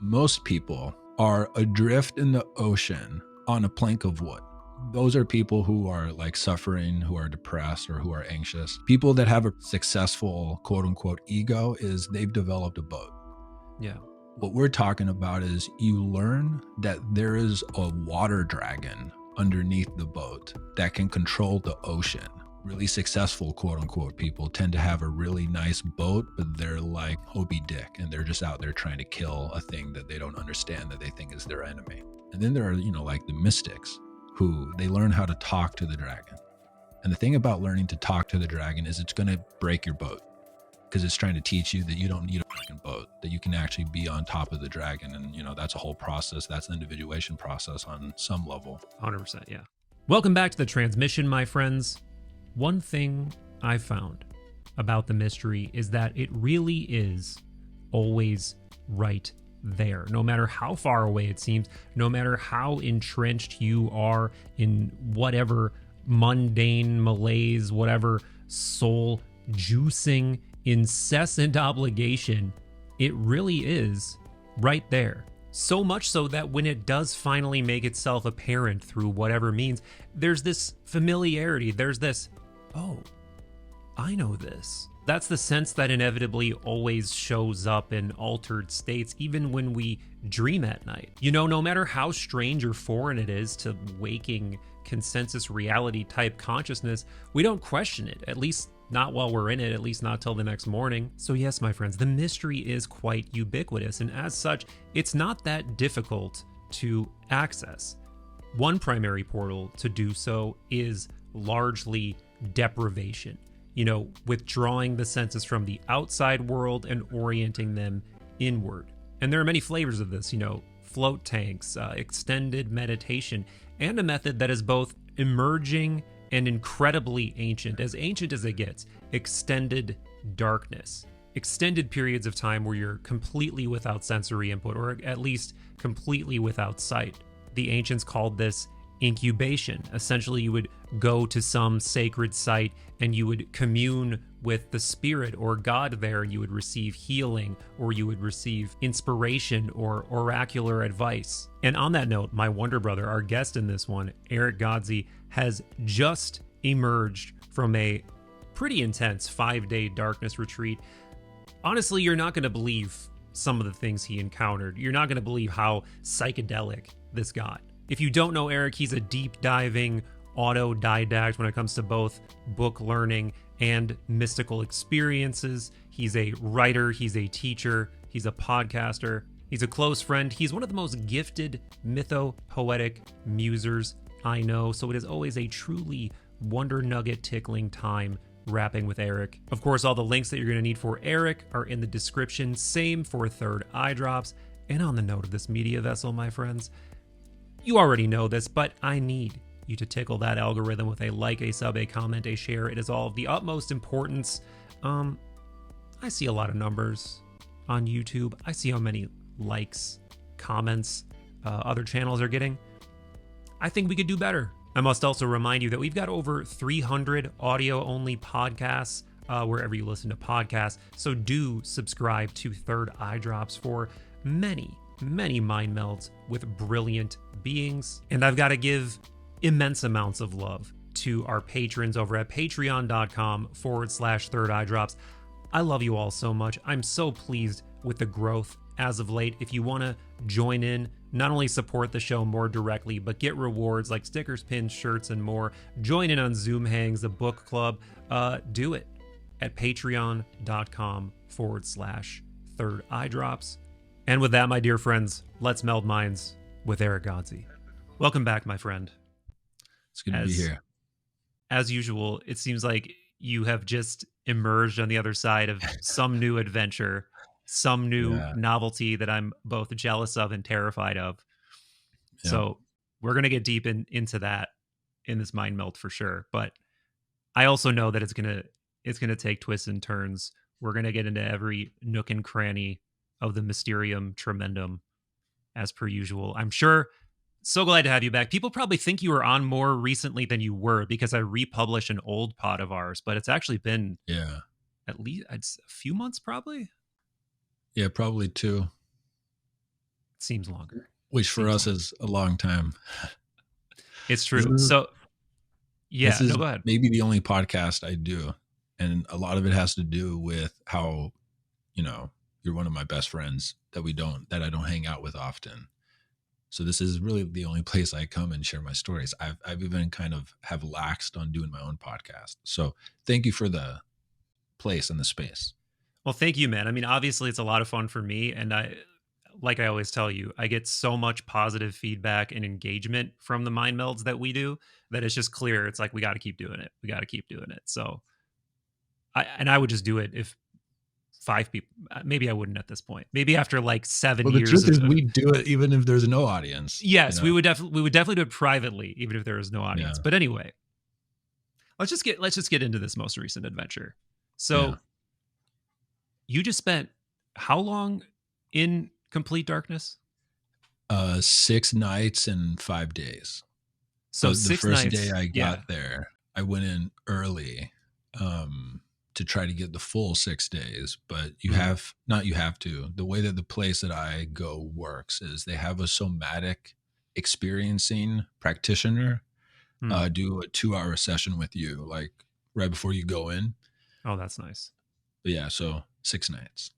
Most people are adrift in the ocean on a plank of wood. Those are people who are like suffering, who are depressed, or who are anxious. People that have a successful quote unquote ego is they've developed a boat. Yeah. What we're talking about is you learn that there is a water dragon underneath the boat that can control the ocean. Really successful quote unquote people tend to have a really nice boat, but they're like Moby Dick and they're just out there trying to kill a thing that they don't understand that they think is their enemy. And then there are, like the mystics who they learn how to talk to the dragon. And the thing about learning to talk to the dragon is it's going to break your boat because it's trying to teach you that you don't need a fucking boat, that you can actually be on top of the dragon. And, that's a whole process. That's the individuation process on some level. 100%. Yeah. Welcome back to The Transmission, my friends. One thing I found about the mystery is that it really is always right there. No matter how far away it seems, no matter how entrenched you are in whatever mundane malaise, whatever soul juicing, incessant obligation, it really is right there. So much so that when it does finally make itself apparent through whatever means, there's this familiarity, there's this, oh, I know this. That's the sense that inevitably always shows up in altered states, even when we dream at night. No matter how strange or foreign it is to waking consensus reality type consciousness, we don't question it, at least not while we're in it, at least not till the next morning. So yes, my friends, the mystery is quite ubiquitous, and as such, it's not that difficult to access. One primary portal to do so is largely deprivation. Withdrawing the senses from the outside world and orienting them inward. And there are many flavors of this, float tanks, extended meditation, and a method that is both emerging and incredibly ancient as it gets, extended darkness. Extended periods of time where you're completely without sensory input, or at least completely without sight. The ancients called this incubation. Essentially, you would go to some sacred site and you would commune with the spirit or God there, and you would receive healing, or you would receive inspiration or oracular advice. And on that note, my wonder brother, our guest in this one, Erick Godsey, has just emerged from a pretty intense 5-day darkness retreat. Honestly, you're not going to believe some of the things he encountered. You're not going to believe how psychedelic this got. If you don't know Erick, he's a deep diving autodidact when it comes to both book learning and mystical experiences. He's a writer, he's a teacher, he's a podcaster, he's a close friend. He's one of the most gifted mytho-poetic musers I know, so it is always a truly wonder nugget tickling time rapping with Erick. Of course, all the links that you're going to need for Erick are in the description. Same for Third Eye Drops. And on the note of this media vessel, my friends, you already know this, but I need you to tickle that algorithm with a like, a sub, a comment, a share. It is all of the utmost importance. I see a lot of numbers on YouTube. I see how many likes, comments, other channels are getting. I think we could do better. I must also remind you that we've got over 300 audio-only podcasts wherever you listen to podcasts. So do subscribe to Third Eye Drops for many mind melds with brilliant beings. And I've got to give immense amounts of love to our patrons over at patreon.com/Third Eye Drops. I love you all so much. I'm so pleased with the growth as of late. If you want to join in, not only support the show more directly, but get rewards like stickers, pins, shirts, and more, join in on Zoom hangs, the book club, do it at patreon.com/Third Eye Drops. And with that, my dear friends, let's meld minds with Erick Godsey. Welcome back, my friend. It's good to be here. As usual, it seems like you have just emerged on the other side of some new adventure, some new novelty that I'm both jealous of and terrified of. Yeah. So we're going to get deep into that in this mind meld for sure. But I also know that it's going to take twists and turns. We're going to get into every nook and cranny of the Mysterium Tremendum as per usual. I'm sure. So glad to have you back. People probably think you were on more recently than you were because I republished an old pod of ours, but it's actually been at least a few months probably. Yeah, probably 2. Seems longer. which for Seems us longer. is a long time. It's This true. is So this yeah, no, is go ahead. maybe the only podcast I do, and a lot of it has to do with how, you're one of my best friends that I don't hang out with often. So this is really the only place I come and share my stories. I've even kind of have laxed on doing my own podcast. So thank you for the place and the space. Well, thank you, man. I mean, obviously it's a lot of fun for me, and like I always tell you, I get so much positive feedback and engagement from the mind melds that we do that it's just clear. It's like we got to keep doing it. We got to keep doing it. So I would just do it if 5 people. Maybe I wouldn't at this point. Maybe after like 7 Well, the years truth of is we do it even if there's no audience. yes, we would definitely do it privately, even if there was no audience. Yeah. But anyway, let's just get into this most recent adventure. So Yeah. you just spent how long in complete darkness? 6 nights and 5 days. So The 6 first nights. day I Yeah. got there, I went in early to try to get the full 6 days. But the way that the place that I go works is they have a somatic experiencing practitioner do a 2-hour session with you, like right before you go in. Oh, that's nice. But yeah, so 6 nights.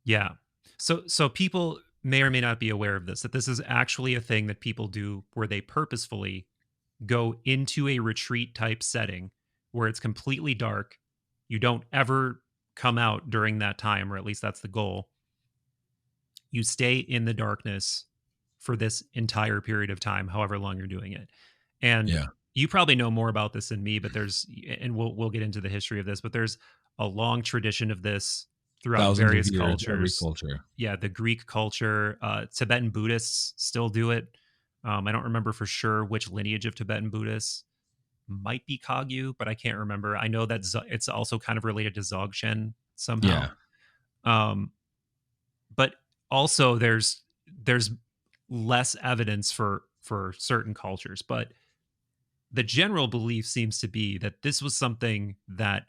Yeah. So people may or may not be aware of this, that this is actually a thing that people do where they purposefully go into a retreat type setting where it's completely dark. You don't ever come out during that time, or at least that's the goal. You stay in the darkness for this entire period of time, however long you're doing it. And Yeah. you probably know more about this than me, but we'll get into the history of this, but there's a long tradition of this throughout Thousands of various years, every cultures. culture. Yeah, the Greek culture, Tibetan Buddhists still do it. I don't remember for sure which lineage of Tibetan Buddhists. Might be Kagyu, but I can't remember. I know that it's also kind of related to Dzogchen somehow. Yeah. But also there's less evidence for certain cultures, but the general belief seems to be that this was something that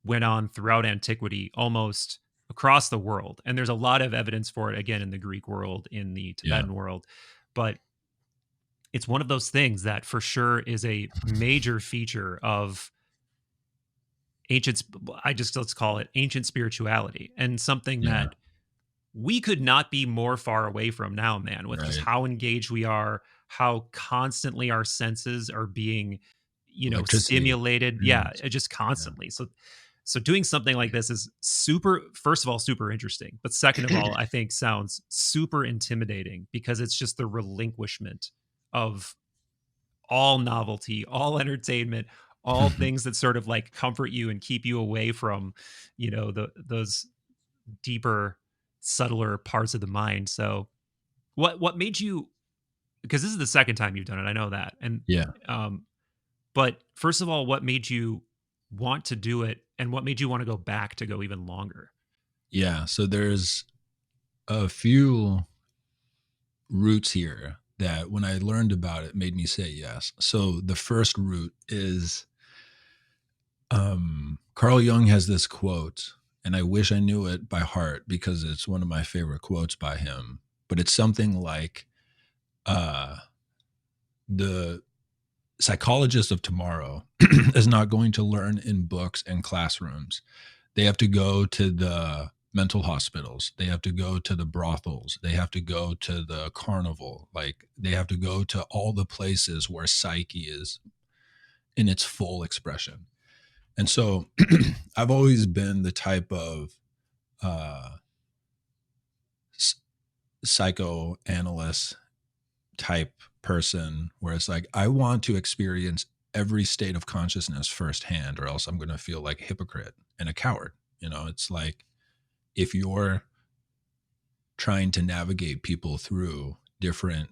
went on throughout antiquity, almost across the world. And there's a lot of evidence for it, again, in the Greek world, in the Tibetan world. But it's one of those things that for sure is a major feature of let's call it ancient spirituality, and something that we could not be more far away from now, man, with just how engaged we are, how constantly our senses are being, stimulated. Yeah, just constantly. So doing something like this is first of all, super interesting. But second of all, I think sounds super intimidating because it's just the relinquishment of all novelty, all entertainment, all things that sort of like comfort you and keep you away from, those deeper, subtler parts of the mind. So what made you, because this is the second time you've done it, I know that. And but first of all, what made you want to do it, and what made you want to go back to go even longer? Yeah. So there's a few roots here that when I learned about it made me say yes. So the first root is Carl Jung has this quote, and I wish I knew it by heart because it's one of my favorite quotes by him. But it's something like the psychologist of tomorrow is not going to learn in books and classrooms. They have to go to the mental hospitals. They have to go to the brothels. They have to go to the carnival. Like they have to go to all the places where psyche is in its full expression. And so I've always been the type of psychoanalyst type person where it's like, I want to experience every state of consciousness firsthand, or else I'm going to feel like a hypocrite and a coward. It's like if you're trying to navigate people through different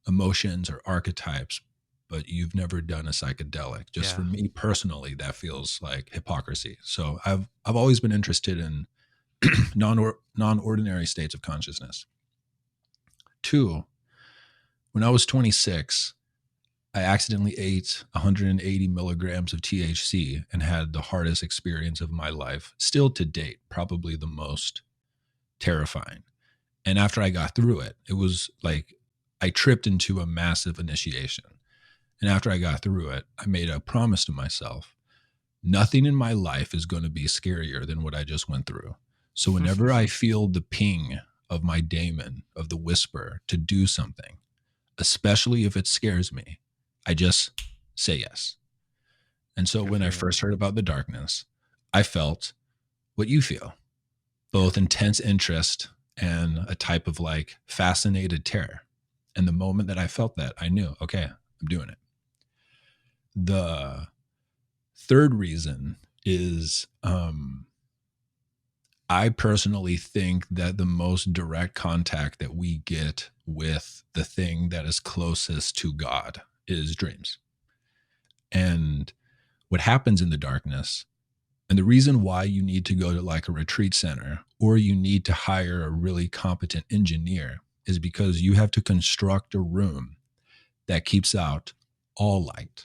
emotions or archetypes, but you've never done a psychedelic. Just for me personally, that feels like hypocrisy. So I've always been interested in non-ordinary states of consciousness. 2, when I was 26, I accidentally ate 180 milligrams of THC and had the hardest experience of my life, still to date, probably the most terrifying. And after I got through it, it was like I tripped into a massive initiation. And after I got through it, I made a promise to myself: nothing in my life is going to be scarier than what I just went through. So whenever I feel the ping of my daemon, of the whisper to do something, especially if it scares me, I just say yes. And so Good when for I you. first heard about the darkness, I felt what you feel, both intense interest and a type of like fascinated terror. And the moment that I felt that, I knew, okay, I'm doing it. The third reason is I personally think that the most direct contact that we get with the thing that is closest to God is dreams. And what happens in the darkness, and the reason why you need to go to like a retreat center or you need to hire a really competent engineer, is because you have to construct a room that keeps out all light.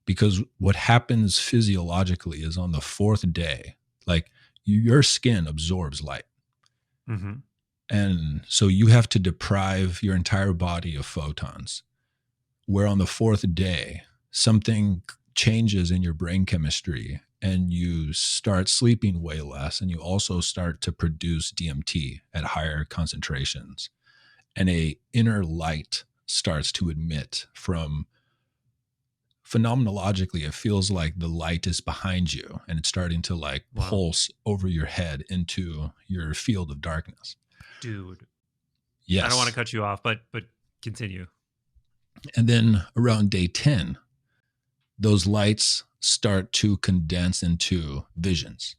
Because what happens physiologically is on the fourth day, like your skin absorbs light. Mm-hmm. And so you have to deprive your entire body of photons. Where on the fourth day, something changes in your brain chemistry and you start sleeping way less. And you also start to produce DMT at higher concentrations. And a inner light starts to emit from, phenomenologically, it feels like the light is behind you and it's starting to like Wow. pulse over your head into your field of darkness. Dude, I don't want to Yes. cut you off, but continue. And then around day 10, those lights start to condense into visions,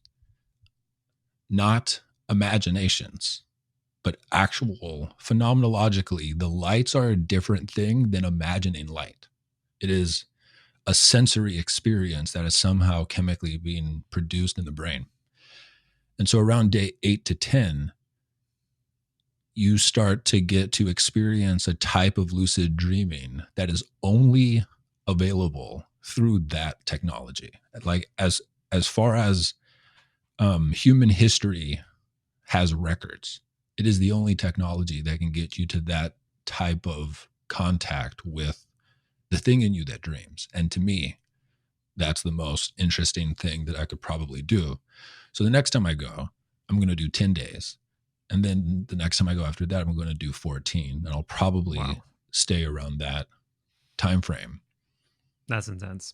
not imaginations, but actual phenomenologically, the lights are a different thing than imagining light. It is a sensory experience that is somehow chemically being produced in the brain. And so around day 8 to 10, you start to get to experience a type of lucid dreaming that is only available through that technology. Like as far as human history has records, it is the only technology that can get you to that type of contact with the thing in you that dreams. And to me, that's the most interesting thing that I could probably do. So the next time I go, I'm going to do 10 days. And then the next time I go after that, I'm going to do 14. And I'll probably Wow. stay around that time frame. That's intense.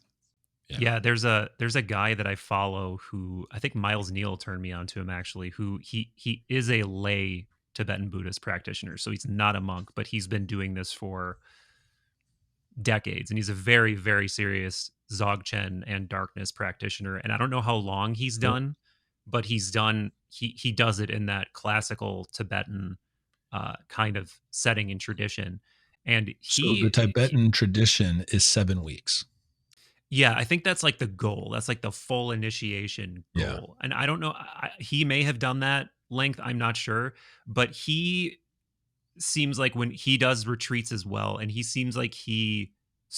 Yeah. Yeah, there's a guy that I follow who I think Miles Neal turned me on to him actually, who he is a lay Tibetan Buddhist practitioner. So he's not a monk, but he's been doing this for decades and he's a very, very serious Dzogchen and darkness practitioner. And I don't know how long he's Cool. done, but he does it in that classical Tibetan kind of setting and tradition. And So the Tibetan tradition is 7 weeks. yeah, I think that's like the goal. That's like the full initiation Yeah. goal. And I don't know, he may have done that length. I'm not sure, but he seems like when he does retreats as well, and he seems like he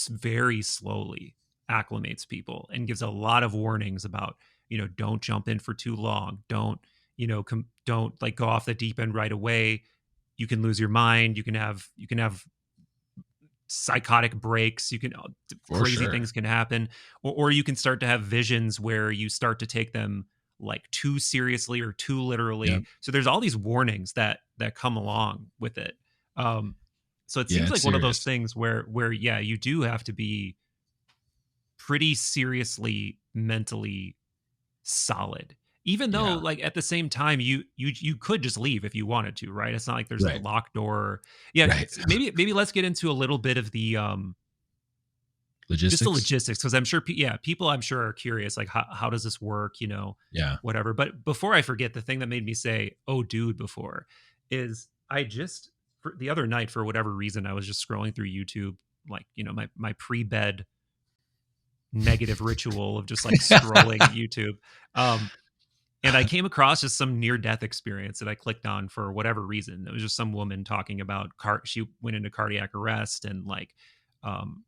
very slowly acclimates people and gives a lot of warnings about, don't jump in for too long. Don't, don't like go off the deep end right away. You can lose your mind. You can have psychotic breaks. For Crazy sure. things can happen, or you can start to have visions where you start to take them like too seriously or too literally. Yep. So there's all these warnings that come along with it. um so it Yeah, seems it's like one of those serious. things where yeah, you do have to be pretty seriously mentally solid, even though Yeah. like at the same time you could just leave if you wanted to, right? It's not like there's a Right. locked door. Yeah, Right. maybe let's get into a little bit of the just the Logistics. logistics, because I'm sure people I'm sure are curious, like how does this work, Yeah. whatever. But before I forget, the thing that made me say oh dude before is I just the other night, for whatever reason, I was just scrolling through YouTube, like my pre-bed negative ritual of just like scrolling YouTube. um and I came across just some near death experience that I clicked on for whatever reason. It was just some woman talking about she went into cardiac arrest and like um,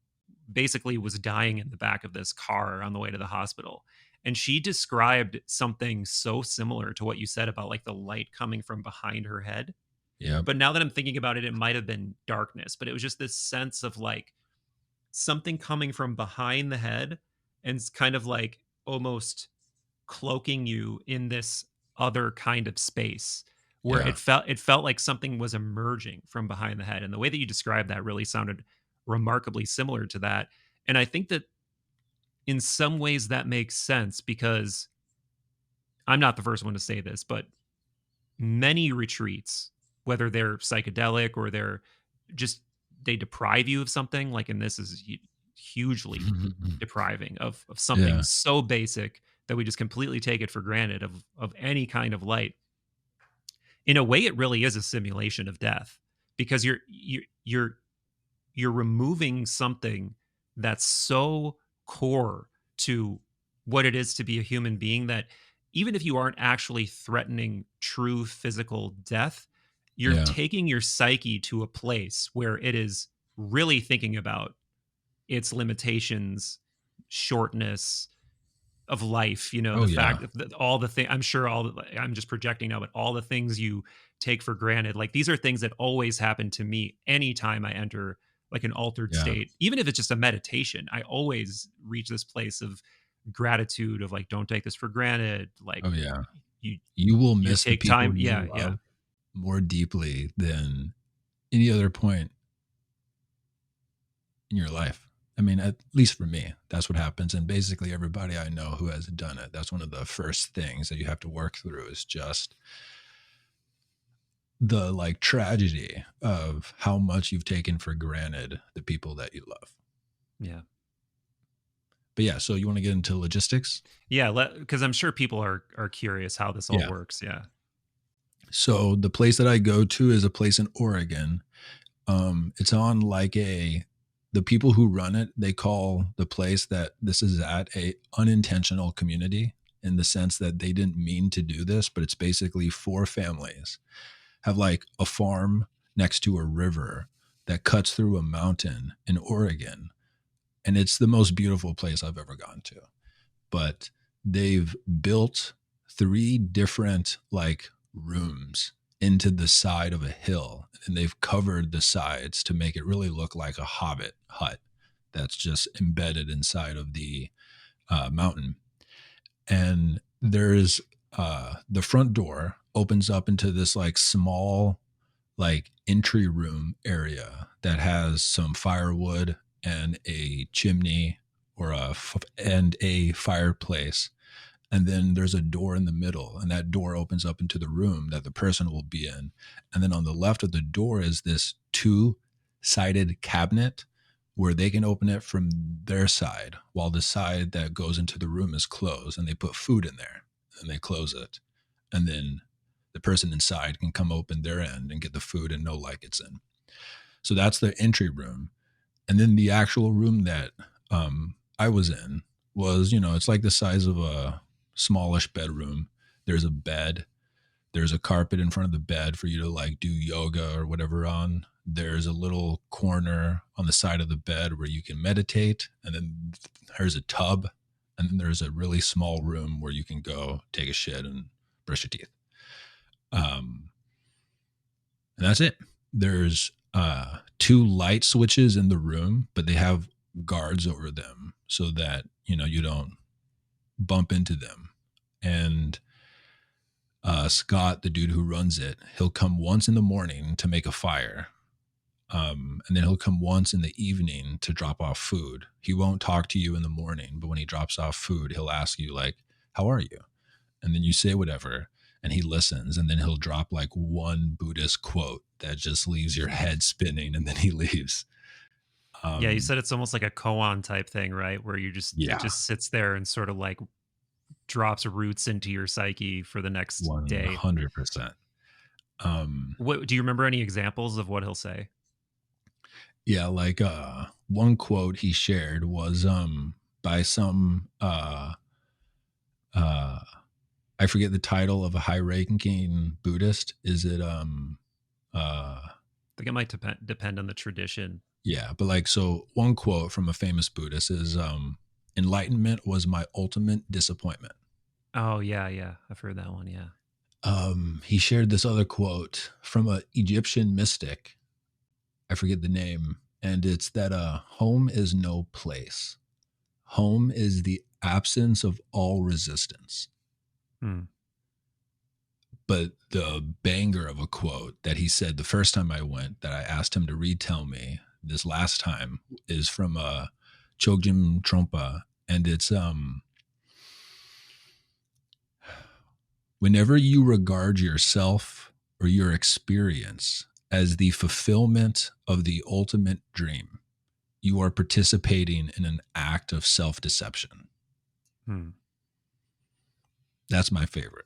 basically was dying in the back of this car on the way to the hospital. And she described something so similar to what you said about like the light coming from behind her head. Yep. But now that I'm thinking about it, it might have been darkness, but it was just this sense of like something coming from behind the head and it's kind of like almost cloaking you in this other kind of space where Yeah. it felt like something was emerging from behind the head. And the way that you described that really sounded remarkably similar to that. And I think that in some ways that makes sense because I'm not the first one to say this, but many retreats, whether they're psychedelic or they're just they deprive you of something, like and this is hugely depriving of something Yeah. so basic that we just completely take it for granted of any kind of light. In a way, it really is a simulation of death because you're removing something that's so core to what it is to be a human being that even if you aren't actually threatening true physical death, you're Yeah. taking your psyche to a place where it is really thinking about its limitations, shortness of life, you know, Oh the yeah. fact that all the thing I'm sure all the, I'm just projecting now, but all the things you take for granted, like these are things that always happen to me anytime I enter like an altered Yeah. state, even if it's just a meditation. I always reach this place of gratitude of like, don't take this for granted. Like Oh yeah. you You will you miss the take people time. you Yeah, yeah. love more deeply than any other point in your life. I mean, at least for me, that's what happens. And basically, everybody I know who has done it, that's one of the first things that you have to work through is just the like tragedy of how much you've taken for granted the people that you love. Yeah. But yeah, so you want to get into logistics? Yeah, because I'm sure people are curious how this all Yeah. works. Yeah. So the place that I go to is a place in Oregon. It's on like the people who run it, they call the place that this is at a unintentional community in the sense that they didn't mean to do this, but it's basically 4 families have like a farm next to a river that cuts through a mountain in Oregon. And it's the most beautiful place I've ever gone to. But they've built 3 different like rooms into the side of a hill and they've covered the sides to make it really look like a hobbit hut that's just embedded inside of the mountain. And there's the front door opens up into this like small like entry room area that has some firewood and a chimney or and a fireplace, and then there's a door in the middle and that door opens up into the room that the person will be in, and then on the left of the door is this 2-sided cabinet where they can open it from their side while the side that goes into the room is closed, and they put food in there and they close it, and then the person inside can come open their end and get the food and know like it's in. So that's the entry room. And then the actual room that I was in was, it's like the size of a smallish bedroom. There's a bed. There's a carpet in front of the bed for you to like do yoga or whatever on. There's a little corner on the side of the bed where you can meditate. And then there's a tub. And then there's a really small room where you can go take a shit and brush your teeth. And that's it. There's 2 light switches in the room, but they have guards over them so that, you don't bump into them. And Scott, the dude who runs it, he'll come once in the morning to make a fire. And then he'll come once in the evening to drop off food. He won't talk to you in the morning, but when he drops off food, he'll ask you like, how are you? And then you say whatever, and he listens, and then he'll drop like one Buddhist quote that just leaves your head spinning, and then he leaves. Yeah, you said it's almost like a koan type thing, right? Where you just it Yeah, just sits there and sort of like drops roots into your psyche for the next day. 100%. What do you remember any examples of what he'll say? Yeah, like one quote he shared was by some uh I forget the title of a high ranking Buddhist. Is it I think it might depend on the tradition. yeah, but like so one quote from a famous Buddhist is enlightenment was my ultimate disappointment. Oh yeah, yeah, I've heard that one. Yeah, He shared this other quote from an Egyptian mystic. I forget the name. And it's that home is no place. Home is the absence of all resistance. But the banger of a quote that he said the first time I went, that I asked him to retell me this last time, is from Chogyam Trungpa. And it's whenever you regard yourself or your experience as the fulfillment of the ultimate dream, you are participating in an act of self-deception. That's my favorite.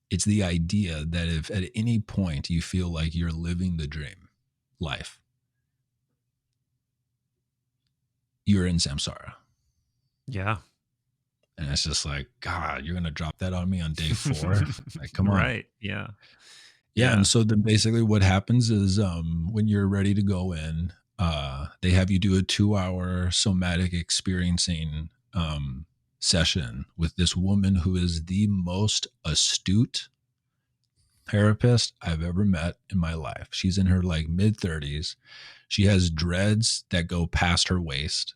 It's the idea that if at any point you feel like you're living the dream life, you're in samsara. Yeah. And it's just like, God, you're going to drop that on me on day 4? Like, come on. Right. Yeah. Yeah. And so then basically what happens is when you're ready to go in, they have you do a 2-hour somatic experiencing session with this woman who is the most astute therapist I've ever met in my life. She's in her like mid 30s. She has dreads that go past her waist.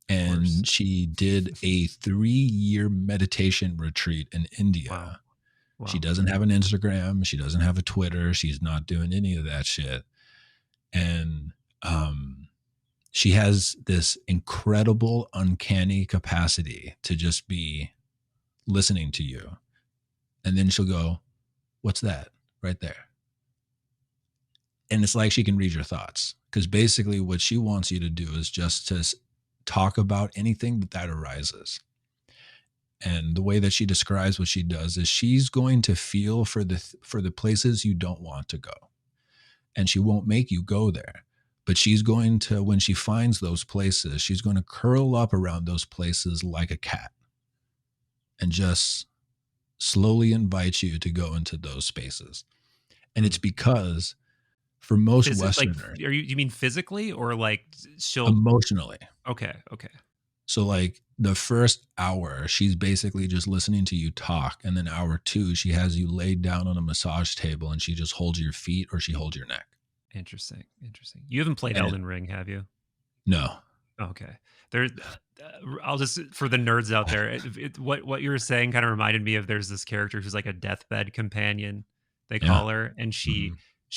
And she did a 3-year meditation retreat in India. Wow. Wow. She doesn't have an Instagram. She doesn't have a Twitter. She's not doing any of that shit. And she has this incredible, uncanny capacity to just be listening to you. And then she'll go, "What's that right there?" And it's like she can read your thoughts, because basically what she wants you to do is just to talk about anything that arises. And the way that she describes what she does is she's going to feel for the places you don't want to go. And she won't make you go there. But she's going to, when she finds those places, she's going to curl up around those places like a cat and just slowly invite you to go into those spaces. And it's because for most Westerners, you mean physically or like she'll emotionally? Okay. So like the first hour, she's basically just listening to you talk. And then hour 2, she has you laid down on a massage table and she just holds your feet or she holds your neck. Interesting. You haven't played Elden Ring, have you? No. Okay. I'll just, for the nerds out there, what you were saying kind of reminded me of, there's this character who's like a deathbed companion, they call her, and she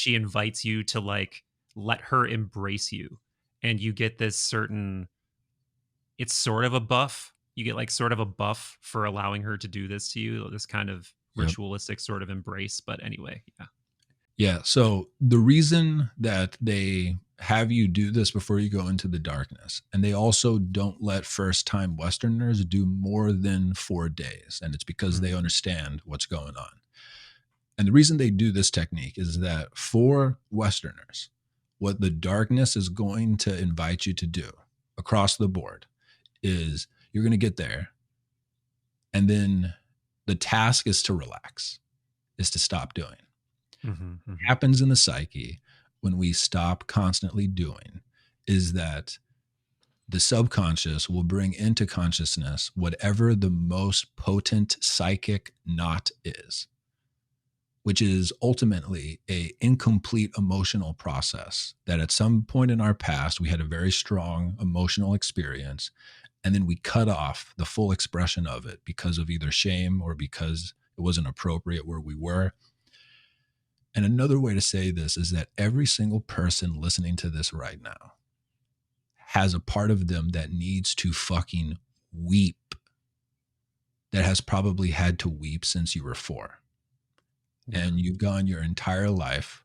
invites you to like let her embrace you, and you get this certain, it's sort of a buff. You get like sort of a buff for allowing her to do this to you, this kind of ritualistic sort of embrace. But anyway, yeah. Yeah. So the reason that they have you do this before you go into the darkness, and they also don't let first-time Westerners do more than 4 days, and it's because they understand what's going on. And the reason they do this technique is that for Westerners, what the darkness is going to invite you to do across the board is you're going to get there, and then the task is to relax, is to stop doing. What happens in the psyche when we stop constantly doing is that the subconscious will bring into consciousness whatever the most potent psychic knot is, which is ultimately an incomplete emotional process that at some point in our past, we had a very strong emotional experience, and then we cut off the full expression of it because of either shame or because it wasn't appropriate where we were. And another way to say this is that every single person listening to this right now has a part of them that needs to fucking weep, that has probably had to weep since you were 4. And you've gone your entire life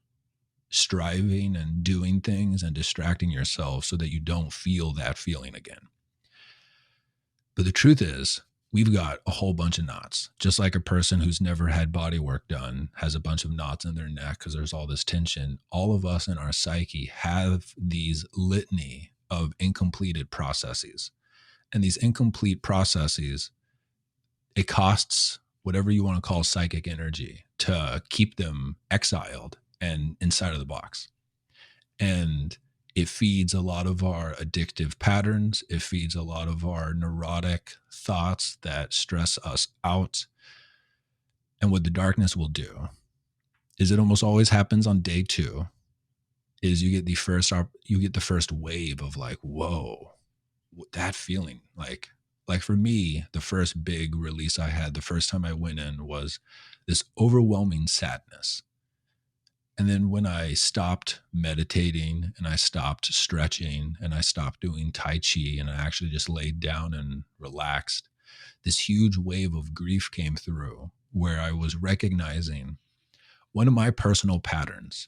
striving and doing things and distracting yourself so that you don't feel that feeling again. But the truth is, we've got a whole bunch of knots, just like a person who's never had body work done has a bunch of knots in their neck because there's all this tension. All of us in our psyche have these litany of incompleted processes. And these incomplete processes, it costs whatever you want to call psychic energy to keep them exiled and inside of the box. And it feeds a lot of our addictive patterns. It feeds a lot of our neurotic thoughts that stress us out. And what the darkness will do is it almost always happens on day 2 is you get the first wave of like, whoa, that feeling. Like for me, the first big release I had the first time I went in was this overwhelming sadness. And then when I stopped meditating and I stopped stretching and I stopped doing Tai Chi and I actually just laid down and relaxed, this huge wave of grief came through where I was recognizing one of my personal patterns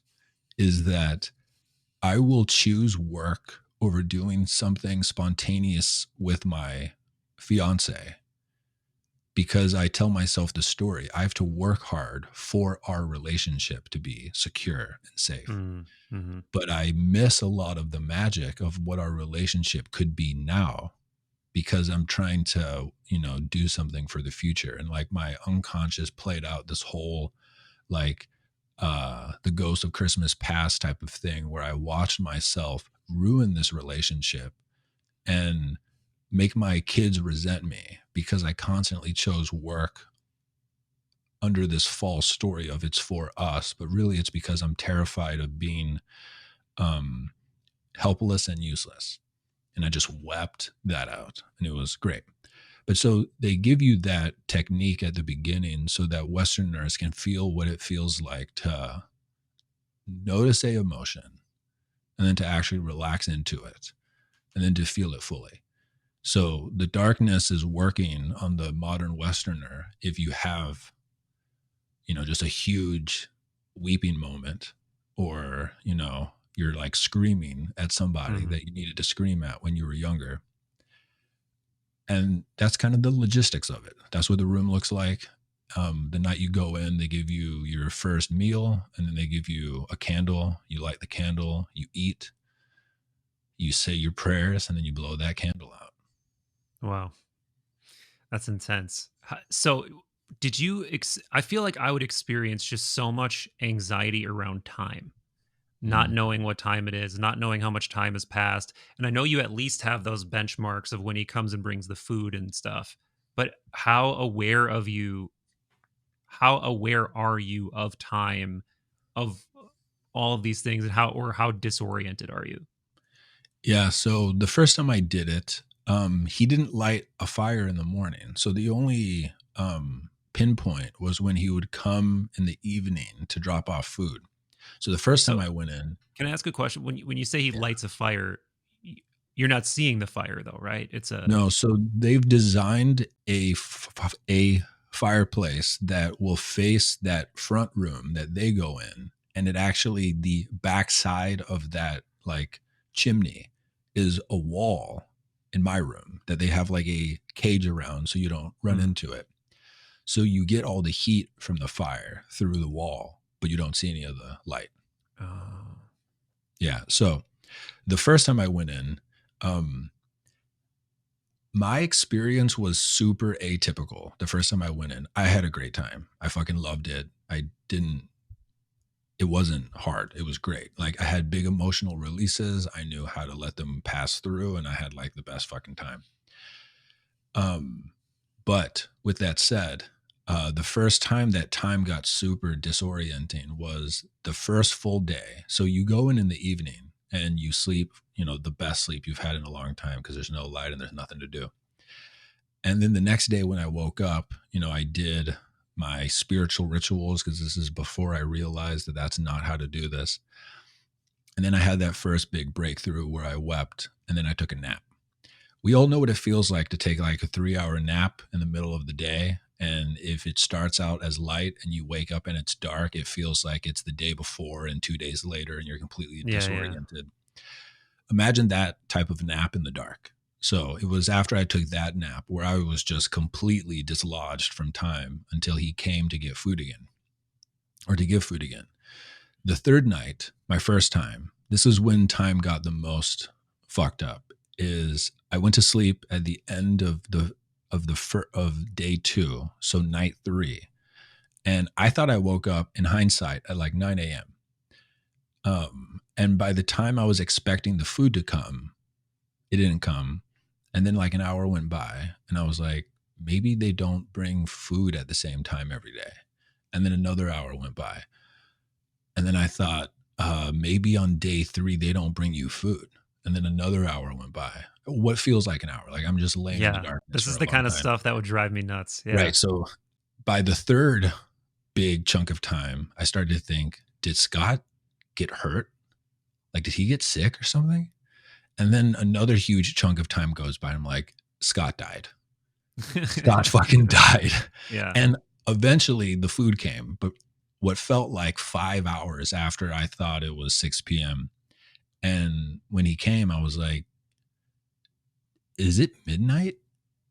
is that I will choose work over doing something spontaneous with my fiance because I tell myself the story. I have to work hard for our relationship to be secure and safe. Mm-hmm. But I miss a lot of the magic of what our relationship could be now because I'm trying to, do something for the future. And like my unconscious played out this whole like the ghost of Christmas past type of thing where I watched myself ruin this relationship and make my kids resent me because I constantly chose work under this false story of it's for us, but really it's because I'm terrified of being helpless and useless. And I just wept that out and it was great. But so they give you that technique at the beginning so that Westerners can feel what it feels like to notice a emotion and then to actually relax into it and then to feel it fully. So the darkness is working on the modern Westerner if you have, just a huge weeping moment or, you're like screaming at somebody that you needed to scream at when you were younger. And that's kind of the logistics of it. That's what the room looks like. The night you go in, they give you your first meal and then they give you a candle. You light the candle, you eat, you say your prayers, and then you blow that candle out. Wow. That's intense. So did you I feel like I would experience just so much anxiety around time, not Mm. knowing what time it is, not knowing how much time has passed. And I know you at least have those benchmarks of when he comes and brings the food and stuff. But how aware are you of time, of all of these things, and how disoriented are you? Yeah. So the first time I did it, he didn't light a fire in the morning. So the only pinpoint was when he would come in the evening to drop off food. So the first time So I went in, can I ask a question? When you say he lights a fire, you're not seeing the fire though, right? It's a no, so they've designed a fireplace that will face that front room that they go in, and it actually the backside of that like chimney is a wall in my room that they have like a cage around so you don't run Mm. into it. So you get all the heat from the fire through the wall, but you don't see any of the light. Oh. Yeah. So the first time I went in, um, my experience was super atypical. The first time I went in, I had a great time. I fucking loved it. It wasn't hard. It was great. Like I had big emotional releases. I knew how to let them pass through and I had like the best fucking time. But with that said, the first time that time got super disorienting was the first full day. So you go in the evening and you sleep, the best sleep you've had in a long time because there's no light and there's nothing to do. And then the next day when I woke up, I did my spiritual rituals because this is before I realized that that's not how to do this. And then I had that first big breakthrough where I wept and then I took a nap. We all know what it feels like to take like a 3-hour nap in the middle of the day. And if it starts out as light and you wake up and it's dark, it feels like it's the day before and 2 days later and you're completely Yeah, yeah. disoriented. Imagine that type of nap in the dark. So it was after I took that nap where I was just completely dislodged from time until he came to get food again or to give food again. The third night, my first time, this is when time got the most fucked up. Is I went to sleep at the end of day 2, so night 3, and I thought I woke up in hindsight at like 9 a.m. And by the time I was expecting the food to come, it didn't come, and then like an hour went by, and I was like, maybe they don't bring food at the same time every day. And then another hour went by. And then I thought, maybe on day 3, they don't bring you food. And then another hour went by. What feels like an hour? Like I'm just laying in the Yeah. darkness This for is a the long kind of time. stuff that would drive me nuts. Yeah. Right. So by the third big chunk of time, I started to think, did Scott get hurt? Like, did he get sick or something? And then another huge chunk of time goes by. And I'm like, Scott died. Scott fucking died. Yeah. And eventually the food came, but what felt like 5 hours after I thought it was 6 p.m. And when he came, I was like, is it midnight?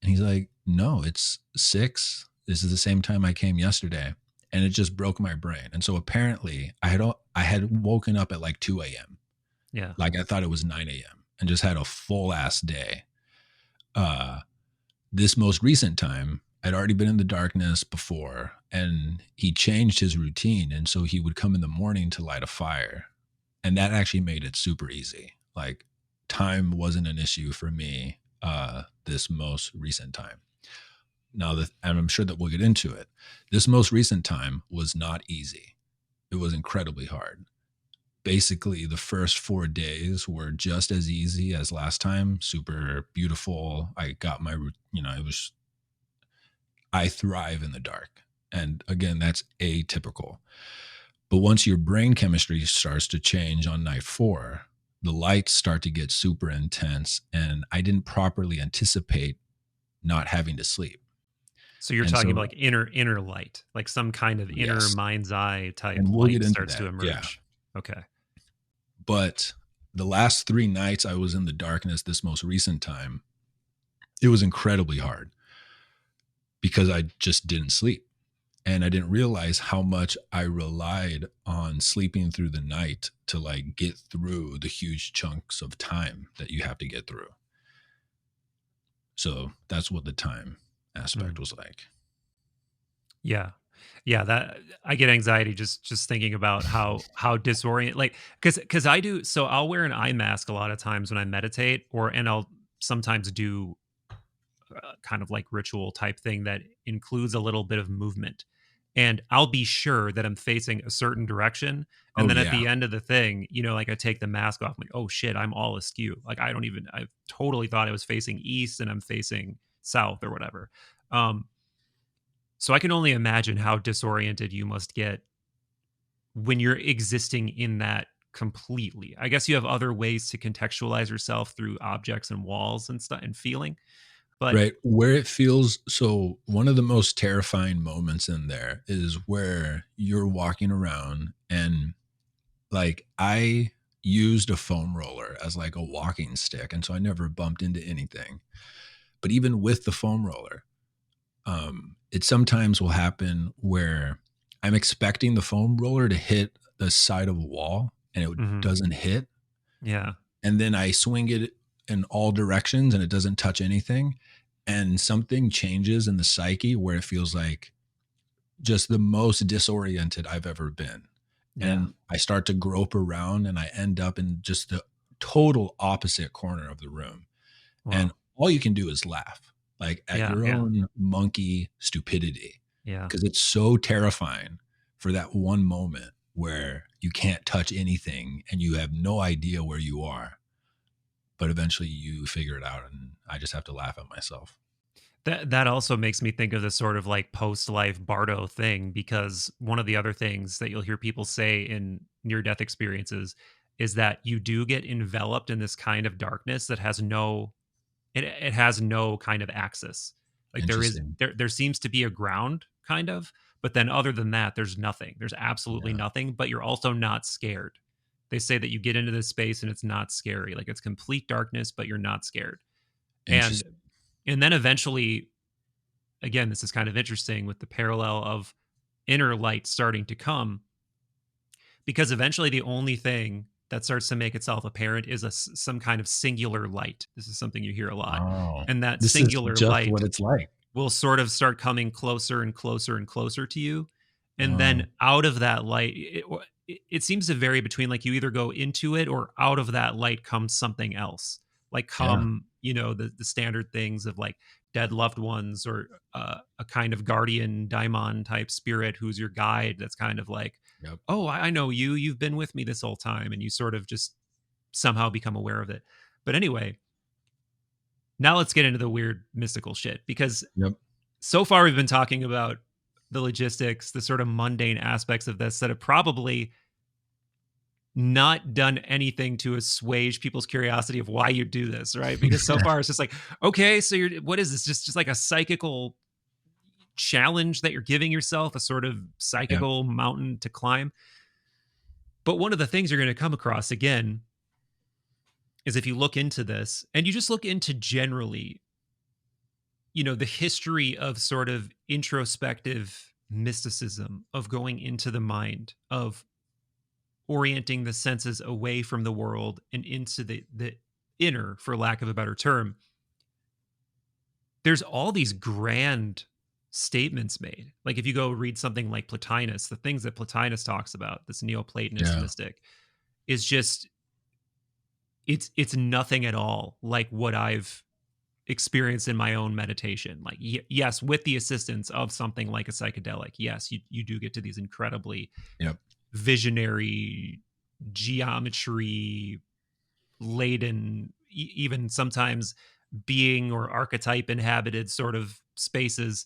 And he's like, no, it's 6. This is the same time I came yesterday. And it just broke my brain. And so apparently I had woken up at like 2 a.m. Yeah. Like I thought it was 9 a.m. and just had a full ass day. This most recent time, I'd already been in the darkness before, and he changed his routine. And so he would come in the morning to light a fire. And that actually made it super easy. Like time wasn't an issue for me this most recent time. Now, and I'm sure that we'll get into it. This most recent time was not easy. It was incredibly hard. Basically, the first 4 days were just as easy as last time. Super beautiful. I got my, I thrive in the dark. And again, that's atypical. But once your brain chemistry starts to change on night 4, the lights start to get super intense. And I didn't properly anticipate not having to sleep. So you're talking about like inner light, like some kind of inner Yes. mind's eye type And we'll light get into starts that. to emerge. Yeah. Okay. But the last 3 nights I was in the darkness this most recent time, it was incredibly hard because I just didn't sleep. And I didn't realize how much I relied on sleeping through the night to like get through the huge chunks of time that you have to get through. So that's what the time aspect was like. Yeah. Yeah, that I get anxiety just thinking about how disorient, like, because I do. So I'll wear an eye mask a lot of times when I meditate, and I'll sometimes do kind of like ritual type thing that includes a little bit of movement, and I'll be sure that I'm facing a certain direction, and then at the end of the thing, like I take the mask off, I'm like, oh shit, I'm all askew. Like I totally thought I was facing east and I'm facing south or whatever. So I can only imagine how disoriented you must get when you're existing in that completely. I guess you have other ways to contextualize yourself through objects and walls and stuff and feeling. But right where it feels so, one of the most terrifying moments in there is where you're walking around and like I used a foam roller as like a walking stick. And so I never bumped into anything. But even with the foam roller, it sometimes will happen where I'm expecting the foam roller to hit the side of a wall and it doesn't hit. Yeah. And then I swing it in all directions and it doesn't touch anything. And something changes in the psyche where it feels like just the most disoriented I've ever been. Yeah. And I start to grope around and I end up in just the total opposite corner of the room. Wow. And all you can do is laugh, like at your own monkey stupidity. Yeah. Because it's so terrifying for that one moment where you can't touch anything and you have no idea where you are. But eventually you figure it out and I just have to laugh at myself. That also makes me think of the sort of like post-life Bardo thing, because one of the other things that you'll hear people say in near-death experiences is that you do get enveloped in this kind of darkness that has no it has no kind of axis. Like there seems to be a ground kind of, but then other than that, there's nothing. There's absolutely nothing, but you're also not scared. They say that you get into this space and it's not scary. Like it's complete darkness, but you're not scared. And then eventually, again, this is kind of interesting with the parallel of inner light starting to come, because eventually the only thing that starts to make itself apparent is some kind of singular light. This is something you hear a lot. Oh, and that this singular is just light what it's like. Will sort of start coming closer and closer and closer to you. And then out of that light, it seems to vary between like you either go into it or out of that light comes something else. Like the standard things of like dead loved ones, or a kind of guardian daimon type spirit who's your guide. That's kind of like, Yep. oh, I know you. You've been with me this whole time, and you sort of just somehow become aware of it. But anyway, now let's get into the weird mystical shit, because Yep. so far we've been talking about the logistics, the sort of mundane aspects of this that have probably not done anything to assuage people's curiosity of why you do this, right? Because so far it's just like, okay, so what is this? Just like a psychical challenge that you're giving yourself, a sort of psychical mountain to climb. But one of the things you're going to come across again is, if you look into this and you just look into generally, the history of sort of introspective mysticism, of going into the mind, of orienting the senses away from the world and into the inner, for lack of a better term, there's all these grand statements made. Like if you go read something like Plotinus, the things that Plotinus talks about, this Neoplatonist mystic, is just, it's nothing at all like what I've experienced in my own meditation. Like, yes, with the assistance of something like a psychedelic, yes, you do get to these incredibly visionary, geometry laden, even sometimes being or archetype inhabited sort of spaces.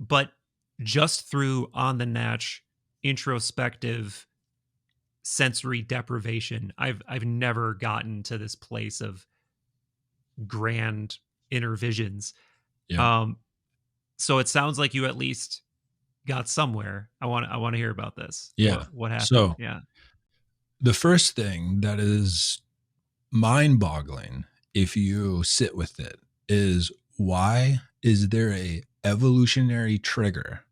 But just through on the natch introspective sensory deprivation, I've never gotten to this place of grand inner visions. So it sounds like you at least got somewhere. I want to hear about this. What happened? So the first thing that is mind-boggling, if you sit with it, is why is there a evolutionary trigger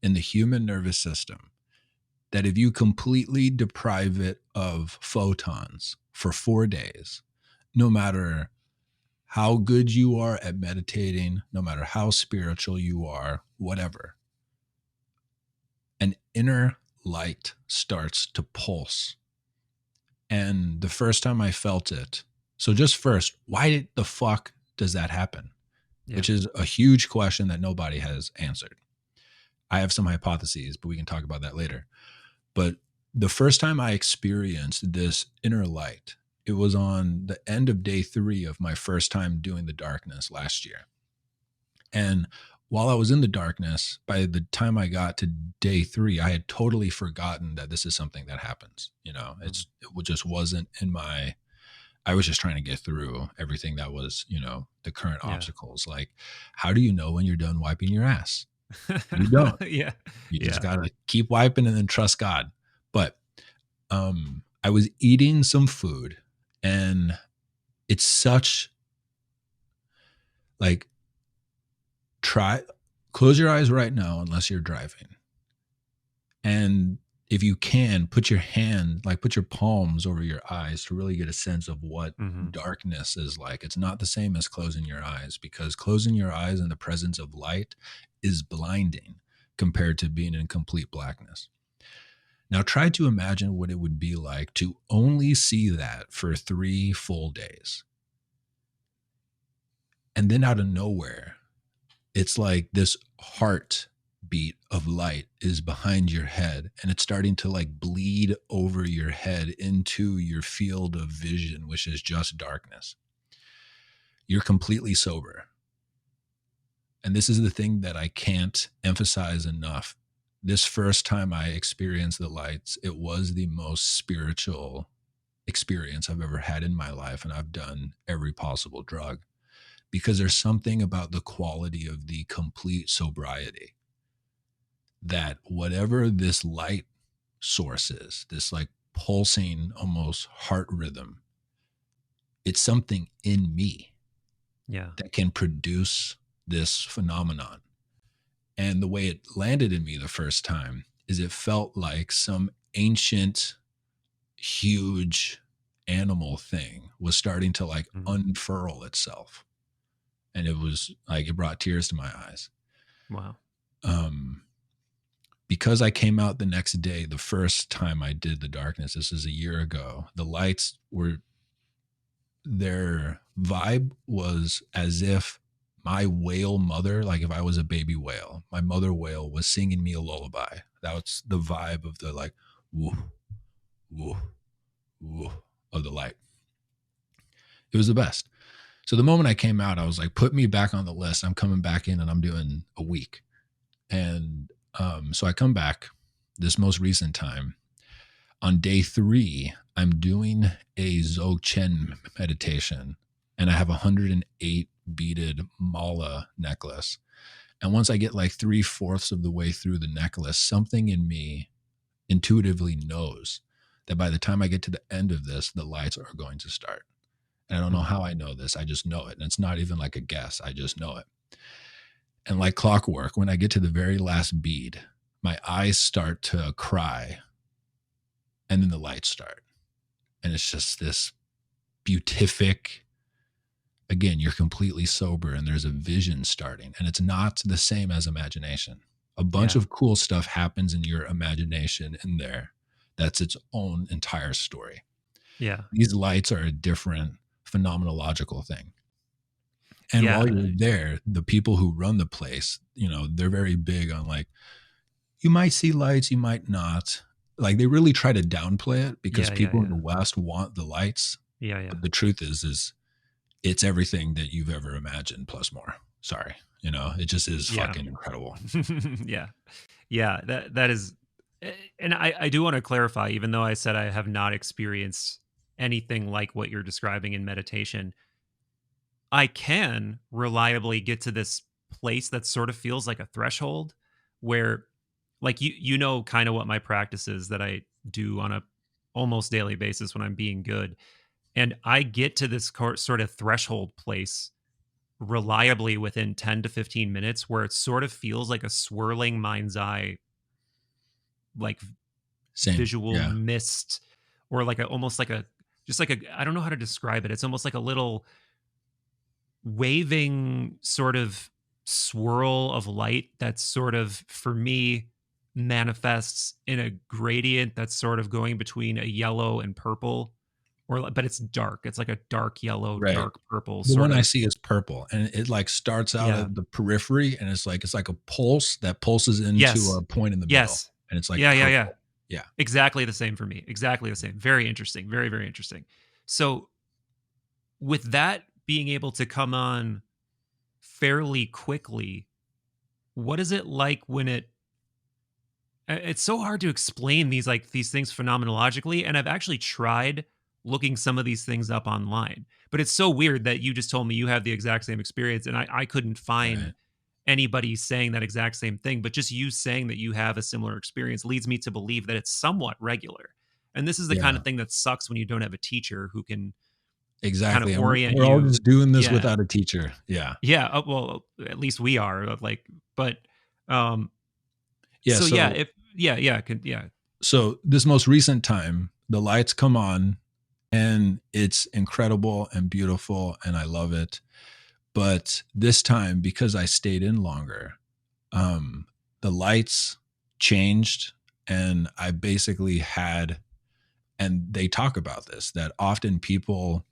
in the human nervous system that if you completely deprive it of photons for 4 days, no matter how good you are at meditating, no matter how spiritual you are, whatever, an inner light starts to pulse. And the first time I felt it, so just first, why the fuck does that happen? Yeah. Which is a huge question that nobody has answered. I have some hypotheses, but we can talk about that later. But the first time I experienced this inner light, it was on the end of day 3 of my first time doing the darkness last year. And while I was in the darkness, by the time I got to day 3, I had totally forgotten that this is something that happens. It just wasn't in my, I was just trying to get through everything that was, the current obstacles. Like, how do you know when you're done wiping your ass? You don't. You just got to keep wiping and then trust God. But I was eating some food, and it's such like, close your eyes right now unless you're driving. And if you can, put your palms over your eyes to really get a sense of what darkness is like. It's not the same as closing your eyes, because closing your eyes in the presence of light is blinding compared to being in complete blackness. Now try to imagine what it would be like to only see that for 3 full days. And then out of nowhere, it's like this heartbeat of light is behind your head, and it's starting to like bleed over your head into your field of vision, which is just darkness. You're completely sober. And this is the thing that I can't emphasize enough. This first time I experienced the lights, it was the most spiritual experience I've ever had in my life. And I've done every possible drug, because there's something about the quality of the complete sobriety that whatever this light source is, this like pulsing almost heart rhythm, it's something in me that can produce this phenomenon. And the way it landed in me the first time is it felt like some ancient, huge animal thing was starting to like unfurl itself. And it was like, it brought tears to my eyes. Wow. Because I came out the next day, the first time I did the darkness, this is a year ago, the lights were, their vibe was as if my whale mother, like if I was a baby whale, my mother whale was singing me a lullaby. That was the vibe of the like woo, woo, woo of the light. It was the best. So the moment I came out, I was like, put me back on the list. I'm coming back in and I'm doing a week. And so I come back this most recent time. On day 3, I'm doing a Dzogchen meditation, and I have a 108 beaded mala necklace. And once I get like 3/4 of the way through the necklace, something in me intuitively knows that by the time I get to the end of this, the lights are going to start. And I don't know how I know this. I just know it. And it's not even like a guess. I just know it. And like clockwork, when I get to the very last bead, my eyes start to cry. And then the lights start. And it's just this beatific, again, you're completely sober and there's a vision starting. And it's not the same as imagination. A bunch of cool stuff happens in your imagination in there. That's its own entire story. Yeah. These lights are a different phenomenological thing. And while you're there, the people who run the place, you know, they're very big on like, you might see lights, you might not. Like they really try to downplay it because people in the West want the lights. But the truth is it's everything that you've ever imagined plus more. Sorry. You know, it just is fucking incredible. Yeah. That is, and I do want to clarify, even though I said I have not experienced anything like what you're describing in meditation, I can reliably get to this place that sort of feels like a threshold where, like, you know, kind of what my practice is that I do on a almost daily basis when I'm being good. And I get to this sort of threshold place reliably within 10 to 15 minutes where it sort of feels like a swirling mind's eye, like visual mist, or like almost like I don't know how to describe it. It's almost like a little waving sort of swirl of light that's sort of, for me, manifests in a gradient that's sort of going between a yellow and purple, but it's dark. It's like a dark yellow, dark purple. The one I see is purple, and it like starts out at the periphery, and it's like a pulse that pulses into a point in the middle. And it's like yeah, exactly the same for me. Exactly the same. Very interesting. Very, very interesting. So with that being able to come on fairly quickly, what is it like when it's so hard to explain these things phenomenologically, and I've actually tried looking some of these things up online, but it's so weird that you just told me you have the exact same experience, and I couldn't find anybody saying that exact same thing. But just you saying that you have a similar experience leads me to believe that it's somewhat regular. And this is the kind of thing that sucks when you don't have a teacher who can kind of orient you. We're all just doing this without a teacher. Yeah. Well, at least we are. So this most recent time, the lights come on, and it's incredible and beautiful, and I love it. But this time, because I stayed in longer, the lights changed, and I basically had, and they talk about this, that often people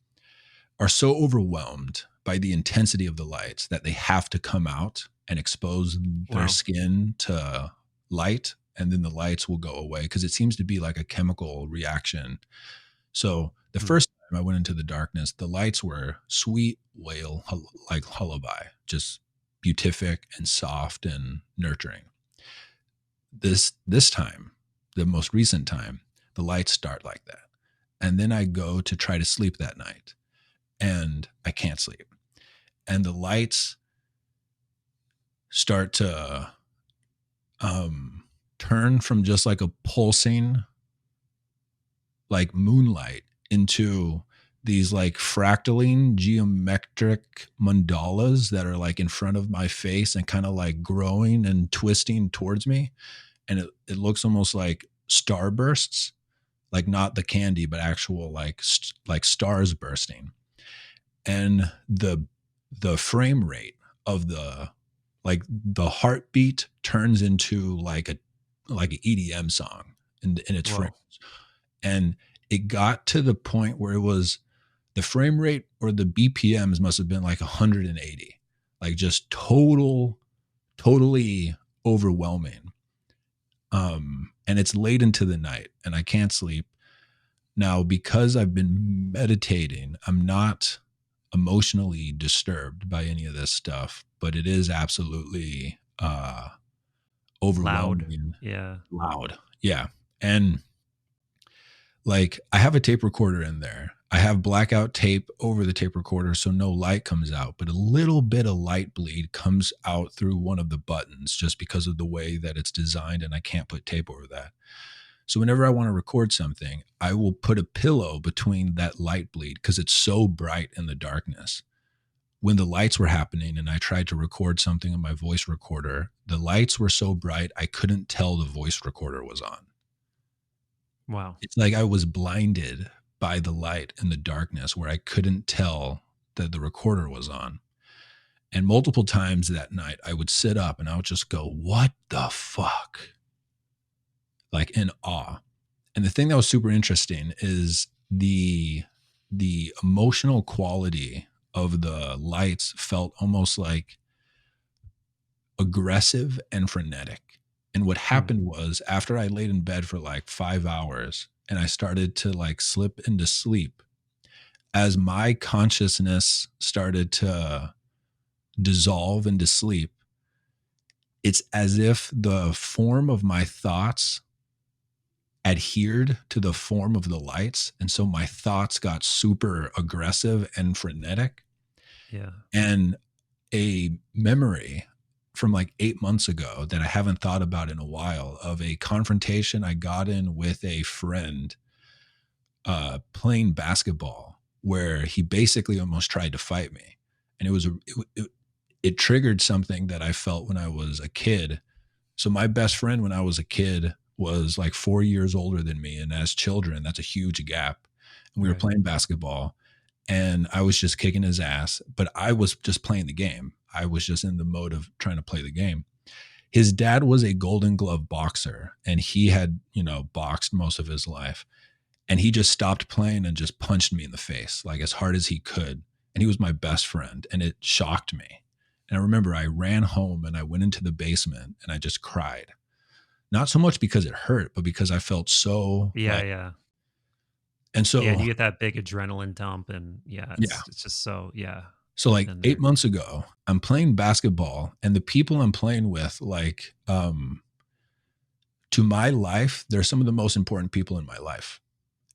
are so overwhelmed by the intensity of the lights that they have to come out and expose their skin to light, and then the lights will go away because it seems to be like a chemical reaction. So the first time I went into the darkness, the lights were sweet whale, like lullaby, just beatific and soft and nurturing. This time, the most recent time, the lights start like that. And then I go to try to sleep that night, and I can't sleep. And the lights start to turn from just like a pulsing, like moonlight, into these like fractaling geometric mandalas that are like in front of my face and kind of like growing and twisting towards me. And it looks almost like starbursts, like not the candy, but actual like stars bursting. And the frame rate of the heartbeat turns into like an EDM song in its frames. And it got to the point where it was the frame rate, or the BPMs must have been like 180. like just totally overwhelming. And it's late into the night and I can't sleep. Now, because I've been meditating, I'm not emotionally disturbed by any of this stuff, but it is absolutely Loud. overwhelming, Yeah. loud. Yeah. And like I have a tape recorder in there. I have blackout tape over the tape recorder so no light comes out, but a little bit of light bleed comes out through one of the buttons just because of the way that it's designed, and I can't put tape over that. So whenever I want to record something, I will put a pillow between that light bleed because it's so bright in the darkness. When the lights were happening and I tried to record something on my voice recorder, the lights were so bright I couldn't tell the voice recorder was on. Wow. It's like I was blinded by the light in the darkness where I couldn't tell that the recorder was on. And multiple times that night, I would sit up and I would just go, what the fuck? Like in awe. And the thing that was super interesting is the emotional quality of the lights felt almost like aggressive and frenetic. And what happened was after I laid in bed for like 5 hours and I started to like slip into sleep, as my consciousness started to dissolve into sleep, it's as if the form of my thoughts adhered to the form of the lights. And so my thoughts got super aggressive and frenetic. Yeah. And a memory from like 8 months ago that I haven't thought about in a while of a confrontation I got in with a friend playing basketball where he basically almost tried to fight me. And it triggered something that I felt when I was a kid. So my best friend when I was a kid was like 4 years older than me. And as children, that's a huge gap. And we were playing basketball and I was just kicking his ass, but I was just playing the game. I was just in the mode of trying to play the game. His dad was a Golden Glove boxer and he had, boxed most of his life. And he just stopped playing and just punched me in the face, like as hard as he could. And he was my best friend and it shocked me. And I remember I ran home and I went into the basement and I just cried. Not so much because it hurt, but because I felt so Yeah. like, Yeah. and Yeah. And so, you get that big adrenaline dump, and yeah. it's just so, yeah. So I've like been 8 there. months ago, I'm playing basketball and the people I'm playing with, like, to my life, they're some of the most important people in my life.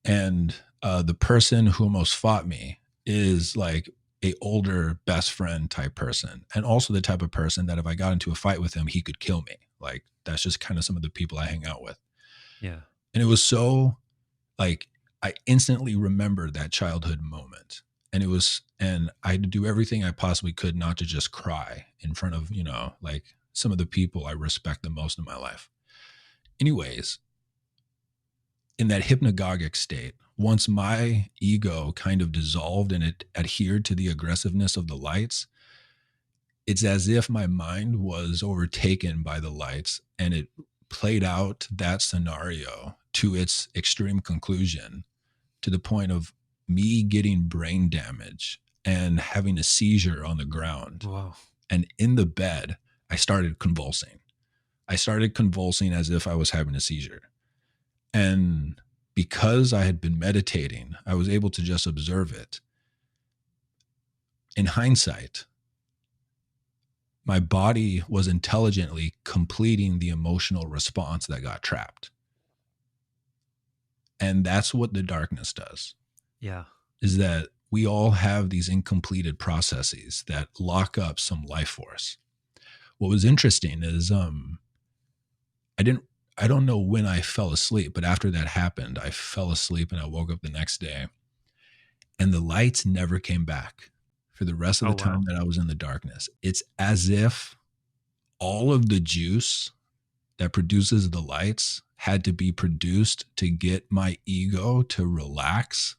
And the person who almost fought me is like a older best friend type person. And also the type of person that if I got into a fight with him, he could kill me. Like that's just kind of some of the people I hang out with. Yeah. And it was so like, I instantly remembered that childhood moment. And I had to do everything I possibly could not to just cry in front of, like some of the people I respect the most in my life. Anyways, in that hypnagogic state, once my ego kind of dissolved and it adhered to the aggressiveness of the lights, it's as if my mind was overtaken by the lights and it played out that scenario to its extreme conclusion to the point of me getting brain damage and having a seizure on the ground. Wow. And in the bed, I started convulsing. I started convulsing as if I was having a seizure. And because I had been meditating, I was able to just observe it. In hindsight, my body was intelligently completing the emotional response that got trapped. And that's what the darkness does. Yeah. Is that we all have these incompleted processes that lock up some life force. What was interesting is I don't know when I fell asleep, but after that happened, I fell asleep and I woke up the next day and the lights never came back for the rest of Oh, the time wow. that I was in the darkness. It's as if all of the juice that produces the lights had to be produced to get my ego to relax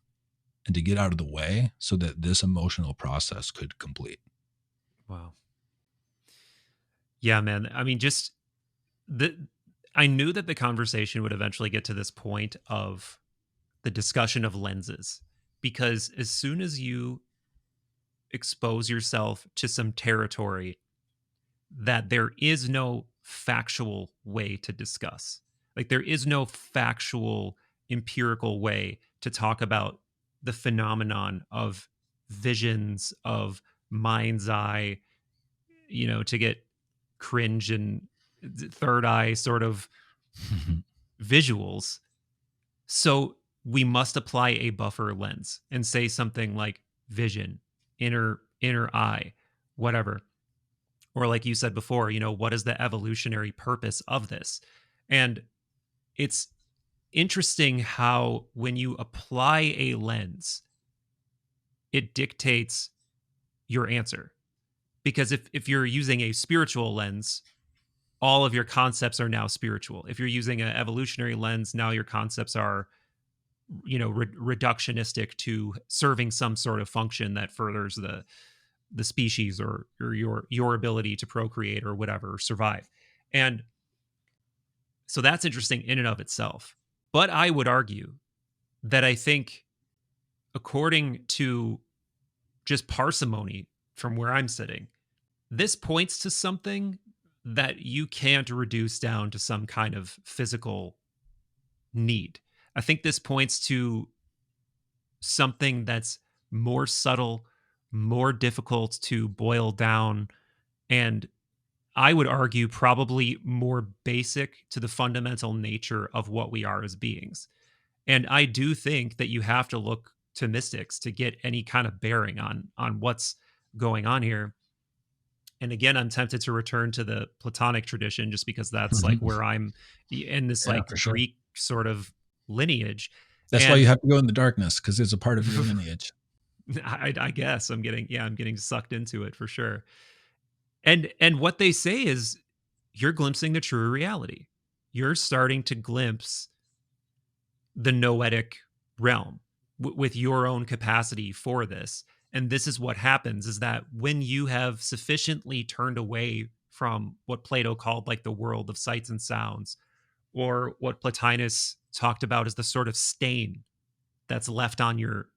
and to get out of the way so that this emotional process could complete. Wow. Yeah, man. I mean, just I knew that the conversation would eventually get to this point of the discussion of lenses, because as soon as you expose yourself to some territory that there is no factual way to discuss. Like, there is no factual, empirical way to talk about the phenomenon of visions, of mind's eye, to get cringe and third eye sort of visuals. So we must apply a buffer lens and say something like vision, inner eye, whatever. Or like you said before, what is the evolutionary purpose of this? And it's interesting how when you apply a lens, it dictates your answer. Because if you're using a spiritual lens, all of your concepts are now spiritual. If you're using an evolutionary lens, now your concepts are, reductionistic to serving some sort of function that furthers the species or your ability to procreate or whatever, or survive. And so that's interesting in and of itself. But I would argue that I think, according to just parsimony from where I'm sitting, this points to something that you can't reduce down to some kind of physical need. I think this points to something that's more subtle, more difficult to boil down, and I would argue probably more basic to the fundamental nature of what we are as beings. And I do think that you have to look to mystics to get any kind of bearing on what's going on here. And again, I'm tempted to return to the Platonic tradition just because that's like where I'm in this Yeah, like for sure. Greek sort of lineage. That's why you have to go in the darkness, because it's a part of your lineage. I guess I'm getting sucked into it for sure. And what they say is you're glimpsing the true reality. You're starting to glimpse the noetic realm with your own capacity for this. And this is what happens, is that when you have sufficiently turned away from what Plato called like the world of sights and sounds, or what Plotinus talked about as the sort of stain that's left on your,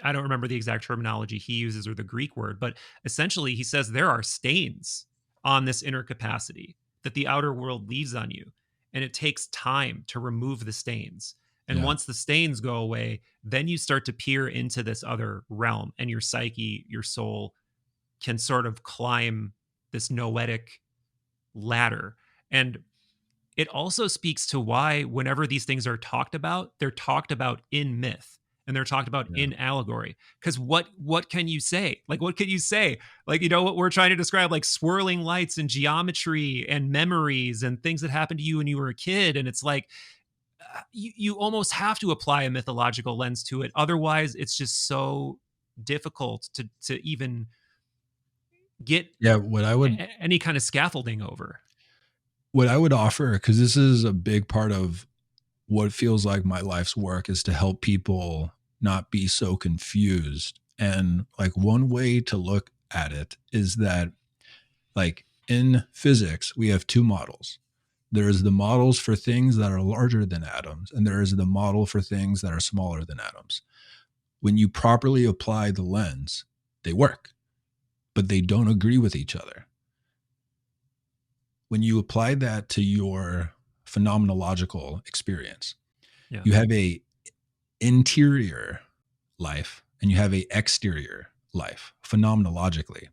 I don't remember the exact terminology he uses or the Greek word, but essentially he says there are stains on this inner capacity that the outer world leaves on you. And it takes time to remove the stains. And Yeah. once the stains go away, then you start to peer into this other realm, and your psyche, your soul can sort of climb this noetic ladder. And it also speaks to why, whenever these things are talked about, they're talked about in myth and they're talked about in allegory. Because what can you say? Like, what can you say? Like, what we're trying to describe, like swirling lights and geometry and memories and things that happened to you when you were a kid. And it's like, you almost have to apply a mythological lens to it. Otherwise, it's just so difficult to even get What I would any kind of scaffolding over. What I would offer, because this is a big part of what feels like my life's work, is to help people not be so confused. And like, one way to look at it is that, like, in physics, we have two models. There is the models for things that are larger than atoms, and there is the model for things that are smaller than atoms. When you properly apply the lens, they work, but they don't agree with each other. When you apply that to your phenomenological experience, you have a interior life and you have a exterior life phenomenologically.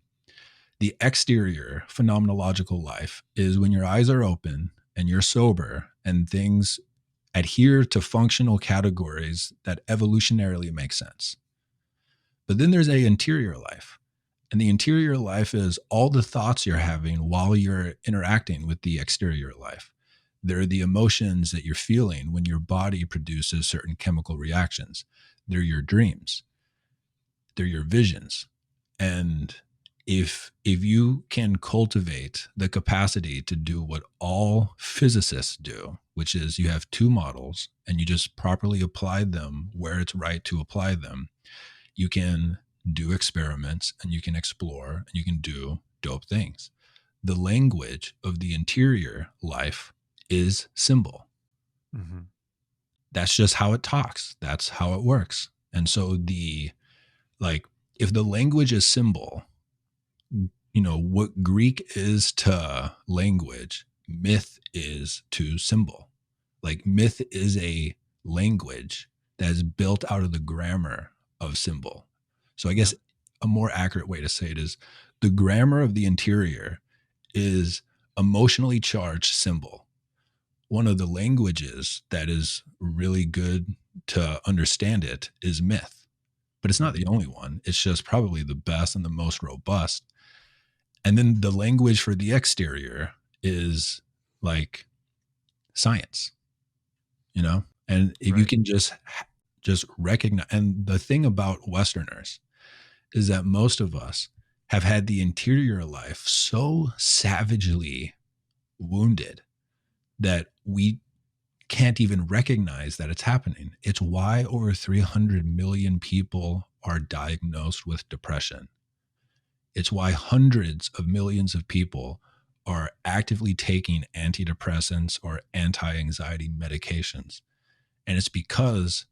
The exterior phenomenological life is when your eyes are open and you're sober and things adhere to functional categories that evolutionarily make sense. But then there's a interior life. And the interior life is all the thoughts you're having while you're interacting with the exterior life. They're the emotions that you're feeling when your body produces certain chemical reactions. They're your dreams. They're your visions. And if you can cultivate the capacity to do what all physicists do, which is you have two models and you just properly apply them where it's right to apply them, you can do experiments and you can explore and you can do dope things. The language of the interior life is symbol. Mm-hmm. That's just how it talks. That's how it works. And so if the language is symbol, what Greek is to language, myth is to symbol. Like myth is a language that is built out of the grammar of symbol. So I guess a more accurate way to say it is the grammar of the interior is emotionally charged symbol. One of the languages that is really good to understand it is myth, but it's not the only one. It's just probably the best and the most robust. And then the language for the exterior is like science, and if you can just recognize, and the thing about Westerners is that most of us have had the interior life so savagely wounded that we can't even recognize that it's happening. It's why over 300 million people are diagnosed with depression. It's why hundreds of millions of people are actively taking antidepressants or anti-anxiety medications. And it's because,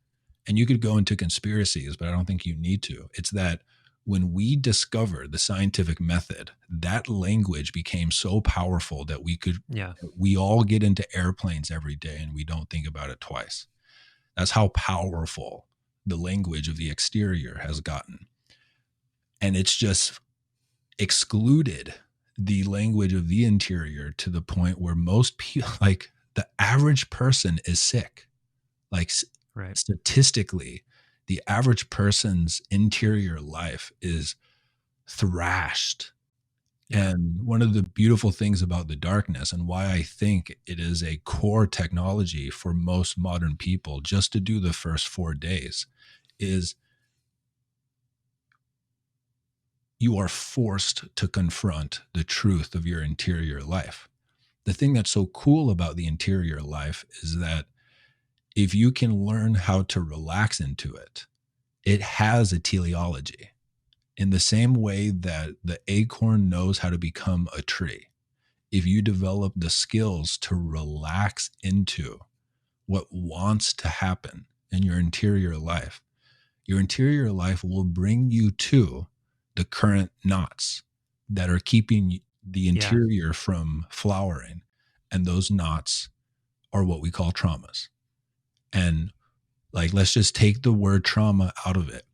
and you could go into conspiracies, but I don't think you need to. It's that when we discovered the scientific method, that language became so powerful that we all get into airplanes every day and we don't think about it twice. That's how powerful the language of the exterior has gotten. And it's just excluded the language of the interior to the point where most people, like the average person, is sick. Like statistically, the average person's interior life is thrashed. And one of the beautiful things about the darkness, and why I think it is a core technology for most modern people just to do the first 4 days, is you are forced to confront the truth of your interior life. The thing that's so cool about the interior life is that if you can learn how to relax into it, it has a teleology. In the same way that the acorn knows how to become a tree, if you develop the skills to relax into what wants to happen in your interior life will bring you to the current knots that are keeping the interior from flowering. And those knots are what we call traumas. And like, let's just take the word trauma out of it.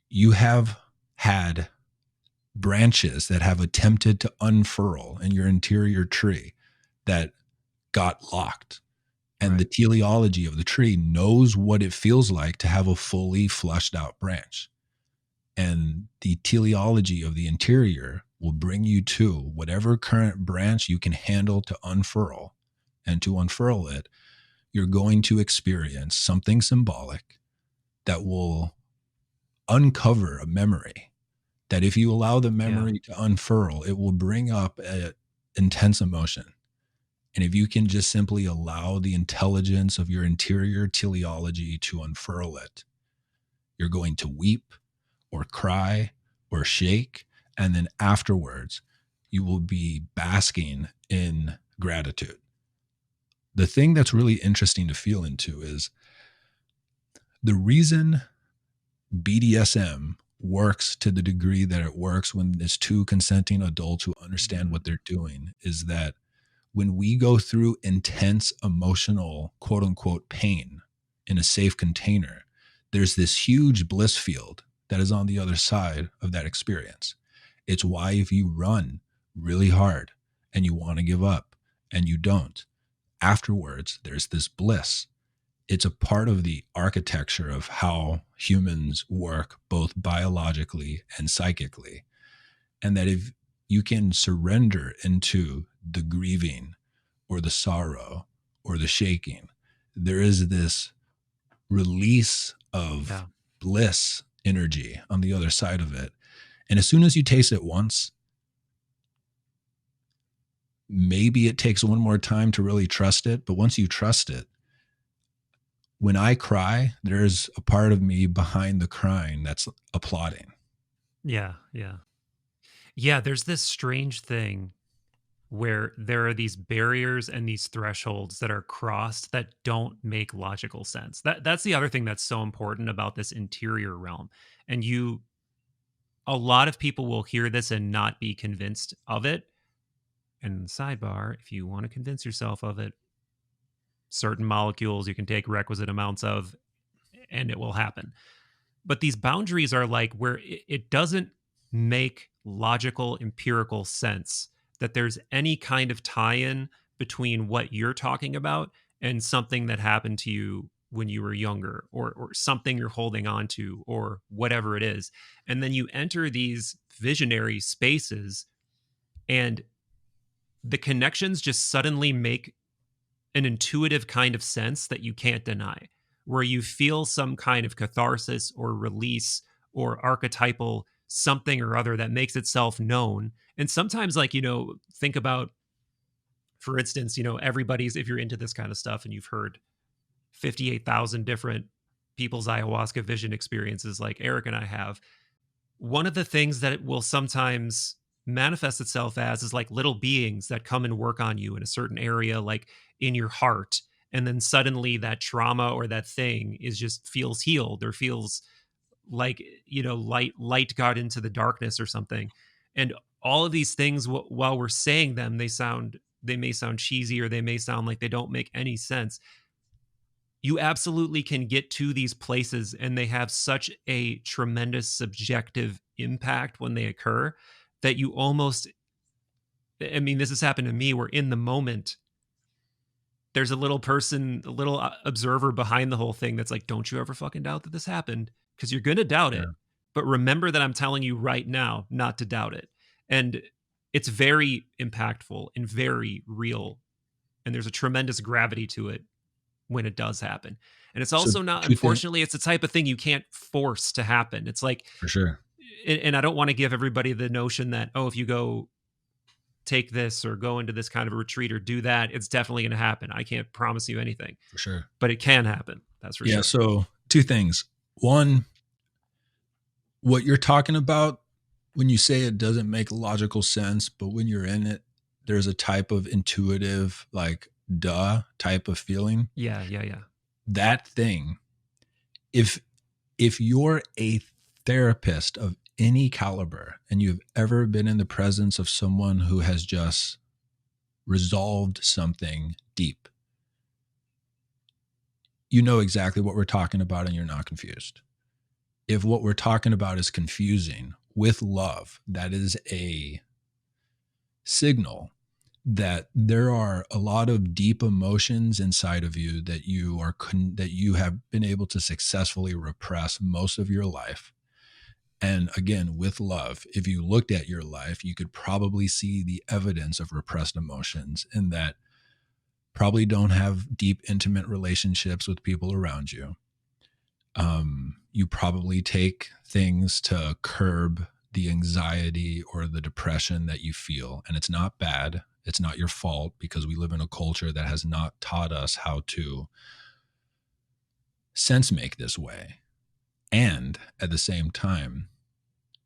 You have had branches that have attempted to unfurl in your interior tree that got locked. And the teleology of the tree knows what it feels like to have a fully flushed out branch. And the teleology of the interior will bring you to whatever current branch you can handle to unfurl. And to unfurl it, you're going to experience something symbolic that will uncover a memory that if you allow the memory to unfurl, it will bring up an intense emotion. And if you can just simply allow the intelligence of your interior teleology to unfurl it, you're going to weep or cry or shake. And then afterwards, you will be basking in gratitude. The thing that's really interesting to feel into is the reason BDSM works to the degree that it works when there's two consenting adults who understand what they're doing is that when we go through intense emotional, quote unquote, pain in a safe container, there's this huge bliss field that is on the other side of that experience. It's why if you run really hard and you want to give up and you don't, afterwards, there's this bliss. It's a part of the architecture of how humans work, both biologically and psychically. And that if you can surrender into the grieving or the sorrow or the shaking, there is this release of bliss energy on the other side of it. And as soon as you taste it once, maybe it takes one more time to really trust it. But once you trust it, when I cry, there's a part of me behind the crying that's applauding. Yeah. There's this strange thing where there are these barriers and these thresholds that are crossed that don't make logical sense. That's the other thing that's so important about this interior realm. And you a lot of people will hear this and not be convinced of it. And sidebar, if you want to convince yourself of it, certain molecules you can take requisite amounts of and it will happen. But these boundaries are like where it doesn't make logical, empirical sense that there's any kind of tie in between what you're talking about and something that happened to you when you were younger, or something you're holding on to, or whatever it is. And then you enter these visionary spaces and the connections just suddenly make an intuitive kind of sense that you can't deny, where you feel some kind of catharsis or release or archetypal something or other that makes itself known. And sometimes, like, think about, for instance, everybody's, if you're into this kind of stuff and you've heard 58,000 different people's ayahuasca vision experiences like Eric and I have, one of the things that it will sometimes manifest itself as is like little beings that come and work on you in a certain area, like in your heart. And then suddenly that trauma or that thing is just feels healed, or feels like, light got into the darkness or something. And all of these things, while we're saying them, they may sound cheesy, or they may sound like they don't make any sense. You absolutely can get to these places, and they have such a tremendous subjective impact when they occur that you almost, I mean, this has happened to me, where in the moment, there's a little person, a little observer behind the whole thing that's like, don't you ever fucking doubt that this happened, because you're going to doubt Yeah. it. But remember that I'm telling you right now not to doubt it. And it's very impactful and very real. And there's a tremendous gravity to it when it does happen. And it's So also not, two things unfortunately, it's the type of thing you can't force to happen. It's like, for sure. and I don't want to give everybody the notion that, oh, if you go take this or go into this kind of a retreat or do that, it's definitely going to happen. I can't promise you anything, For sure. but it can happen. That's for Yeah. sure. So two things. One, what you're talking about when you say it doesn't make logical sense, but when you're in it, there's a type of intuitive, like, duh type of feeling. Yeah. That thing, if you're a therapist of any caliber and you've ever been in the presence of someone who has just resolved something deep, you know exactly what we're talking about and you're not confused. If what we're talking about is confusing with love, that is a signal that there are a lot of deep emotions inside of you that you have been able to successfully repress most of your life. And again, with love, if you looked at your life, you could probably see the evidence of repressed emotions, in that probably don't have deep, intimate relationships with people around you. You probably take things to curb the anxiety or the depression that you feel. And it's not bad. It's not your fault, because we live in a culture that has not taught us how to sense make this way. And at the same time,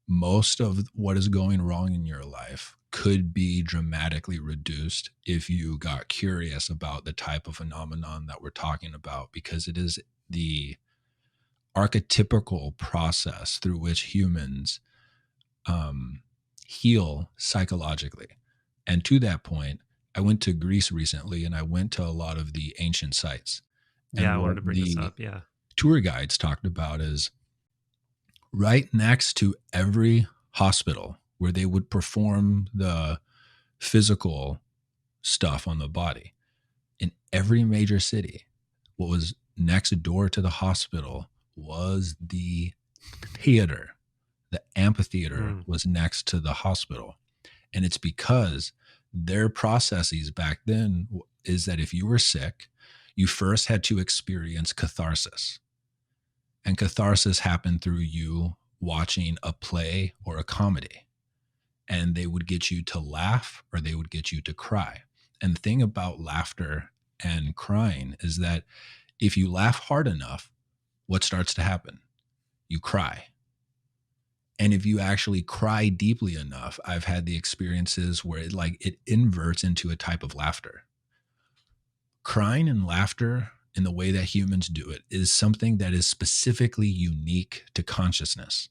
most of what is going wrong in your life could be dramatically reduced if you got curious about the type of phenomenon that we're talking about, because it is the archetypical process through which humans heal psychologically. And to that point, I went to Greece recently, and I went to a lot of the ancient sites. Yeah. I And wanted what to bring this the up. Yeah. tour guides talked about is right next to every hospital where they would perform the physical stuff on the body, in every major city, what was next door to the hospital was the theater. The amphitheater was next to the hospital. And it's because their processes back then is that if you were sick, you first had to experience catharsis. And catharsis happened through you watching a play or a comedy. And they would get you to laugh or they would get you to cry. And the thing about laughter and crying is that if you laugh hard enough, what starts to happen? You cry. And if you actually cry deeply enough, I've had the experiences where it inverts into a type of laughter. Crying and laughter, in the way that humans do it, is something that is specifically unique to consciousness.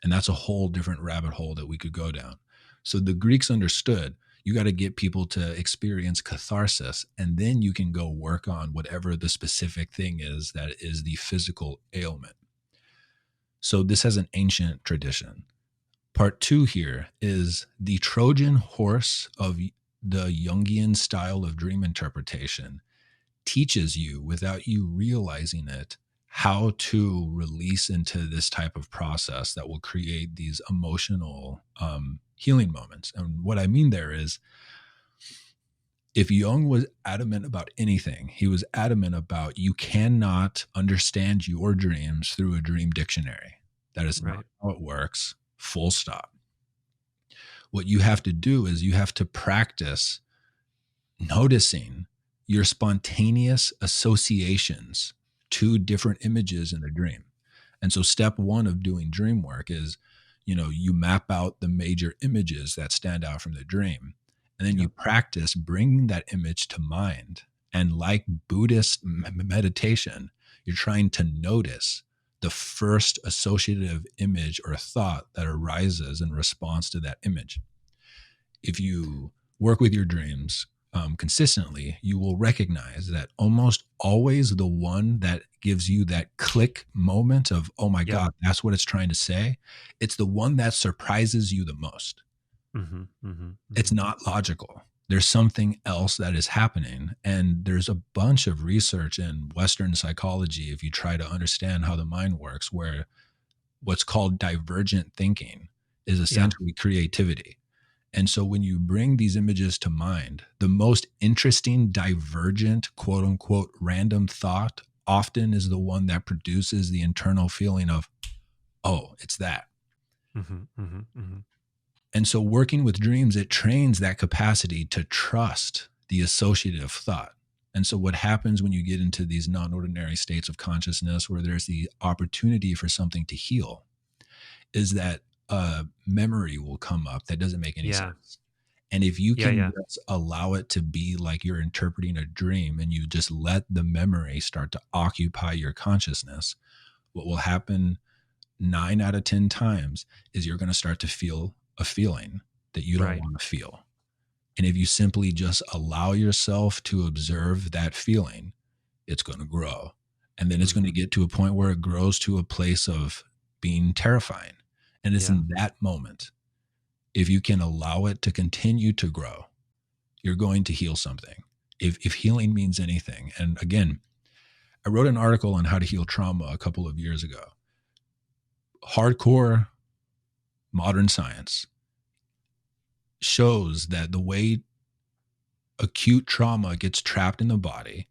And that's a whole different rabbit hole that we could go down. So the Greeks understood you got to get people to experience catharsis, and then you can go work on whatever the specific thing is that is the physical ailment. So this has an ancient tradition. Part two here is the Trojan horse of the Jungian style of dream interpretation teaches you, without you realizing it, how to release into this type of process that will create these emotional healing moments. And what I mean there is, if Jung was adamant about anything, he was adamant about you cannot understand your dreams through a dream dictionary. That is Right. not how it works, full stop. What you have to do is you have to practice noticing your spontaneous associations to different images in the dream. And so step one of doing dream work is, you map out the major images that stand out from the dream. And then you practice bringing that image to mind. And like Buddhist meditation, you're trying to notice the first associative image or thought that arises in response to that image. If you work with your dreams consistently, you will recognize that almost always the one that gives you that click moment of, oh my God, that's what it's trying to say. It's the one that surprises you the most. It's not logical. There's something else that is happening. And there's a bunch of research in Western psychology, if you try to understand how the mind works, where what's called divergent thinking is essentially creativity. And so when you bring these images to mind, the most interesting divergent, quote unquote, random thought often is the one that produces the internal feeling of, oh, it's that. And so working with dreams, it trains that capacity to trust the associative thought. And so what happens when you get into these non-ordinary states of consciousness where there's the opportunity for something to heal is that memory will come up that doesn't make any sense. And if you can just allow it to be like you're interpreting a dream and you just let the memory start to occupy your consciousness, what will happen 9 out of 10 times is you're going to start to feel a feeling that you don't want to feel. And if you simply just allow yourself to observe that feeling, it's going to grow. And then it's going to get to a point where it grows to a place of being terrifying. And it's in that moment, if you can allow it to continue to grow, you're going to heal something. If healing means anything. And again, I wrote an article on how to heal trauma a couple of years ago. Hardcore modern science shows that the way acute trauma gets trapped in the body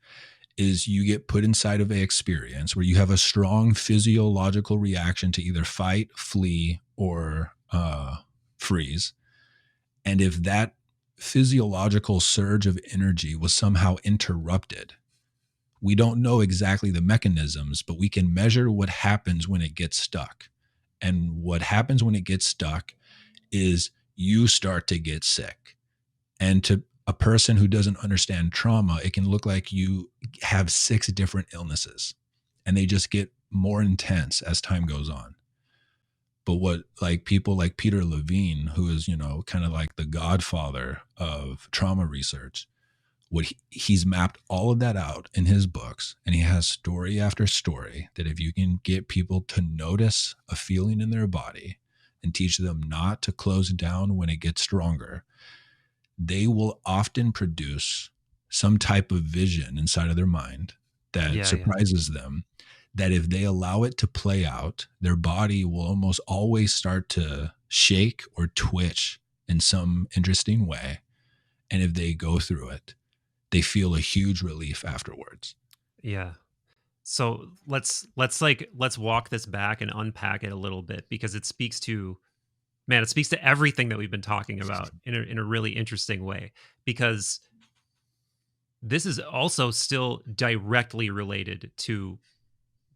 is you get put inside of an experience where you have a strong physiological reaction to either fight, flee, or freeze. And if that physiological surge of energy was somehow interrupted, we don't know exactly the mechanisms, but we can measure what happens when it gets stuck. And what happens when it gets stuck is you start to get sick. And to a person who doesn't understand trauma, it can look like you have 6 different illnesses and they just get more intense as time goes on. But what like people like Peter Levine, who is, kind of like the godfather of trauma research, what he's mapped all of that out in his books, and he has story after story that if you can get people to notice a feeling in their body and teach them not to close down when it gets stronger, they will often produce some type of vision inside of their mind that surprises them, that if they allow it to play out, their body will almost always start to shake or twitch in some interesting way. And if they go through it, they feel a huge relief afterwards. Yeah. So let's walk this back and unpack it a little bit, because it speaks to everything that we've been talking about in a really interesting way, because this is also still directly related to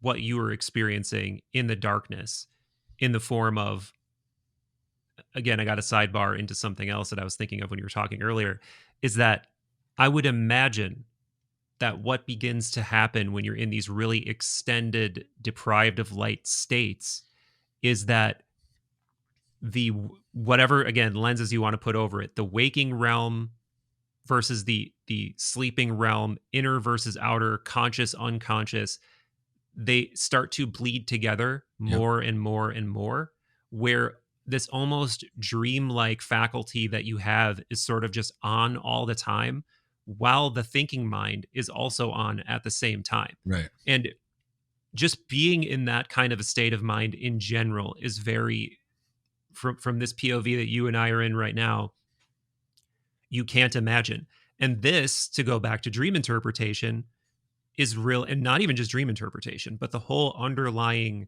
what you were experiencing in the darkness, in the form of, again, I got a sidebar into something else that I was thinking of when you were talking earlier, is that I would imagine that what begins to happen when you're in these really extended, deprived of light states is that the whatever, again, lenses you want to put over it, the waking realm versus the sleeping realm, inner versus outer, conscious, unconscious, they start to bleed together Yep. more and more and more, where this almost dreamlike faculty that you have is sort of just on all the time, while the thinking mind is also on at the same time. Right. And just being in that kind of a state of mind in general is very, from this POV that you and I are in right now, you can't imagine. And this, to go back to dream interpretation, is real, and not even just dream interpretation, but the whole underlying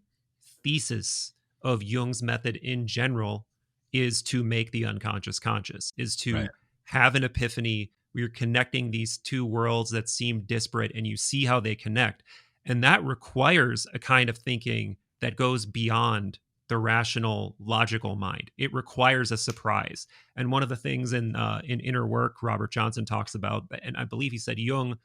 thesis of Jung's method in general is to make the unconscious conscious, is Right. to have an epiphany where you're connecting these two worlds that seem disparate and you see how they connect. And that requires a kind of thinking that goes beyond the rational, logical mind. It requires a surprise. And one of the things in Inner Work, Robert Johnson talks about, and I believe he said Jung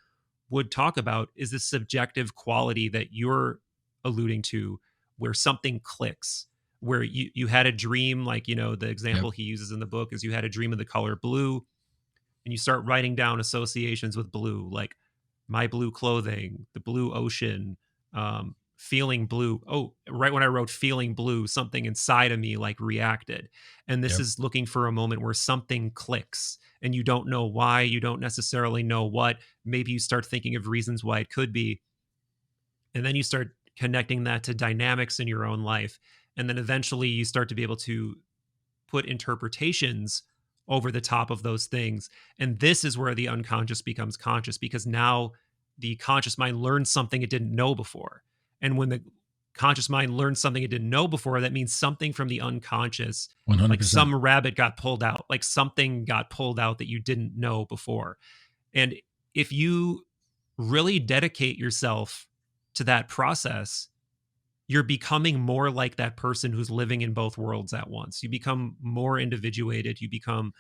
would talk about, is this subjective quality that you're alluding to, where something clicks, where you had a dream, like, the Yep. example he uses in the book is you had a dream of the color blue, and you start writing down associations with blue, like my blue clothing, the blue ocean, feeling blue. Oh, right when I wrote feeling blue, something inside of me like reacted. And this Yep. is looking for a moment where something clicks and you don't know why, you don't necessarily know what. Maybe you start thinking of reasons why it could be. And then you start connecting that to dynamics in your own life. And then eventually you start to be able to put interpretations over the top of those things. And this is where the unconscious becomes conscious, because now the conscious mind learns something it didn't know before. And when the conscious mind learns something it didn't know before, that means something from the unconscious, like 100%. some rabbit got pulled out, like something got pulled out that you didn't know before. And if you really dedicate yourself to that process, you're becoming more like that person who's living in both worlds at once. You become more individuated. You become,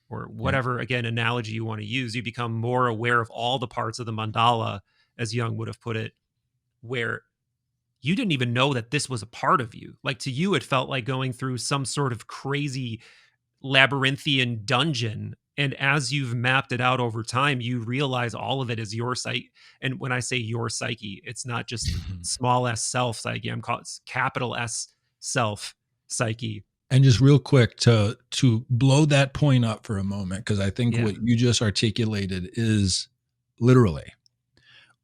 or Yep. whatever, again, analogy you want to use, you become more aware of all the parts of the mandala, as Jung would have put it, where you didn't even know that this was a part of you. Like, to you, it felt like going through some sort of crazy labyrinthian dungeon. And as you've mapped it out over time, you realize all of it is your psyche. And when I say your psyche, it's not just small s self psyche. I'm calling it capital S self psyche. And just real quick to blow that point up for a moment, because I think Yeah. what you just articulated is literally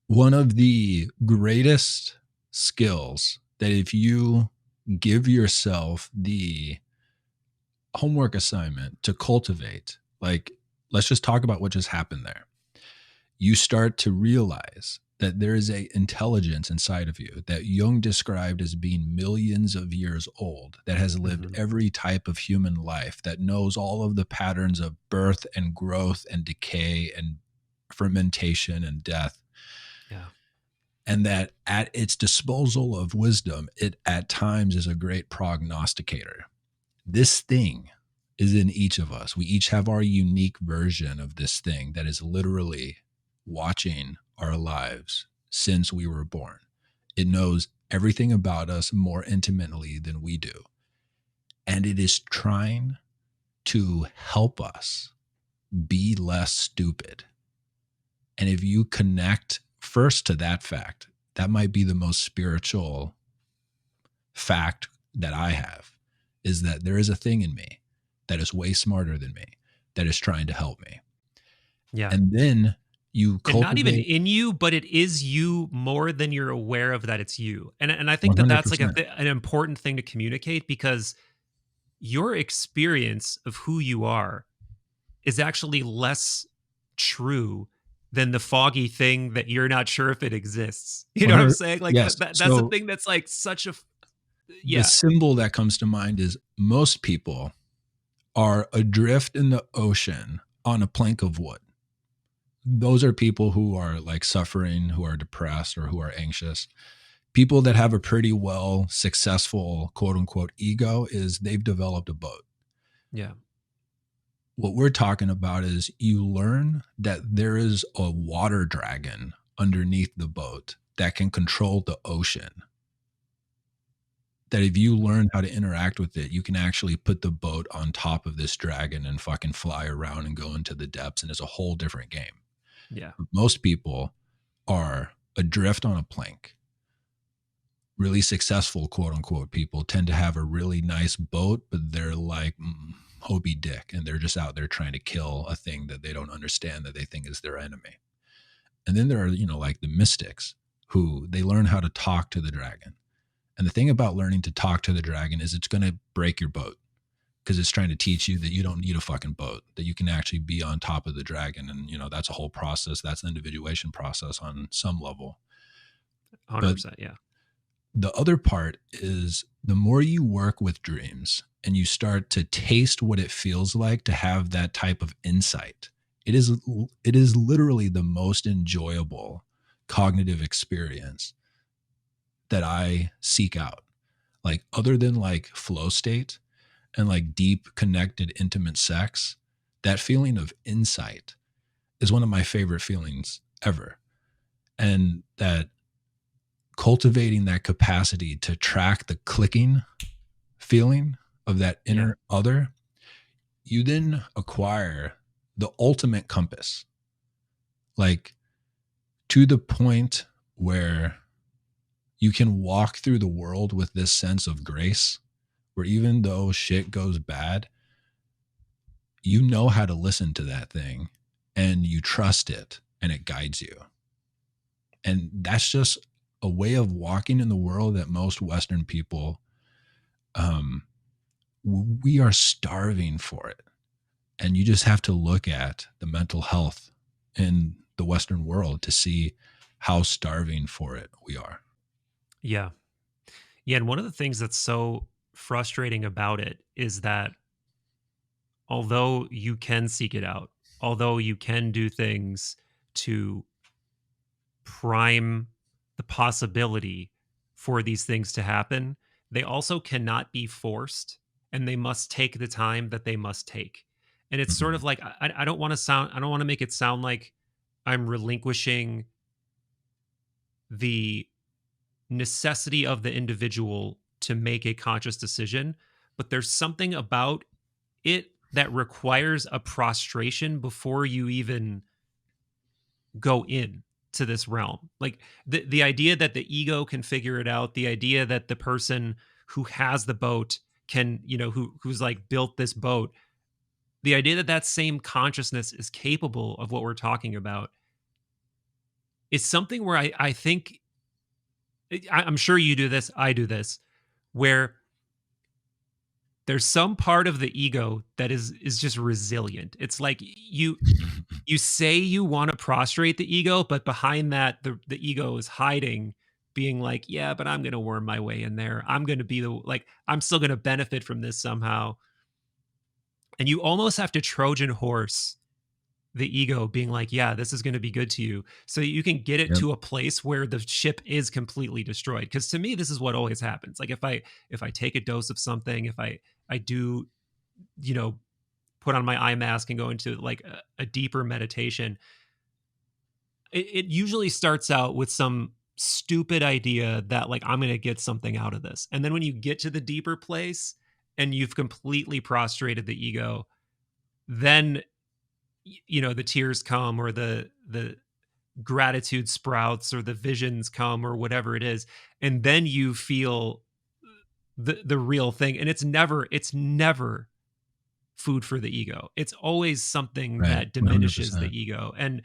one of the greatest skills that if you give yourself the homework assignment to cultivate, like, let's just talk about what just happened there. You start to realize that there is a intelligence inside of you that Jung described as being millions of years old, that has lived every type of human life, that knows all of the patterns of birth and growth and decay and fermentation and death. Yeah. And that at its disposal of wisdom, it at times is a great prognosticator. This thing is in each of us. We each have our unique version of this thing that is literally watching our lives since we were born. It knows everything about us more intimately than we do. And it is trying to help us be less stupid. And if you connect first to that fact, that might be the most spiritual fact that I have, is that there is a thing in me that is way smarter than me, that is trying to help me. Yeah. And then you And not even cultivate. in you, but it is you more than you're aware of that it's you. And I think that that's like 100%. an important thing to communicate, because your experience of who you are is actually less true than the foggy thing that you're not sure if it exists. You know what I'm 100. saying? Like Yes. that's the So thing that's like such a the yeah. symbol that comes to mind is most people are adrift in the ocean on a plank of wood. Those are people who are like suffering, who are depressed, or who are anxious. People that have a pretty well successful quote unquote ego is they've developed a boat. Yeah. What we're talking about is you learn that there is a water dragon underneath the boat that can control the ocean. that if you learn how to interact with it, you can actually put the boat on top of this dragon and fucking fly around and go into the depths. And it's a whole different game. Yeah. Most people are adrift on a plank. Really successful, quote unquote, people tend to have a really nice boat, but they're like Hobie Dick, and they're just out there trying to kill a thing that they don't understand that they think is their enemy. And then there are, like the mystics who they learn how to talk to the dragon. And the thing about learning to talk to the dragon is it's going to break your boat because it's trying to teach you that you don't need a fucking boat, that you can actually be on top of the dragon. And, that's a whole process. That's the individuation process on some level. 100%. Yeah. The other part is the more you work with dreams and you start to taste what it feels like to have that type of insight, it is literally the most enjoyable cognitive experience that I seek out. Like, other than like flow state and like deep connected intimate sex, that feeling of insight is one of my favorite feelings ever. And that cultivating that capacity to track the clicking feeling of that inner other, you then acquire the ultimate compass, like to the point where you can walk through the world with this sense of grace, where even though shit goes bad, you know how to listen to that thing and you trust it and it guides you. And that's just a way of walking in the world that most Western people, we are starving for it. And you just have to look at the mental health in the Western world to see how starving for it we are. Yeah. Yeah. And one of the things that's so frustrating about it is that although you can seek it out, although you can do things to prime the possibility for these things to happen, they also cannot be forced, and they must take the time that they must take. And it's sort of like, I don't want to make it sound like I'm relinquishing the necessity of the individual to make a conscious decision, but there's something about it that requires a prostration before you even go in to this realm. Like the idea that the ego can figure it out, the idea that the person who has the boat can, who's like built this boat, the idea that that same consciousness is capable of what we're talking about is something where I think, I'm sure you do this, I do this, where there's some part of the ego that is just resilient. It's like you say you want to prostrate the ego, but behind that the ego is hiding, being like, yeah, but I'm going to worm my way in there. I'm going to be I'm still going to benefit from this somehow. And you almost have to Trojan horse the ego, being like, yeah, this is going to be good to you, so that you can get it to a place where the ship is completely destroyed. Because to me, this is what always happens. Like if I take a dose of something, if I do, put on my eye mask and go into like a deeper meditation, it usually starts out with some stupid idea that like, I'm going to get something out of this. And then when you get to the deeper place and you've completely prostrated the ego, then the tears come, or the gratitude sprouts, or the visions come, or whatever it is, and then you feel the real thing. And it's never food for the ego. It's always something that diminishes 100%. the ego. And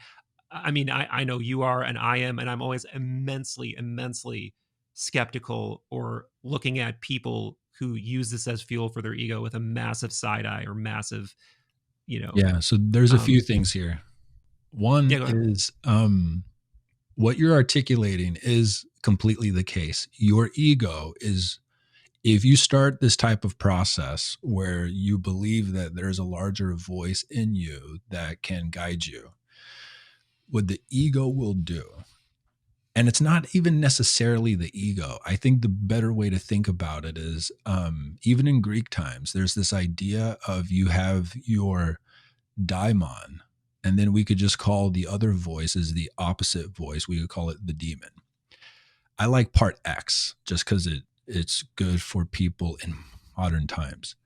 I mean, I know you are, and I am, and I'm always immensely skeptical, or looking at people who use this as fuel for their ego with a massive side eye, or massive, Yeah. So there's a few things here. One is what you're articulating is completely the case. Your ego is, if you start this type of process where you believe that there's a larger voice in you that can guide you, what the ego will do, and it's not even necessarily the ego. I think the better way to think about it is, even in Greek times, there's this idea of you have your daimon, and then we could just call the other voice as the opposite voice. We could call it the demon. I like part X just because it's good for people in modern times.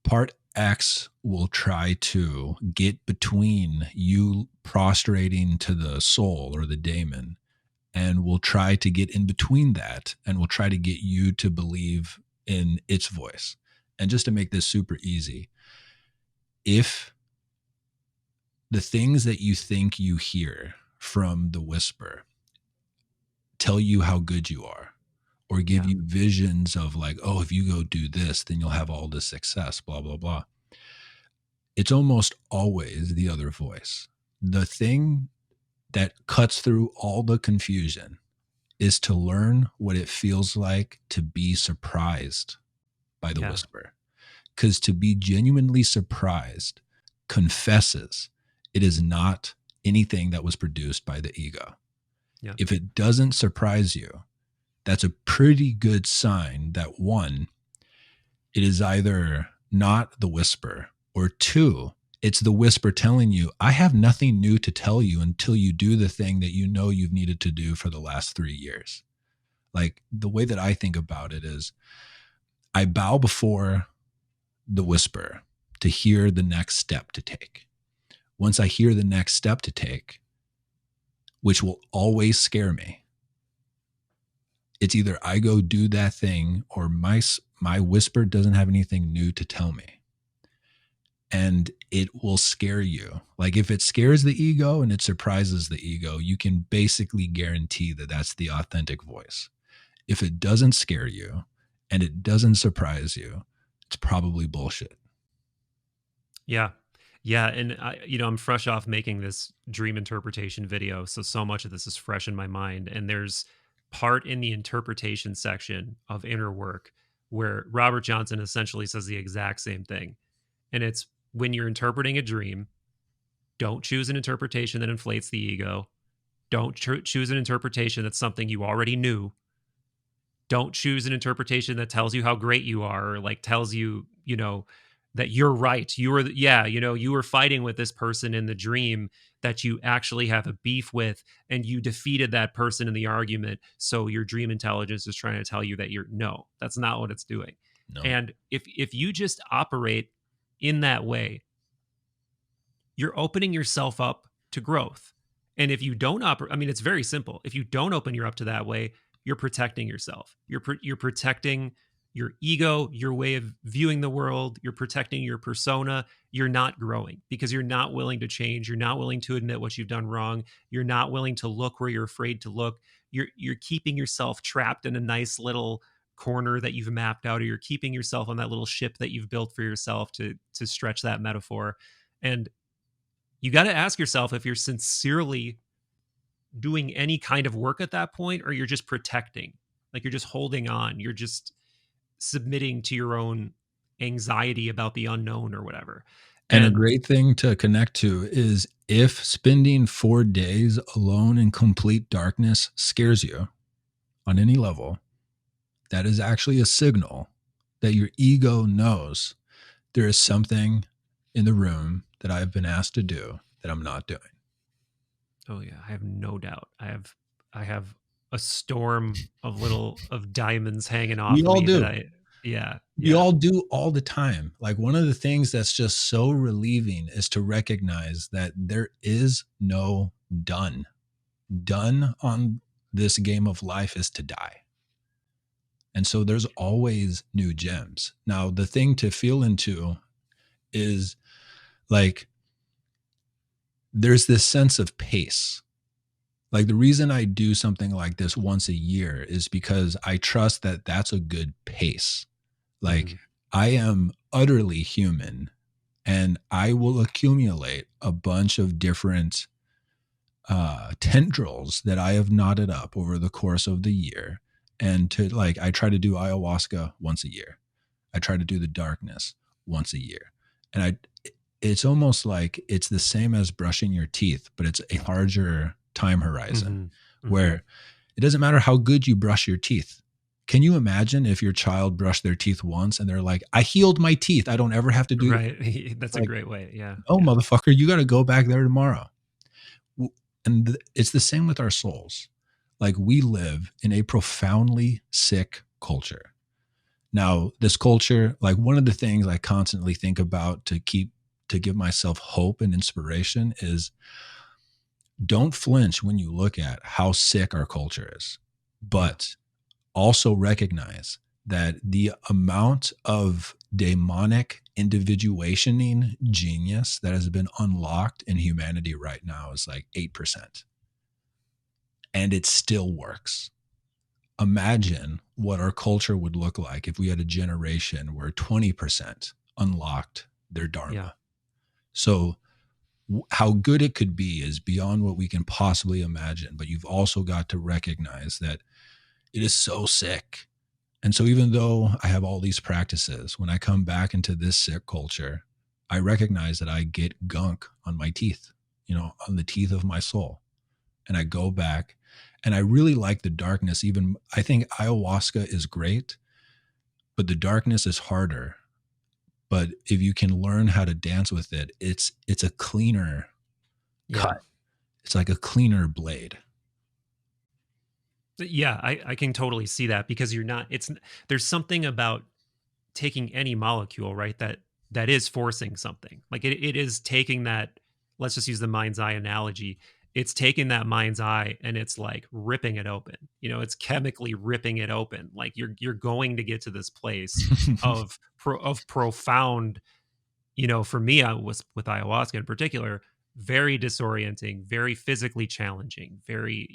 Part X will try to get between you prostrating to the soul or the daemon, and will try to get in between that, and will try to get you to believe in its voice. And just to make this super easy, if the things that you think you hear from the whisper tell you how good you are, or give you visions of like, oh, if you go do this, then you'll have all this success, blah, blah, blah. It's almost always the other voice. The thing that cuts through all the confusion is to learn what it feels like to be surprised by the whisper. Because to be genuinely surprised confesses it is not anything that was produced by the ego. Yeah. If it doesn't surprise you, that's a pretty good sign that, one, it is either not the whisper, or two, it's the whisper telling you, I have nothing new to tell you until you do the thing that you know you've needed to do for the last 3 years. Like, the way that I think about it is, I bow before the whisper to hear the next step to take. Once I hear the next step to take, which will always scare me, it's either I go do that thing, or my whisper doesn't have anything new to tell me. And it will scare you. Like, if it scares the ego and it surprises the ego, you can basically guarantee that that's the authentic voice. If it doesn't scare you and it doesn't surprise you, it's probably bullshit. Yeah. Yeah. And I'm fresh off making this dream interpretation video. So much of this is fresh in my mind. And there's part in the interpretation section of Inner Work where Robert Johnson essentially says the exact same thing. And it's, when you're interpreting a dream, don't choose an interpretation that inflates the ego. Don't choose an interpretation that's something you already knew. Don't choose an interpretation that tells you how great you are, or like tells you, that you're right. You were fighting with this person in the dream that you actually have a beef with, and you defeated that person in the argument. So your dream intelligence is trying to tell you that no, that's not what it's doing. No. And if you just operate in that way, you're opening yourself up to growth. And if you don't operate, it's very simple. If you don't open your up to that way, you're protecting yourself. You're protecting your ego, your way of viewing the world. You're protecting your persona. You're not growing because you're not willing to change. You're not willing to admit what you've done wrong. You're not willing to look where you're afraid to look. You're keeping yourself trapped in a nice little corner that you've mapped out, or you're keeping yourself on that little ship that you've built for yourself, to stretch that metaphor. And you got to ask yourself if you're sincerely doing any kind of work at that point, or you're just protecting, like you're just holding on, you're just submitting to your own anxiety about the unknown or whatever. And a great thing to connect to is, if spending 4 days alone in complete darkness scares you on any level, that is actually a signal that your ego knows there is something in the room that I've been asked to do that I'm not doing. Oh yeah, I have no doubt. I have a storm of diamonds hanging off. We all do. We all do all the time. Like, one of the things that's just so relieving is to recognize that there is no done. Done on this game of life is to die. And so there's always new gems. Now, the thing to feel into is, like, there's this sense of pace. Like, the reason I do something like this once a year is because I trust that that's a good pace. Like, I am utterly human, and I will accumulate a bunch of different tendrils that I have knotted up over the course of the year. And I try to do ayahuasca once a year. I try to do the darkness once a year. And it's almost like it's the same as brushing your teeth, but it's a larger time horizon where it doesn't matter how good you brush your teeth. Can you imagine if your child brushed their teeth once and they're like, I healed my teeth, I don't ever have to do right. That's a great way. Yeah. Oh, yeah. Motherfucker, you got to go back there tomorrow. And it's the same with our souls. Like, we live in a profoundly sick culture. Now, this culture, like one of the things I constantly think about to give myself hope and inspiration is don't flinch when you look at how sick our culture is, but also recognize that the amount of demonic individuationing genius that has been unlocked in humanity right now is like 8%. And it still works. Imagine what our culture would look like if we had a generation where 20% unlocked their dharma. Yeah. So how good it could be is beyond what we can possibly imagine, but you've also got to recognize that it is so sick. And so even though I have all these practices, when I come back into this sick culture, I recognize that I get gunk on my teeth, on the teeth of my soul. And I go back and I really like the darkness. Even I think ayahuasca is great, but the darkness is harder. But if you can learn how to dance with it, it's a cleaner cut. It's like a cleaner blade. Yeah, I can totally see that, because there's something about taking any molecule, right, that is forcing something. Like it is taking that, let's just use the mind's eye analogy. It's taking that mind's eye and it's like ripping it open. It's chemically ripping it open. Like you're going to get to this place of profound, for me, I was with ayahuasca in particular, very disorienting, very physically challenging, very,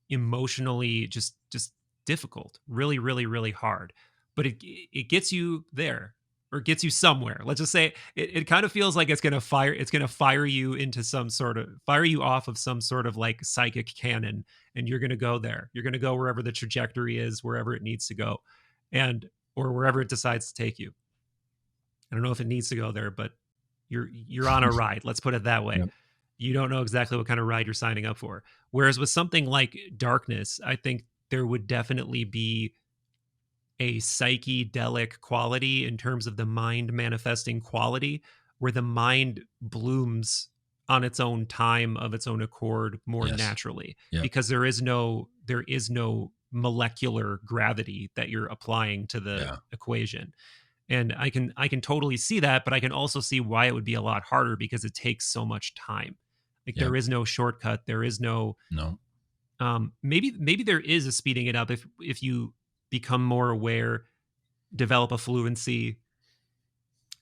emotionally just difficult, really, really, really hard. But it gets you there, or gets you somewhere. Let's just say it kind of feels like it's gonna fire you into fire you off of some sort of like psychic cannon, and you're gonna go there. You're gonna go wherever the trajectory is, wherever it needs to go, or wherever it decides to take you. I don't know if it needs to go there, but you're on a ride. Let's put it that way. Yep. You don't know exactly what kind of ride you're signing up for. Whereas with something like darkness, I think there would definitely be a psychedelic quality in terms of the mind manifesting quality, where the mind blooms on its own time, of its own accord, more naturally, because there is no molecular gravity that you're applying to the equation. And I can totally see that, but I can also see why it would be a lot harder, because it takes so much time. Like there is no shortcut. There is no. Maybe there is a speeding it up if you become more aware, develop a fluency,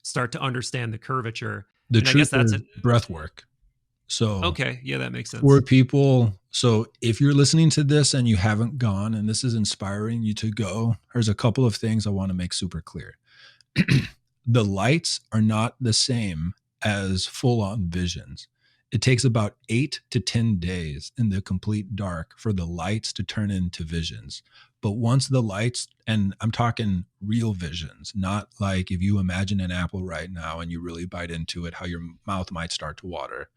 start to understand the curvature. I guess that's breath work. So okay, yeah, that makes sense. For people, so if you're listening to this and you haven't gone, and this is inspiring you to go, there's a couple of things I want to make super clear. The lights are not the same as full-on visions. It takes about 8 to 10 days in the complete dark for the lights to turn into visions. But once the lights, and I'm talking real visions, not like if you imagine an apple right now and you really bite into it, how your mouth might start to water.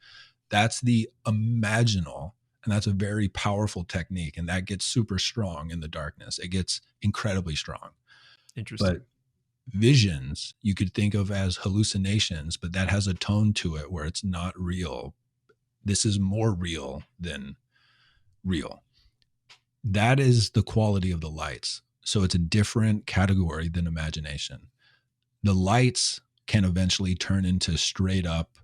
That's the imaginal, and that's a very powerful technique, and that gets super strong in the darkness. It gets incredibly strong. Interesting. But visions you could think of as hallucinations, but that has a tone to it where it's not real. This is more real than real. That is the quality of the lights. So it's a different category than imagination. The lights can eventually turn into straight up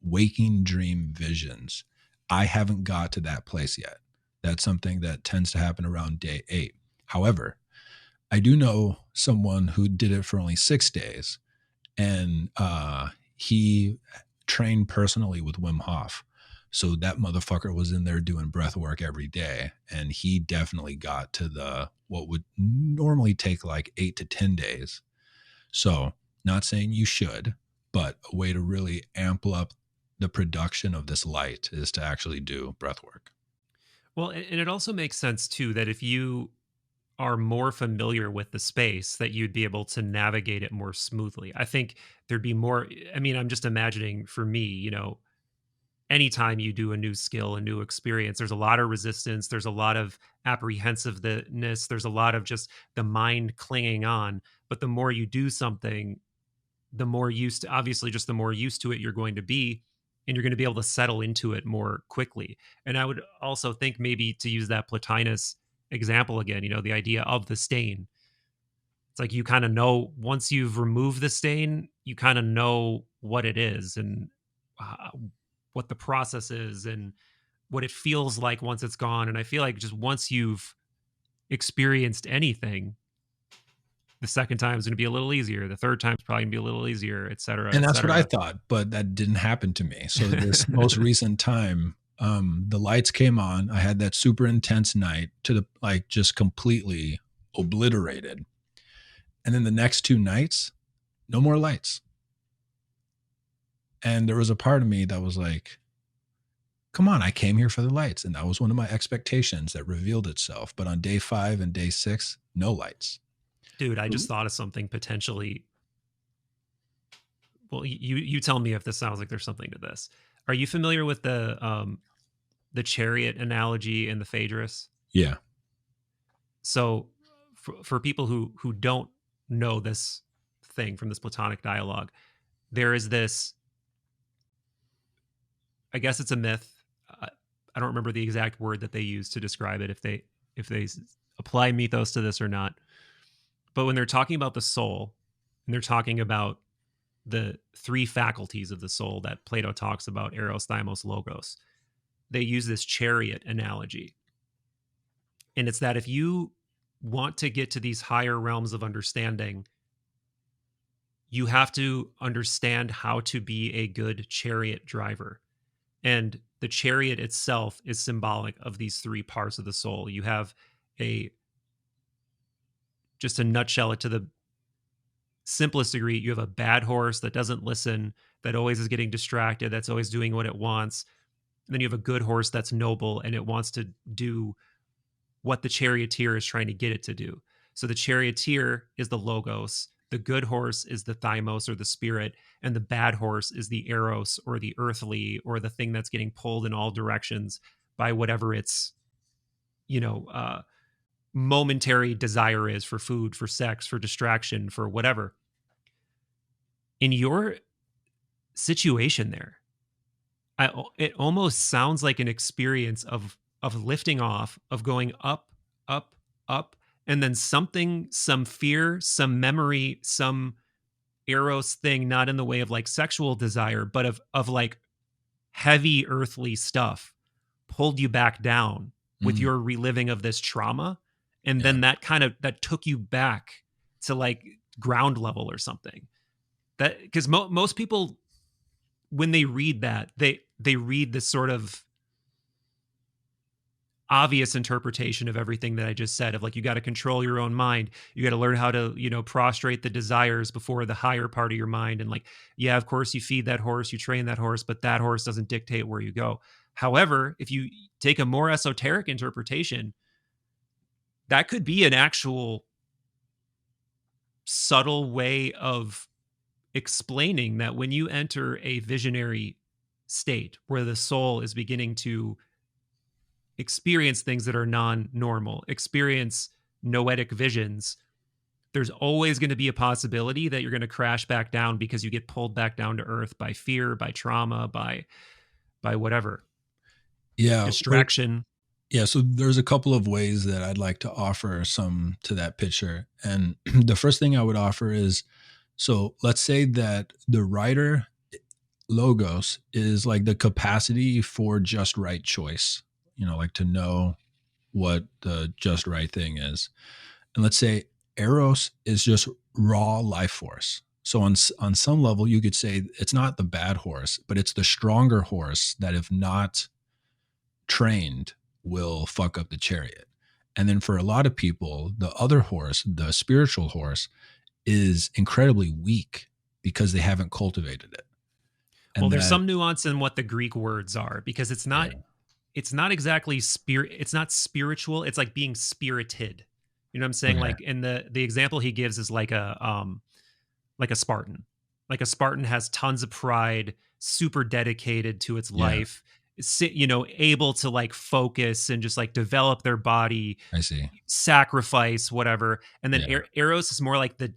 waking dream visions. I haven't got to that place yet. That's something that tends to happen around day 8. However, I do know someone who did it for only 6 days, and he trained personally with Wim Hof. So that motherfucker was in there doing breath work every day, and he definitely got to what would normally take like 8 to 10 days. So not saying you should, but a way to really amp up the production of this light is to actually do breath work. Well, and it also makes sense too that if you are more familiar with the space, that you'd be able to navigate it more smoothly. I think there'd be more, I'm just imagining for me, anytime you do a new skill, a new experience, there's a lot of resistance, there's a lot of apprehensiveness, there's a lot of just the mind clinging on. But the more you do something, the more used to it you're going to be, and you're going to be able to settle into it more quickly. And I would also think, maybe to use that Plotinus example again, the idea of the stain. It's like you kind of know once you've removed the stain, you kind of know what it is and uh, what the process is and what it feels like once it's gone. And I feel like just once you've experienced anything, the second time is going to be a little easier. The third time is probably going to be a little easier, et cetera, And et that's what I cetera. thought, but that didn't happen to me. So this most recent time, the lights came on. I had that super intense night to the like just completely obliterated. And then the next two nights, no more lights. And there was a part of me that was like, come on, I came here for the lights. And that was one of my expectations that revealed itself. But on day 5 and day 6, no lights. Dude, I just thought of something potentially. Well, you tell me if this sounds like there's something to this. Are you familiar with the chariot analogy in the Phaedrus? Yeah. So for people who don't know this thing from this Platonic dialogue, there is this, I guess it's a myth. I don't remember the exact word that they use to describe it, if they apply mythos to this or not. But when they're talking about the soul, and they're talking about the three faculties of the soul that Plato talks about, eros, thymos, logos, they use this chariot analogy. And it's that if you want to get to these higher realms of understanding, you have to understand how to be a good chariot driver. And the chariot itself is symbolic of these three parts of the soul. You have just to nutshell it to the simplest degree, you have a bad horse that doesn't listen, that always is getting distracted, that's always doing what it wants. And then you have a good horse that's noble and it wants to do what the charioteer is trying to get it to do. So the charioteer is the logos, the good horse is the thymos or the spirit, and the bad horse is the eros or the earthly or the thing that's getting pulled in all directions by whatever its momentary desire is, for food, for sex, for distraction, for whatever. In your situation there, it almost sounds like an experience of lifting off, of going up, up, up, and then something, some fear, some memory, some eros thing, not in the way of like sexual desire, but of like heavy earthly stuff, pulled you back down with your reliving of this trauma. And then that took you back to like ground level or something. That because most people, when they read that, they read this sort of obvious interpretation of everything that I just said, of like, you got to control your own mind. You got to learn how to, prostrate the desires before the higher part of your mind. And like, yeah, of course you feed that horse, you train that horse, but that horse doesn't dictate where you go. However, if you take a more esoteric interpretation, that could be an actual subtle way of explaining that when you enter a visionary state where the soul is beginning to experience things that are non-normal, experience noetic visions, there's always going to be a possibility that you're going to crash back down because you get pulled back down to earth by fear, by trauma, by whatever. Yeah. Distraction. Yeah, so there's a couple of ways that I'd like to offer some to that picture. And the first thing I would offer is, so let's say that the writer logos is like the capacity for just right choice, like to know what the just right thing is. And let's say eros is just raw life force. So on some level, you could say it's not the bad horse, but it's the stronger horse that, if not trained, will fuck up the chariot. And then for a lot of people, the other horse, the spiritual horse, is incredibly weak because they haven't cultivated it. And well, there's some nuance in what the Greek words are, because it's not exactly spirit. It's not spiritual. It's like being spirited. You know what I'm saying? Okay. Like, in the example he gives is like a Spartan. Like a Spartan has tons of pride, super dedicated to its life, able to like focus and just like develop their body. I see. Sacrifice, whatever. And then eros is more like the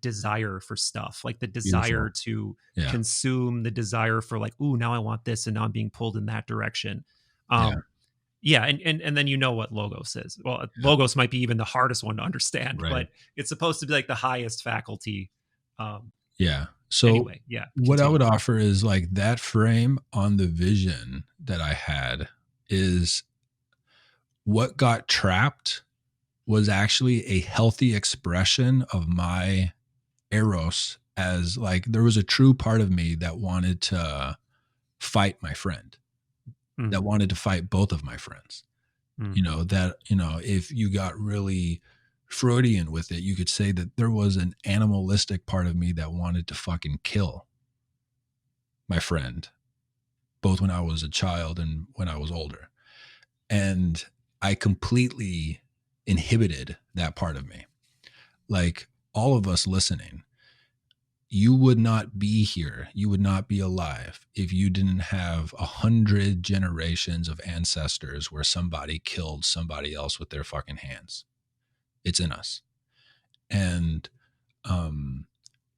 desire for stuff, like the desire to consume, the desire for like, ooh, now I want this, and now I'm being pulled in that direction. Yeah, and then you know what logos is. Well, logos might be even the hardest one to understand, Right. but it's supposed to be like the highest faculty. Yeah. So Anyway, yeah, what I continue. would offer is like that frame on the vision that I had is what got trapped was actually a healthy expression of my eros, as like there was a true part of me that wanted to fight my friend, that Mm, wanted to fight both of my friends. mm, That, if you got really Freudian with it, you could say that there was an animalistic part of me that wanted to fucking kill my friend, both when I was a child and when I was older. And I completely inhibited that part of me. Like all of us listening, you would not be here. You would not be alive if you didn't have 100 generations of ancestors where somebody killed somebody else with their fucking hands. It's in us. And um,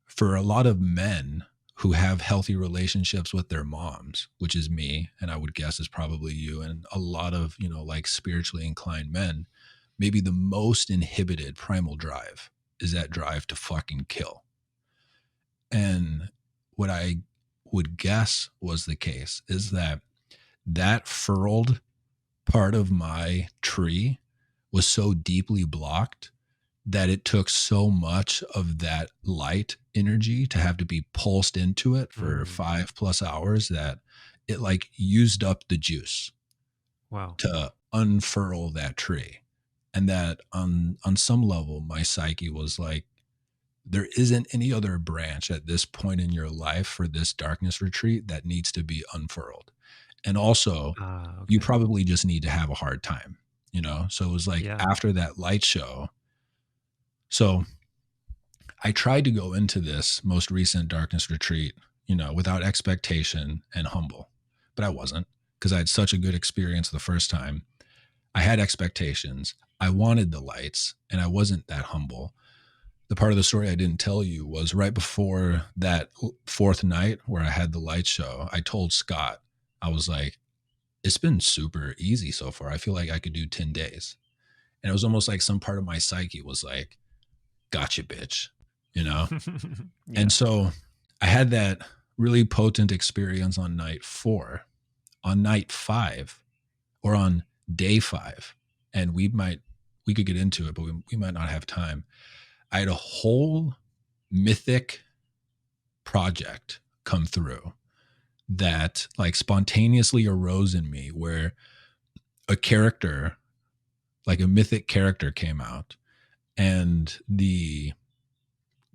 for a lot of men who have healthy relationships with their moms, which is me, and I would guess is probably you, and a lot of, like spiritually inclined men, maybe the most inhibited primal drive is that drive to fucking kill. And what I would guess was the case is that furled part of my tree was so deeply blocked that it took so much of that light energy to have to be pulsed into it for mm. 5+ hours that it like used up the juice Wow. to unfurl that tree. And that on some level my psyche was like, there isn't any other branch at this point in your life for this darkness retreat that needs to be unfurled. And also, Ah, you okay. probably just need to have a hard time, So it was like Yeah. after that light show. So I tried to go into this most recent darkness retreat, without expectation and humble, but I wasn't, because I had such a good experience the first time. I had expectations. I wanted the lights, and I wasn't that humble. The part of the story I didn't tell you was right before that fourth night where I had the light show, I told Scott, I was like, it's been super easy so far. I feel like I could do 10 days. And it was almost like some part of my psyche was like, gotcha, bitch, you know? Yeah. And so I had that really potent experience on night 4. On night 5, or on day 5, and we could get into it, but we might not have time. I had a whole mythic project come through that like spontaneously arose in me, where a character, like a mythic character, came out, and the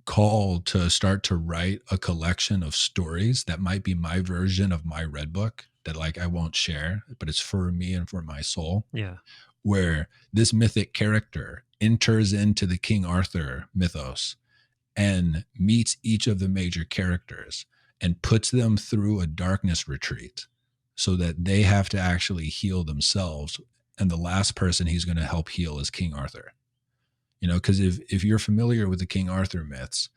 call to start to write a collection of stories that might be my version of my red book that like I won't share, but it's for me and for my soul, Yeah. where this mythic character enters into the King Arthur mythos and meets each of the major characters and puts them through a darkness retreat so that they have to actually heal themselves. And the last person he's going to help heal is King Arthur. Because if you're familiar with the King Arthur myths,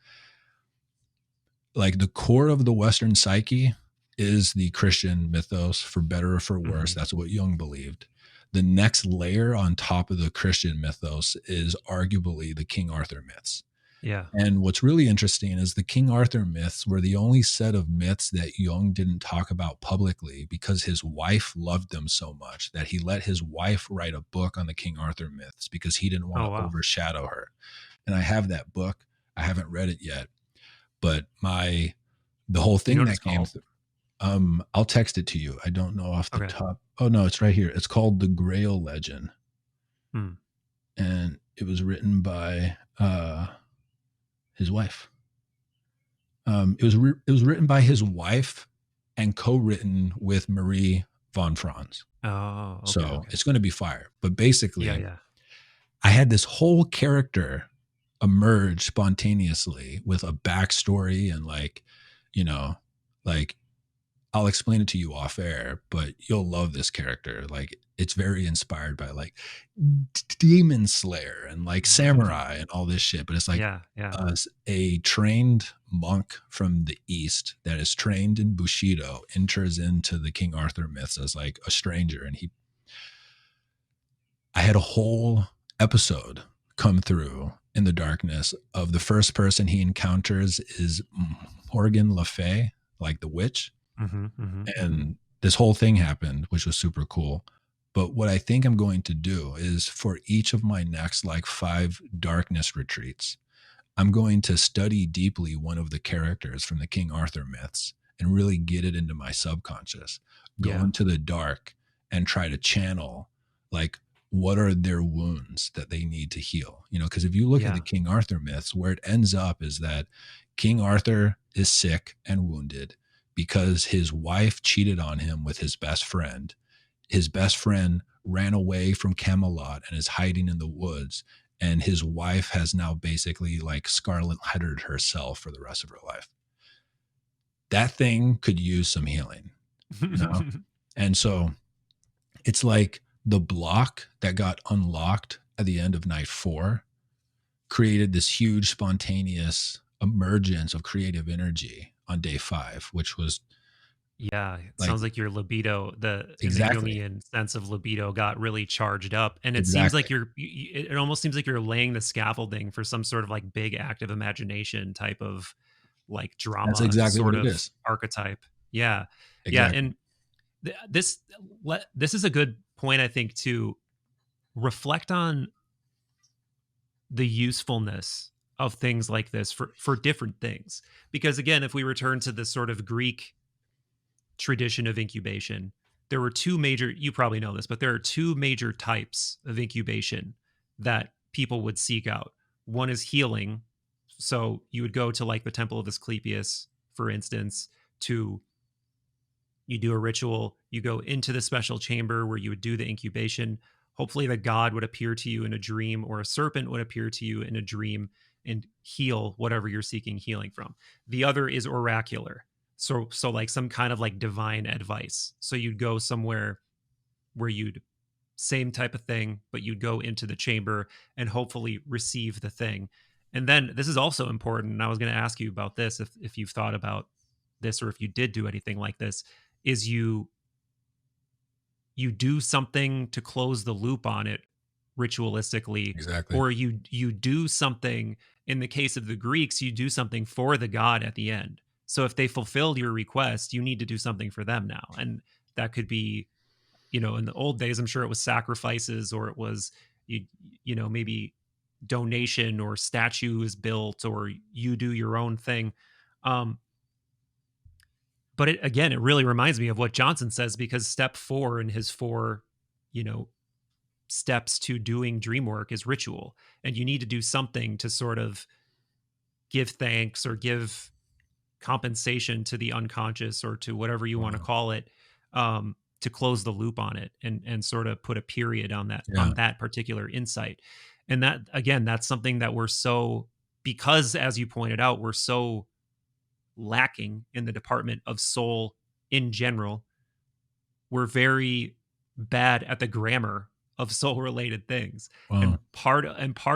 like the core of the Western psyche is the Christian mythos, for better or for worse. Mhm. That's what Jung believed. The next layer on top of the Christian mythos is arguably the King Arthur myths. Yeah. And what's really interesting is the King Arthur myths were the only set of myths that Jung didn't talk about publicly, because his wife loved them so much that he let his wife write a book on the King Arthur myths because he didn't want Oh, to wow. overshadow her. And I have that book. I haven't read it yet, but the whole You know thing what it's that came called? through, I'll text it to you. I don't know off the Okay. top. Oh no, it's right here. It's called The Grail Legend. Hmm. And it was written by his wife. It was written by his wife and co-written with Marie von Franz. Oh, okay. So Okay. it's going to be fire. But Yeah. basically, Yeah. I had this whole character emerge spontaneously with a backstory and you know, like I'll explain it to you off air, but you'll love this character. Like it's very inspired by like Demon Slayer and like samurai and all this shit. But it's like Yeah. Yeah. a trained monk from the East that is trained in Bushido enters into the King Arthur myths as like a stranger, and I had a whole episode come through in the darkness of the first person he encounters is Morgan Le Fay, like the witch. And this whole thing happened, which was super cool. But what I think I'm going to do is for each of my next like 5 darkness retreats, I'm going to study deeply one of the characters from the King Arthur myths and really get it into my subconscious, go Yeah. into the dark and try to channel like what are their wounds that they need to heal. Because if you look at the Yeah. King Arthur myths, where it ends up is that King Arthur is sick and wounded because his wife cheated on him with his best friend. His best friend ran away from Camelot and is hiding in the woods, and his wife has now basically like scarlet lettered herself for the rest of her life. That thing could use some healing, you know? And so it's like the block that got unlocked at the end of night 4 created this huge spontaneous emergence of creative energy on day 5, which was Yeah, it like sounds like your libido, in the exactly, Jungian sense of libido, got really charged up, and it seems exactly. like it almost seems like you're laying the scaffolding for some sort of like big active imagination type of like That's drama exactly what sort it of is. archetype. Yeah, yeah, Exactly. and this is a good point, I think, to reflect on the usefulness of things like this for different things. Because again, if we return to this sort of Greek tradition of incubation, there were two major, you probably know this, but there are two major types of incubation that people would seek out. One is healing. So you would go to like the Temple of Asclepius, for instance, to you do a ritual, you go into the special chamber where you would do the incubation. Hopefully, the god would appear to you in a dream, or a serpent would appear to you in a dream and heal whatever you're seeking healing from. The other is oracular. So like some kind of like divine advice. So you'd go somewhere where you'd same type of thing, but you'd go into the chamber and hopefully receive the thing. And then this is also important, and I was going to ask you about this if you've thought about this or if you did do anything like this, is you do something to close the loop on it ritualistically, Exactly. or you do something. In the case of the Greeks, you do something for the god at the end. So if they fulfilled your request, you need to do something for them now. And that could be, in the old days, I'm sure it was sacrifices, or it was you maybe donation, or statue is built, or you do your own thing. um but it really reminds me of what Johnson says, because step 4 in his 4, you know steps to doing dream work is ritual, and you need to do something to sort of give thanks or give compensation to the unconscious, or to whatever you want to Wow. call it, to close the loop on it, and sort of put a period Yeah. on that particular insight. And that, again, that's something that we're so, because as you pointed out, we're so lacking in the department of soul in general. We're very bad at the grammar of soul related things. And Wow. part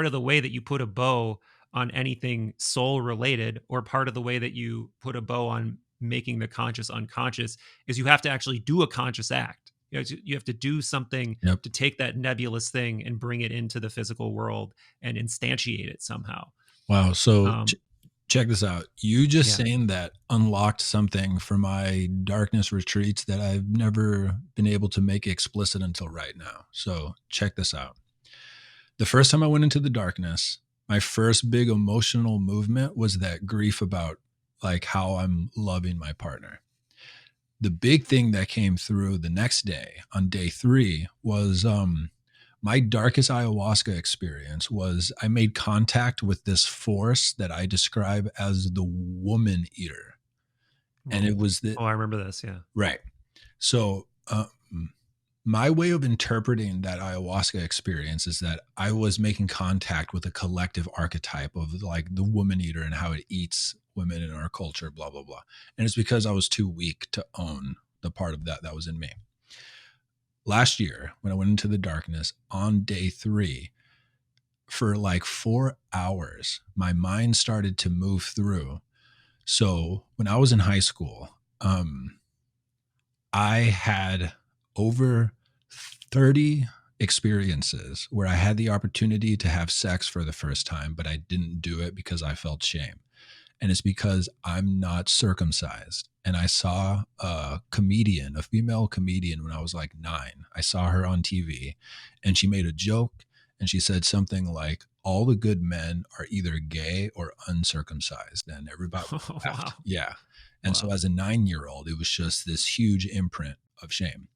of the way that you put a bow on anything soul related, or part of the way that you put a bow on making the conscious unconscious, is you have to actually do a conscious act. You have to do something Yep. to take that nebulous thing and bring it into the physical world and instantiate it somehow. Wow. So um check this out. You just yeah. saying that unlocked something for my darkness retreats that I've never been able to make explicit until right now. So check this out. The first time I went into the darkness, my first big emotional movement was that grief about like how I'm loving my partner. The big thing that came through the next day on day 3 was my darkest ayahuasca experience was I made contact with this force that I describe as the woman eater. And it Oh, was the I remember this. Yeah. right. So my way of interpreting that ayahuasca experience is that I was making contact with a collective archetype of like the woman eater and how it eats women in our culture, blah, blah, blah. And it's because I was too weak to own the part of that was in me. Last year, when I went into the darkness on day 3, for like 4 hours, my mind started to move through. So when I was in high school, I had over 30 experiences where I had the opportunity to have sex for the first time, but I didn't do it because I felt shame. And it's because I'm not circumcised. And I saw a comedian, a female comedian, when I was like 9. I saw her on TV and she made a joke and she said something like, all the good men are either gay or uncircumcised. And everybody Oh, laughed. wow. Yeah. And so Wow. as a 9-year-old, it was just this huge imprint of shame.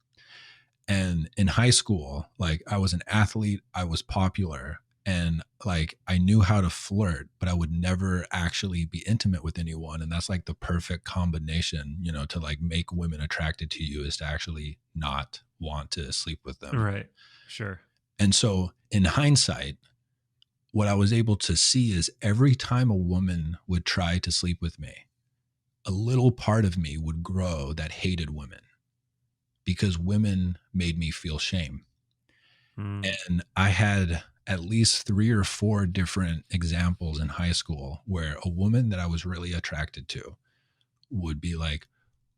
And in high school, like I was an athlete, I was popular, and like I knew how to flirt, but I would never actually be intimate with anyone. And that's like the perfect combination, to like make women attracted to you, is to actually not want to sleep with them. Right. Sure. And so in hindsight, what I was able to see is every time a woman would try to sleep with me, a little part of me would grow that hated women, because women made me feel shame. Mm. And I had at least 3 or 4 different examples in high school where a woman that I was really attracted to would be like,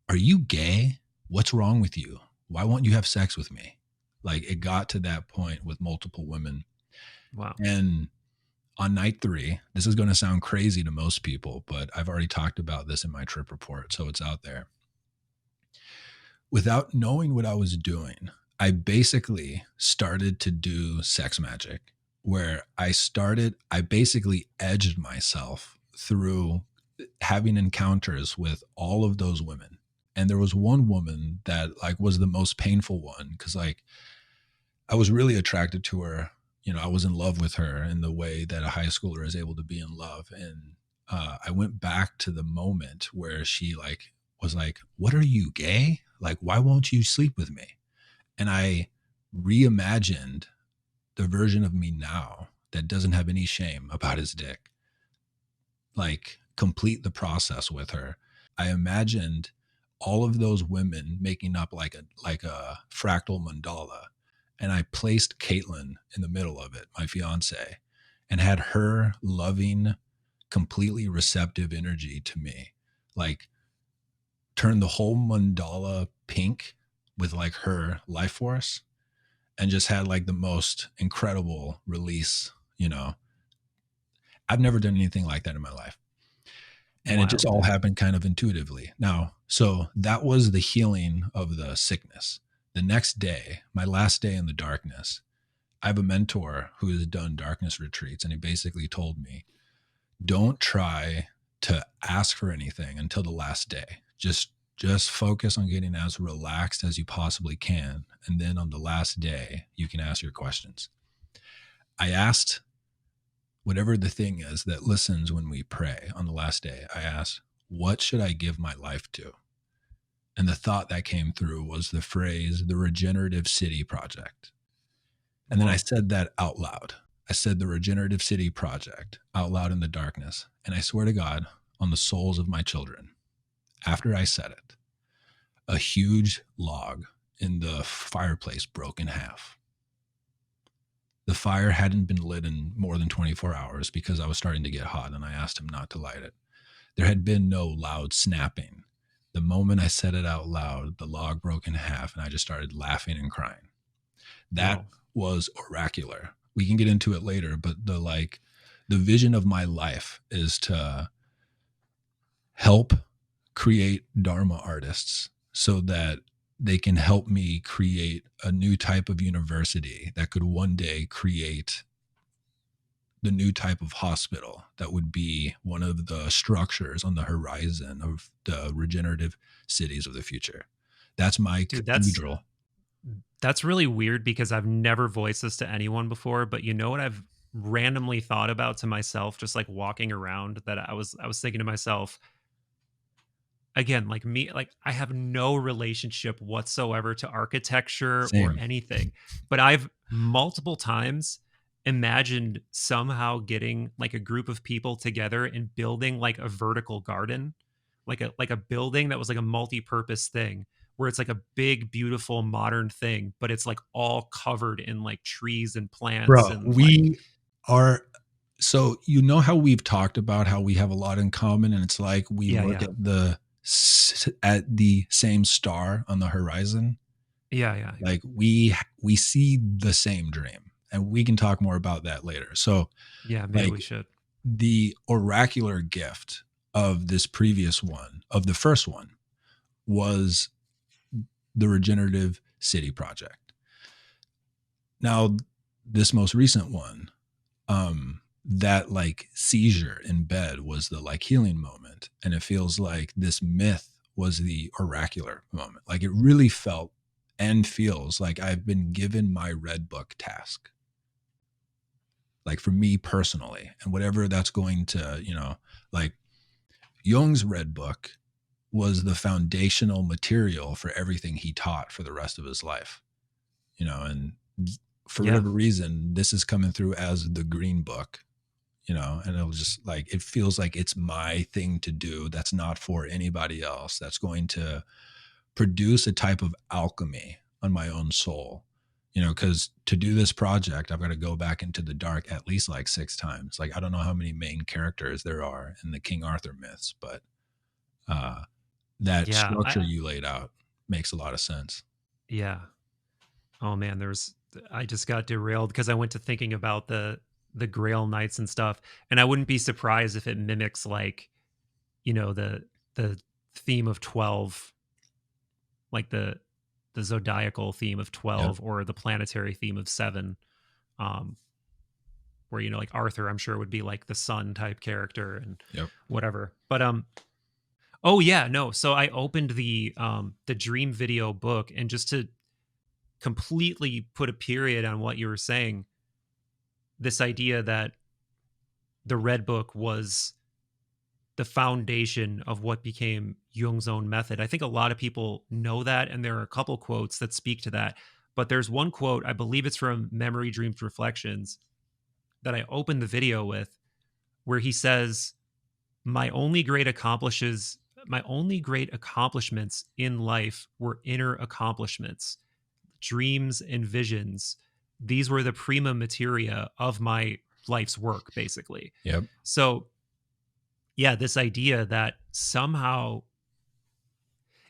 "Are you gay? What's wrong with you? Why won't you have sex with me?" Like it got to that point with multiple women. Wow. And on night 3, this is going to sound crazy to most people, but I've already talked about this in my trip report, so it's out there. Without knowing what I was doing, I basically started to do sex magic, where I basically edged myself through having encounters with all of those women. And there was one woman that like was the most painful one, because like I was really attracted to her. I was in love with her in the way that a high schooler is able to be in love. And I went back to the moment where she like was like, "What, are you gay? Like, why won't you sleep with me?" And I reimagined the version of me now that doesn't have any shame about his dick. Like, complete the process with her. I imagined all of those women making up like a fractal mandala, and I placed Caitlin in the middle of it, my fiance, and had her loving, completely receptive energy to me, like turn the whole mandala pink with like her life force, and just had like the most incredible release. I've never done anything like that in my life. And it just Wild. all happened kind of intuitively. Now, so that was the healing of the sickness. The next day, my last day in the darkness, I have a mentor who has done darkness retreats, and he basically told me, don't try to ask for anything until the last day. Just focus on getting as relaxed as you possibly can. And then on the last day, you can ask your questions. I asked whatever the thing is that listens when we pray on the last day. I asked, what should I give my life to? And the thought that came through was the phrase, the Regenerative City Project. And then I said that out loud. I said the Regenerative City Project out loud in the darkness. And I swear to God, on the souls of my children, after I said it, a huge log in the fireplace broke in half. The fire hadn't been lit in more than 24 hours because I was starting to get hot, and I asked him not to light it. There had been no loud snapping. The moment I said it out loud, the log broke in half, and I just started laughing and crying. That was oracular. We can get into it later, but the vision of my life is to help create Dharma artists so that they can help me create a new type of university that could one day create the new type of hospital that would be one of the structures on the horizon of the regenerative cities of the future. That's my Dude, cathedral. that's really weird because I've never voiced this to anyone before, but you know what I've randomly thought about to myself, just like walking around, that I was thinking to myself, again, like me, like I have no relationship whatsoever to architecture or Same. anything, but I've multiple times imagined somehow getting like a group of people together and building like a vertical garden, like a building that was like a multi-purpose thing where it's like a big beautiful modern thing, but it's like all covered in like trees and plants Bro, and like we are. So, how we've talked about how we have a lot in common, and it's like we yeah, look yeah. at the same star on the horizon. Yeah. Like we see the same dream, and we can talk more about that later. So Yeah, maybe we like should. the oracular gift of this previous one, of the first one, was the regenerative city project. Now, this most recent one, that like seizure in bed was the like healing moment. And it feels like this myth was the oracular moment. Like it really felt and feels like I've been given my red book task. Like for me personally, and whatever that's going to, like Jung's red book was the foundational material for everything he taught for the rest of his life, and for Yeah. whatever reason, this is coming through as the green book, and it was just like, it feels like it's my thing to do. That's not for anybody else. That's going to produce a type of alchemy on my own soul, because to do this project, I've got to go back into the dark at least like 6 times. Like, I don't know how many main characters there are in the King Arthur myths, but that Yeah. structure you laid out makes a lot of sense. Yeah. Oh man, I just got derailed because I went to thinking about the Grail Knights and stuff, and I wouldn't be surprised if it mimics like, the theme of 12, like the zodiacal theme of Yep. 12 or the planetary theme of 7. Where like Arthur, I'm sure would be like the sun type character and Yep. whatever. But oh yeah, no. So I opened the Dream Video book, and just to completely put a period on what you were saying, this idea that the Red Book was the foundation of what became Jung's own method. I think a lot of people know that, and there are a couple quotes that speak to that. But there's one quote, I believe it's from Memory, Dreams, Reflections, that I opened the video with, where he says, my only great accomplishments in life were inner accomplishments, dreams and visions. These were the prima materia of my life's work, basically. Yep. So yeah, this idea that somehow,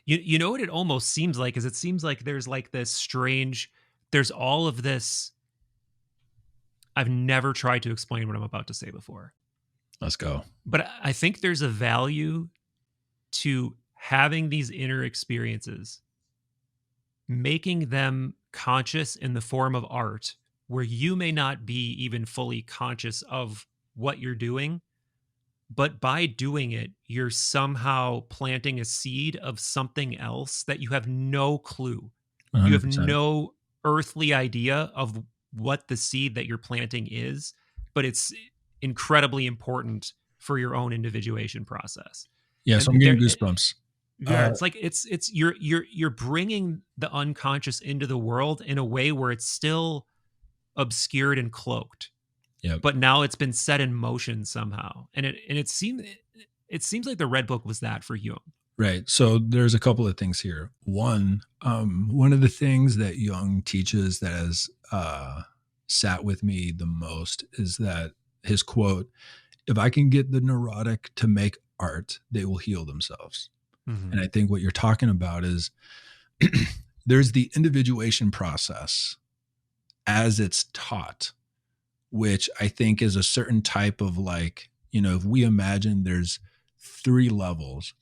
you know what it almost seems like is, it seems like there's like this strange, there's all of this. I've never tried to explain what I'm about to say before. Let's go. But I think there's a value to having these inner experiences, making them conscious in the form of art, where you may not be even fully conscious of what you're doing, but by doing it, you're somehow planting a seed of something else that you have no clue. You have 100%. no earthly idea of what the seed that you're planting is, but it's incredibly important for your own individuation process. Yeah. So I'm And getting there, goosebumps. yeah, it's like it's you're bringing the unconscious into the world in a way where it's still obscured and cloaked, Yep. but now it's been set in motion somehow. And it seems like the Red Book was that for Jung. Right. So there's a couple of things here. One of the things that Jung teaches that has sat with me the most is that his quote, "If I can get the neurotic to make art, they will heal themselves." Mm-hmm. And I think what you're talking about is there's the individuation process as it's taught, which I think is a certain type of like, if we imagine there's 3 levels.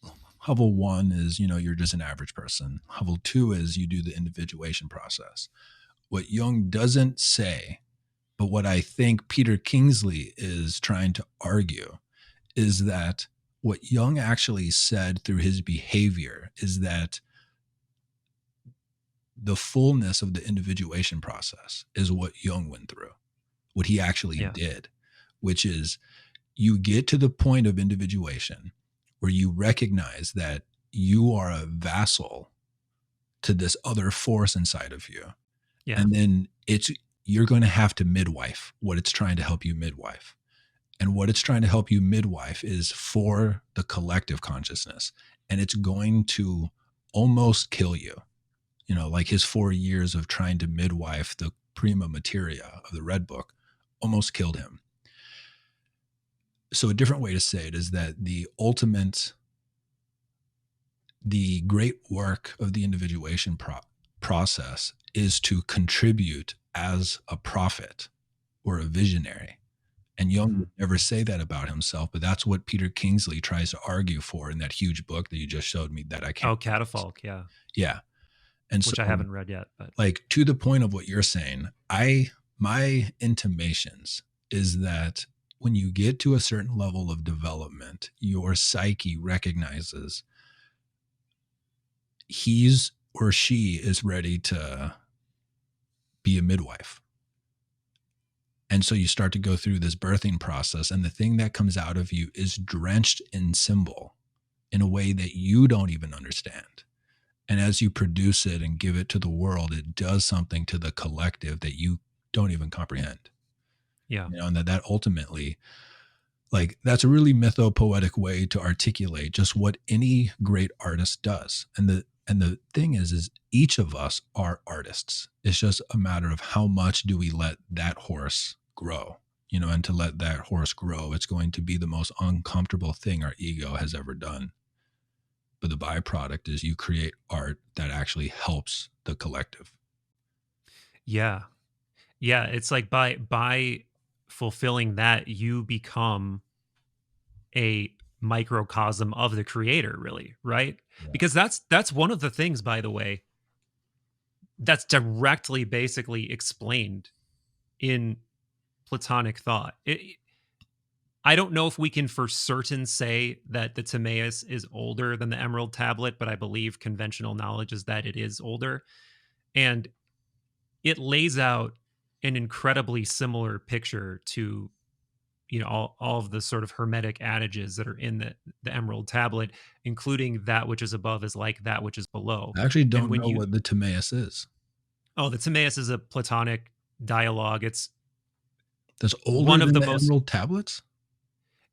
Level 1 is, you're just an average person. Level 2 is you do the individuation process. What Jung doesn't say, but what I think Peter Kingsley is trying to argue, is that what Jung actually said through his behavior is that the fullness of the individuation process is what Jung went through, what he actually did, which is you get to the point of individuation where you recognize that you are a vassal to this other force inside of you. Yeah. And then you're going to have to midwife what it's trying to help you midwife. And what it's trying to help you midwife is for the collective consciousness. And it's going to almost kill you. Like his 4 years of trying to midwife the prima materia of the Red Book almost killed him. So a different way to say it is that the great work of the individuation process is to contribute as a prophet or a visionary. And Jung would never say that about himself, but that's what Peter Kingsley tries to argue for in that huge book that you just showed me that I can't. Oh, Catafalque, yeah. Yeah. And which so, I haven't read yet, but like, to the point of what you're saying, my intimations is that when you get to a certain level of development, your psyche recognizes he's or she is ready to be a midwife. And so you start to go through this birthing process, and the thing that comes out of you is drenched in symbol in a way that you don't even understand. And as you produce it and give it to the world, it does something to the collective that you don't even comprehend. Yeah. And that ultimately, like, that's a really mythopoetic way to articulate just what any great artist does. And the thing is each of us are artists. It's just a matter of how much do we let that horse grow, and to let that horse grow, it's going to be the most uncomfortable thing our ego has ever done. But the byproduct is you create art that actually helps the collective. Yeah. Yeah. It's like by fulfilling that, you become a microcosm of the creator, really, right? Yeah. Because that's one of the things, by the way, that's directly basically explained in Platonic thought. I don't know if we can for certain say that the Timaeus is older than the Emerald Tablet, but I believe conventional knowledge is that it is older. And it lays out an incredibly similar picture to, all of the sort of hermetic adages that are in the Emerald Tablet, including that which is above is like that which is below. I actually don't know what the Timaeus is. Oh, the Timaeus is a Platonic dialogue. That's older than the Emerald Tablets?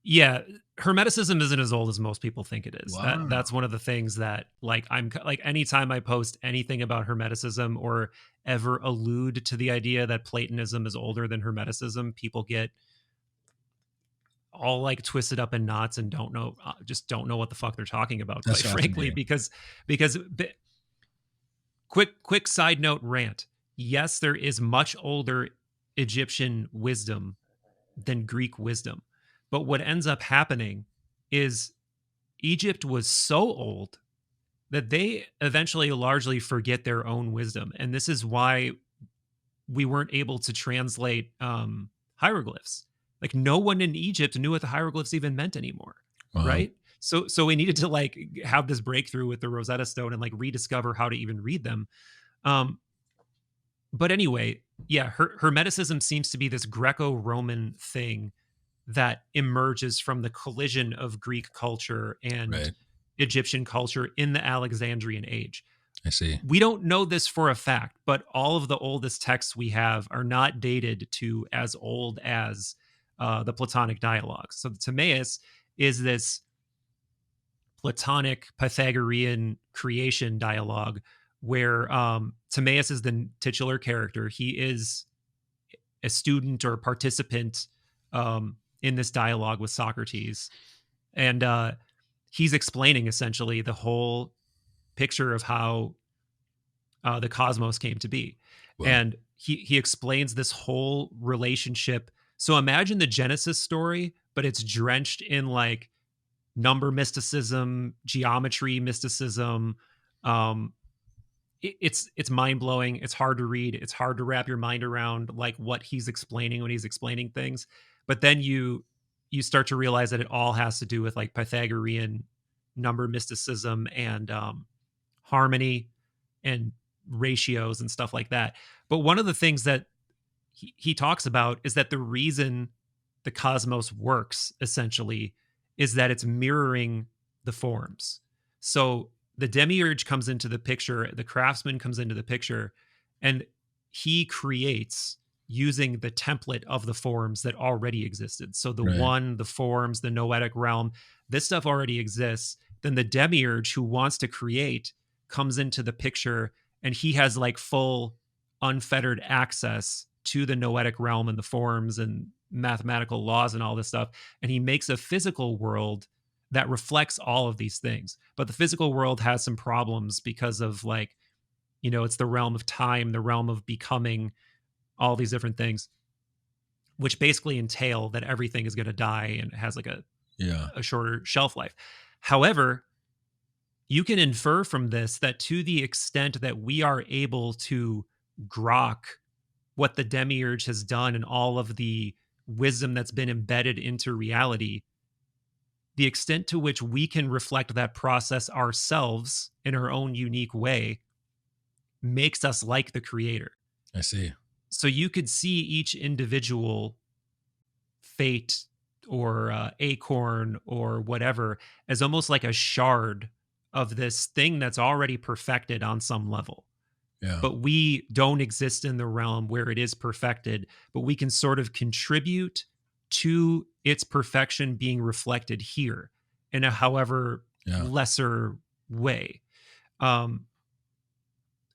Yeah, Hermeticism isn't as old as most people think it is. Wow. That's one of the things that, like, I'm like, anytime I post anything about Hermeticism or ever allude to the idea that Platonism is older than Hermeticism, people get all like twisted up in knots and don't know what the fuck they're talking about, quite frankly, because quick side note rant. Yes, there is much older Egyptian wisdom than Greek wisdom. But what ends up happening is Egypt was so old that they eventually largely forget their own wisdom. And this is why we weren't able to translate hieroglyphs. Like, no one in Egypt knew what the hieroglyphs even meant anymore. Wow. Right? So we needed to like have this breakthrough with the Rosetta Stone and like rediscover how to even read them. But anyway, yeah, Hermeticism seems to be this Greco-Roman thing that emerges from the collision of Greek culture and Egyptian culture in the Alexandrian age. I see. We don't know this for a fact, but all of the oldest texts we have are not dated to as old as the Platonic dialogues. So the Timaeus is this Platonic Pythagorean creation dialogue where Timaeus is the titular character. He is a student or a participant in this dialogue with Socrates. And he's explaining essentially the whole picture of how the cosmos came to be. Wow. And he explains this whole relationship. So imagine the Genesis story, but it's drenched in like number mysticism, geometry mysticism. It's mind-blowing. It's hard to read. It's hard to wrap your mind around like what he's explaining when he's explaining things. But then you start to realize that it all has to do with like Pythagorean number mysticism and harmony and ratios and stuff like that. But one of the things that he talks about is that the reason the cosmos works essentially is that it's mirroring the forms. So the demiurge comes into the picture, the craftsman comes into the picture, and he creates using the template of the forms that already existed. So the one, the forms, the noetic realm, this stuff already exists. Then the demiurge who wants to create comes into the picture, and he has like full unfettered access to the noetic realm and the forms and mathematical laws and all this stuff. And he makes a physical world that reflects all of these things. But the physical world has some problems because of like It's the realm of time, the realm of becoming, all these different things, which basically entail that everything is going to die and it has like Yeah. a shorter shelf life. However, you can infer from this that to the extent that we are able to grok what the demiurge has done and all of the wisdom that's been embedded into reality, the extent to which we can reflect that process ourselves in our own unique way makes us like the creator. I see. So you could see each individual fate or acorn or whatever as almost like a shard of this thing that's already perfected on some level. Yeah. But we don't exist in the realm where it is perfected, but we can sort of contribute to its perfection being reflected here in a however lesser way.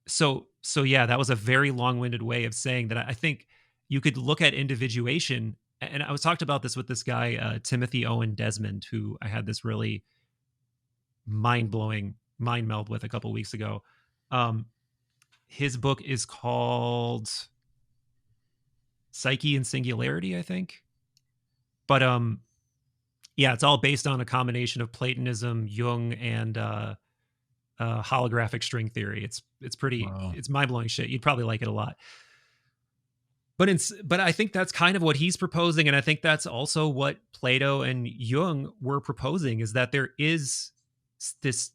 So yeah, that was a very long-winded way of saying that I think you could look at individuation, and I was talked about this with this guy, Timothy Owen Desmond, who I had this really mind-blowing mind meld with a couple weeks ago. His book is called Psyche and Singularity, I think. But yeah, it's all based on a combination of Platonism, Jung, and holographic string theory. It's pretty, it's mind-blowing shit. You'd probably like it a lot. But I think that's kind of what he's proposing, and I think that's also what Plato and Jung were proposing, is that there is this,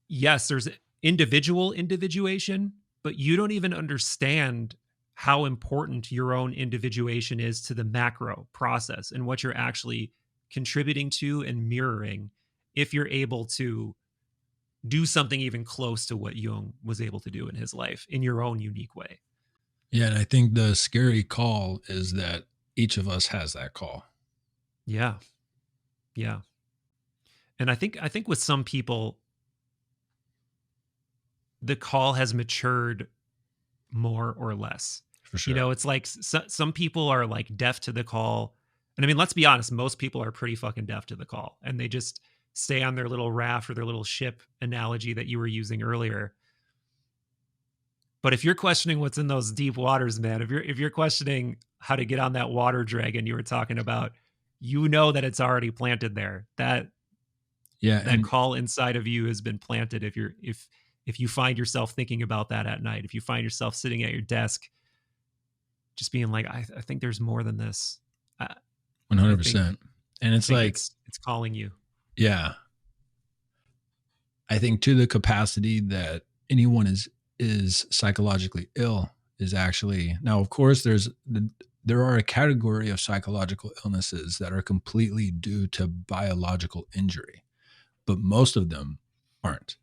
yes, there's individual individuation, but you don't even understand how important your own individuation is to the macro process and what you're actually contributing to and mirroring if you're able to do something even close to what Jung was able to do in his life in your own unique way. Yeah, and I think the scary call is that each of us has that call. Yeah. Yeah. And I think with some people, the call has matured more or less. For sure. It's like some people are like deaf to the call. And I mean, let's be honest, most people are pretty fucking deaf to the call, and they just stay on their little raft or their little ship analogy that you were using earlier. But if you're questioning what's in those deep waters, man, if you're questioning how to get on that water dragon you were talking about, that it's already planted there. That call inside of you has been planted. If you find yourself thinking about that at night, if you find yourself sitting at your desk, just being like, I think there's more than this. 100%. And it's like, it's calling you. Yeah. I think to the capacity that anyone is psychologically ill is actually, now, of course, there are a category of psychological illnesses that are completely due to biological injury, but most of them aren't.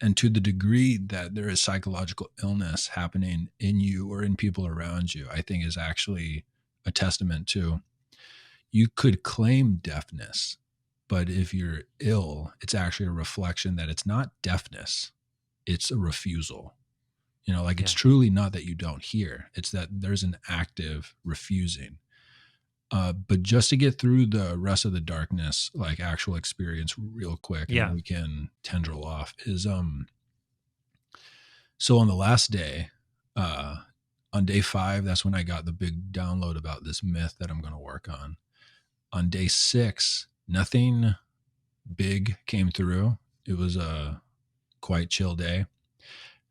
And to the degree that there is psychological illness happening in you or in people around you, I think is actually a testament to, you could claim deafness, but if you're ill, it's actually a reflection that it's not deafness, it's a refusal. It's truly not that you don't hear, it's that there's an active refusing. But just to get through the rest of the darkness, like actual experience real quick, and we can tendril off, is so on the last day, on day 5, that's when I got the big download about this myth that I'm going to work on. On day 6, nothing big came through. It was a quite chill day.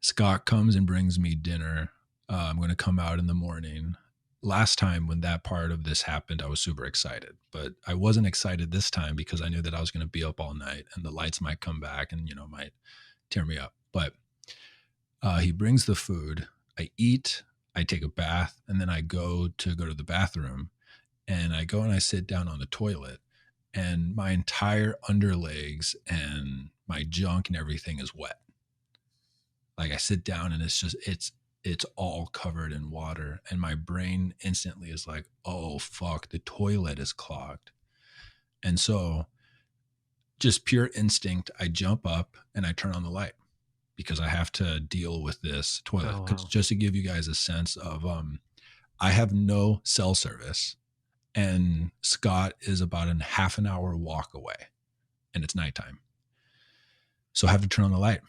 Scott comes and brings me dinner. I'm going to come out in the morning. Last time when that part of this happened, I was super excited, but I wasn't excited this time because I knew that I was going to be up all night and the lights might come back and, might tear me up. But he brings the food, I eat, I take a bath, and then I go to the bathroom, and I go and I sit down on the toilet, and my entire underlegs and my junk and everything is wet. Like I sit down and it's all covered in water, and my brain instantly is like, oh fuck, the toilet is clogged. And so just pure instinct, I jump up and I turn on the light because I have to deal with this toilet. Oh, wow. Just to give you guys a sense of, I have no cell service, and Scott is about a half an hour walk away, and it's nighttime. So I have to turn on the light.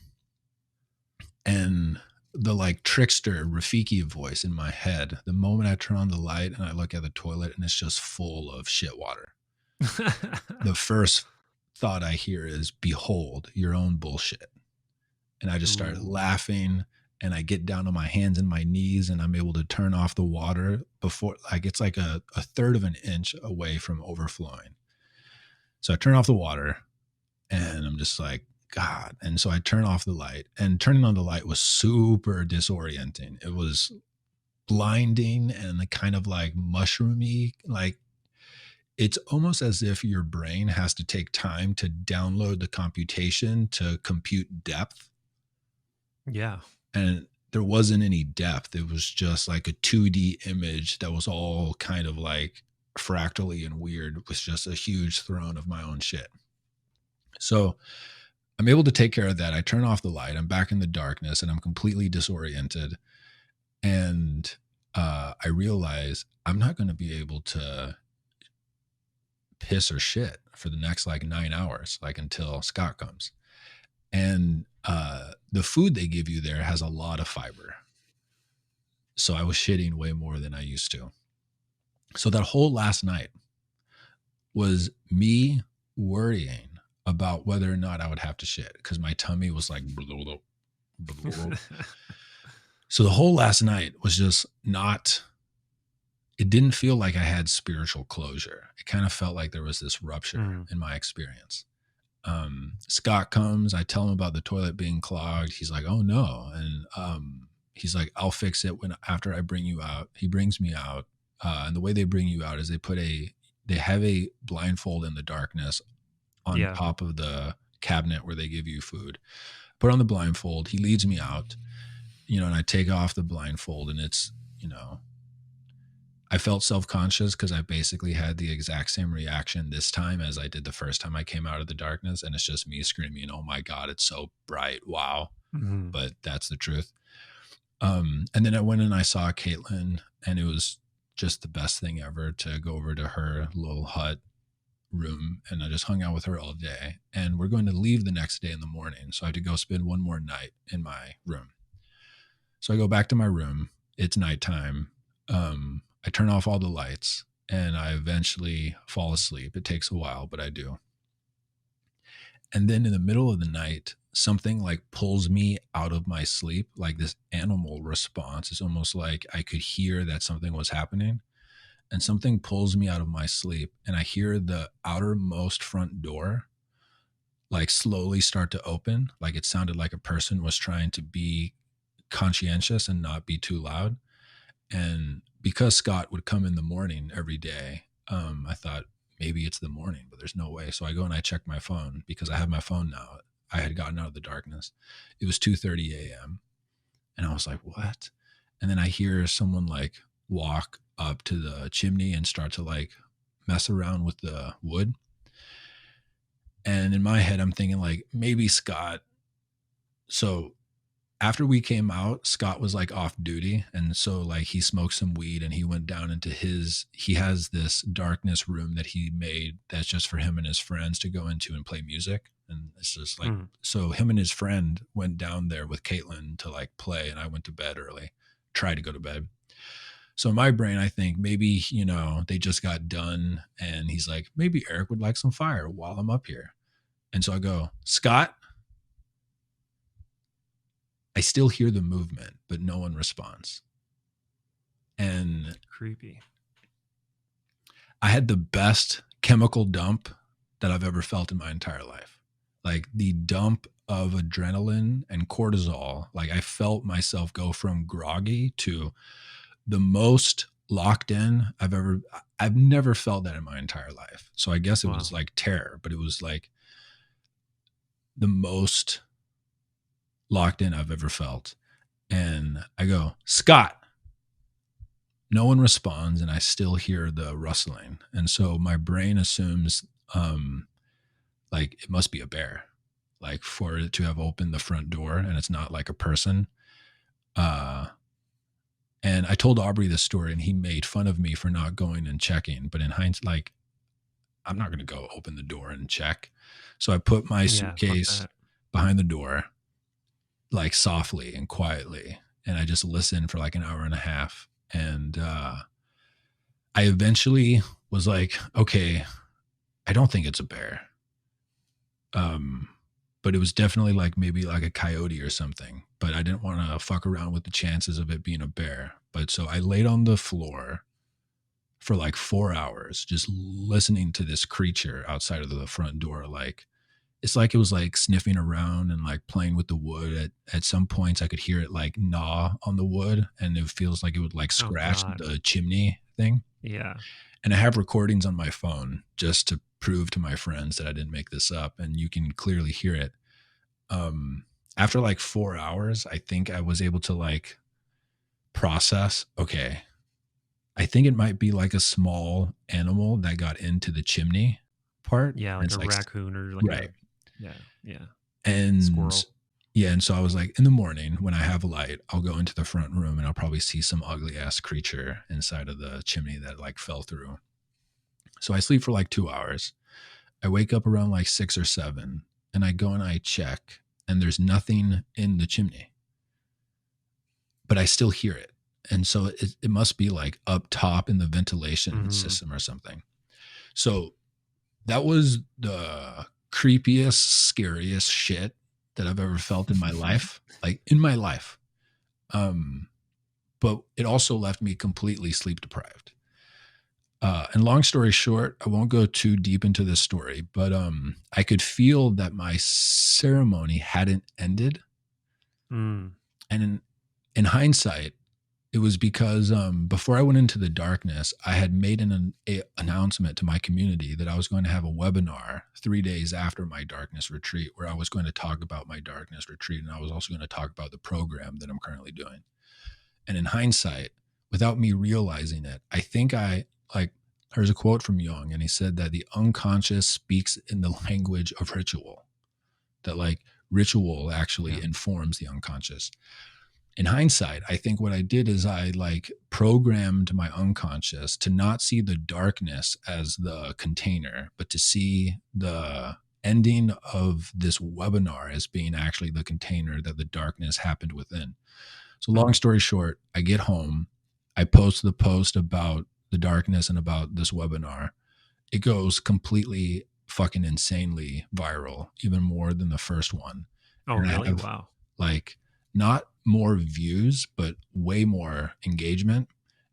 And the like trickster Rafiki voice in my head, the moment I turn on the light and I look at the toilet and it's just full of shit water, the first thought I hear is, behold your own bullshit. And I just start laughing, and I get down on my hands and my knees, and I'm able to turn off the water before, like, it's like a third of an inch away from overflowing. So I turn off the water, and I'm just like, God. And so I turn off the light, and turning on the light was super disorienting. It was blinding and kind of like mushroomy. Like, it's almost as if your brain has to take time to download the computation to compute depth. Yeah. And there wasn't any depth. It was just like a 2D image that was all kind of like fractally and weird. It was just a huge throne of my own shit. So I'm able to take care of that. I turn off the light. I'm back in the darkness, and I'm completely disoriented. And I realize I'm not going to be able to piss or shit for the next like 9 hours, like until Scott comes. And the food they give you there has a lot of fiber. So I was shitting way more than I used to. So that whole last night was me worrying about whether or not I would have to shit, because my tummy was like, blah, blah, blah. So the whole last night was just not, it didn't feel like I had spiritual closure. It kind of felt like there was this rupture in my experience. Scott comes, I tell him about the toilet being clogged. He's like, oh no. And he's like, I'll fix it after I bring you out. He brings me out. And the way they bring you out is they have a blindfold in the darkness on top of the cabinet where they give you food. Put on the blindfold. He leads me out, and I take off the blindfold, and it's, I felt self-conscious because I basically had the exact same reaction this time as I did the first time I came out of the darkness. And it's just me screaming, oh my God, it's so bright. Wow. Mm-hmm. But that's the truth. And then I went and I saw Caitlin, and it was just the best thing ever to go over to her little hut room. And I just hung out with her all day, and we're going to leave the next day in the morning. So I had to go spend one more night in my room. So I go back to my room. It's nighttime. I turn off all the lights, and I eventually fall asleep. It takes a while, but I do. And then in the middle of the night, something like pulls me out of my sleep, like this animal response. It's almost like I could hear that something was happening, and something pulls me out of my sleep, and I hear the outermost front door like slowly start to open. Like it sounded like a person was trying to be conscientious and not be too loud. And because Scott would come in the morning every day, I thought maybe it's the morning, but there's no way. So I go and I check my phone, because I have my phone now. I had gotten out of the darkness. It was 2:30 a.m. And I was like, what? And then I hear someone like walk up to the chimney and start to like mess around with the wood. And in my head, I'm thinking like, maybe Scott. So after we came out, Scott was like off duty. And so like he smoked some weed, and he went down into he has this darkness room that he made that's just for him and his friends to go into and play music. And it's just like, so him and his friend went down there with Caitlin to like play, and I went to bed early, tried to go to bed. So in my brain, I think maybe, they just got done, and he's like, maybe Eric would like some fire while I'm up here. And so I go, Scott. I still hear the movement, but no one responds. And creepy. I had the best chemical dump that I've ever felt in my entire life. Like the dump of adrenaline and cortisol. Like I felt myself go from groggy to the most locked in I've never felt that in my entire life. So I guess it was like terror, but it was like the most locked in I've ever felt. And I go, Scott. No one responds, and I still hear the rustling. And so my brain assumes like it must be a bear, like for it to have opened the front door, and it's not like a person. And I told Aubrey this story, and he made fun of me for not going and checking. But in hindsight, like, I'm not going to go open the door and check. So I put my suitcase behind the door. like softly and quietly. And I just listened for like an hour and a half. And I eventually was like, okay, I don't think it's a bear. But it was definitely like maybe like a coyote or something. But I didn't want to fuck around with the chances of it being a bear. But so I laid on the floor for like 4 hours, just listening to this creature outside of the front door. Like, it's like it was like sniffing around and like playing with the wood. At some points, I could hear it like gnaw on the wood, and it feels like it would like Oh scratch God. the chimney thing. Yeah. And I have recordings on my phone just to prove to my friends that I didn't make this up, and you can clearly hear it. After like 4 hours, I think I was able to like process, okay, I think it might be like a small animal that got into the chimney part. Yeah, And like it's a like, raccoon or like right. a yeah. And Squirrel. yeah, and so I was like, in the morning when I have light, I'll go into the front room and I'll probably see some ugly ass creature inside of the chimney that like fell through. So I sleep for like 2 hours. I wake up around like 6 or 7, and I go and I check, and there's nothing in the chimney, but I still hear it. And so it must be like up top in the ventilation system or something. So that was the creepiest, scariest shit that I've ever felt in my life, like in my life. But it also left me completely sleep deprived. And long story short, I won't go too deep into this story, but I could feel that my ceremony hadn't ended. And in hindsight, it was because before I went into the darkness, I had made an announcement to my community that I was going to have a webinar 3 days after my darkness retreat, where I was going to talk about my darkness retreat. And I was also going to talk about the program that I'm currently doing. And in hindsight, without me realizing it, I think there's a quote from Jung, and he said that the unconscious speaks in the language of ritual, that like ritual actually informs the unconscious. In hindsight, I think what I did is I like programmed my unconscious to not see the darkness as the container, but to see the ending of this webinar as being actually the container that the darkness happened within. So long story short, I get home, I post the post about the darkness and about this webinar. It goes completely fucking insanely viral, even more than the first one. Oh, and really? I have, Wow. like, not more views, but way more engagement.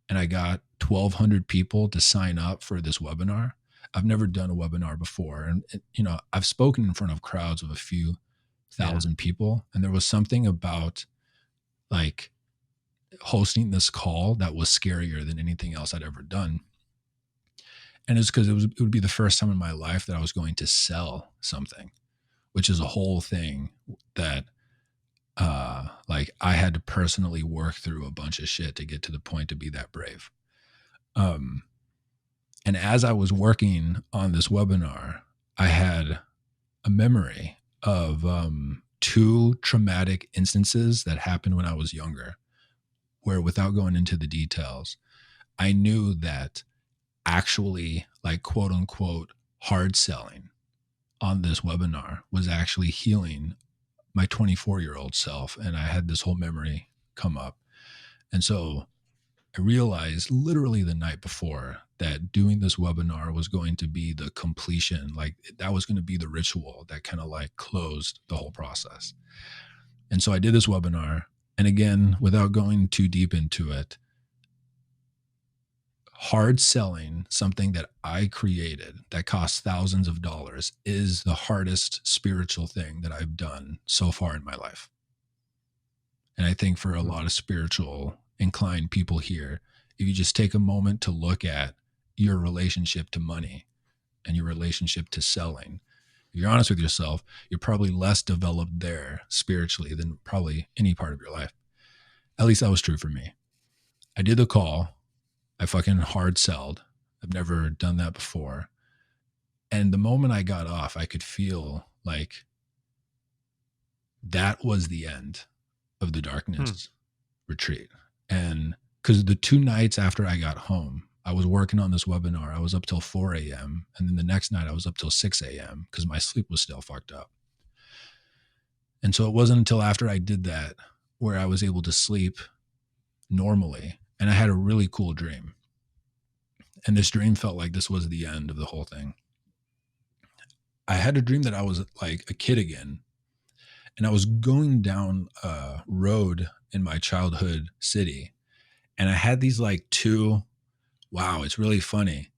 And I got 1,200 people to sign up for this webinar. I've never done a webinar before. And, you know, I've spoken in front of crowds of a few thousand people. And there was something about like hosting this call that was scarier than anything else I'd ever done. And it's because it would be the first time in my life that I was going to sell something, which is a whole thing that like I had to personally work through a bunch of shit to get to the point to be that brave. And as I was working on this webinar, I had a memory of 2 traumatic instances that happened when I was younger, where without going into the details, I knew that actually like quote unquote hard selling on this webinar was actually healing my 24-year-old self. And I had this whole memory come up. And so I realized literally the night before that doing this webinar was going to be the completion. Like that was going to be the ritual that kind of like closed the whole process. And so I did this webinar. And again, without going too deep into it, hard selling something that I created that costs thousands of dollars is the hardest spiritual thing that I've done so far in my life. And I think for a lot of spiritual inclined people here, if you just take a moment to look at your relationship to money and your relationship to selling, if you're honest with yourself, you're probably less developed there spiritually than probably any part of your life. At least that was true for me. I did the call. I fucking hard sold. I've never done that before. And the moment I got off, I could feel like that was the end of the darkness retreat. And because the 2 nights after I got home, I was working on this webinar. I was up till 4 a.m. And then the next night I was up till 6 a.m. because my sleep was still fucked up. And so it wasn't until after I did that where I was able to sleep normally. And I had a really cool dream. And this dream felt like this was the end of the whole thing. I had a dream that I was like a kid again. And I was going down a road in my childhood city. And I had these like two, wow, it's really funny.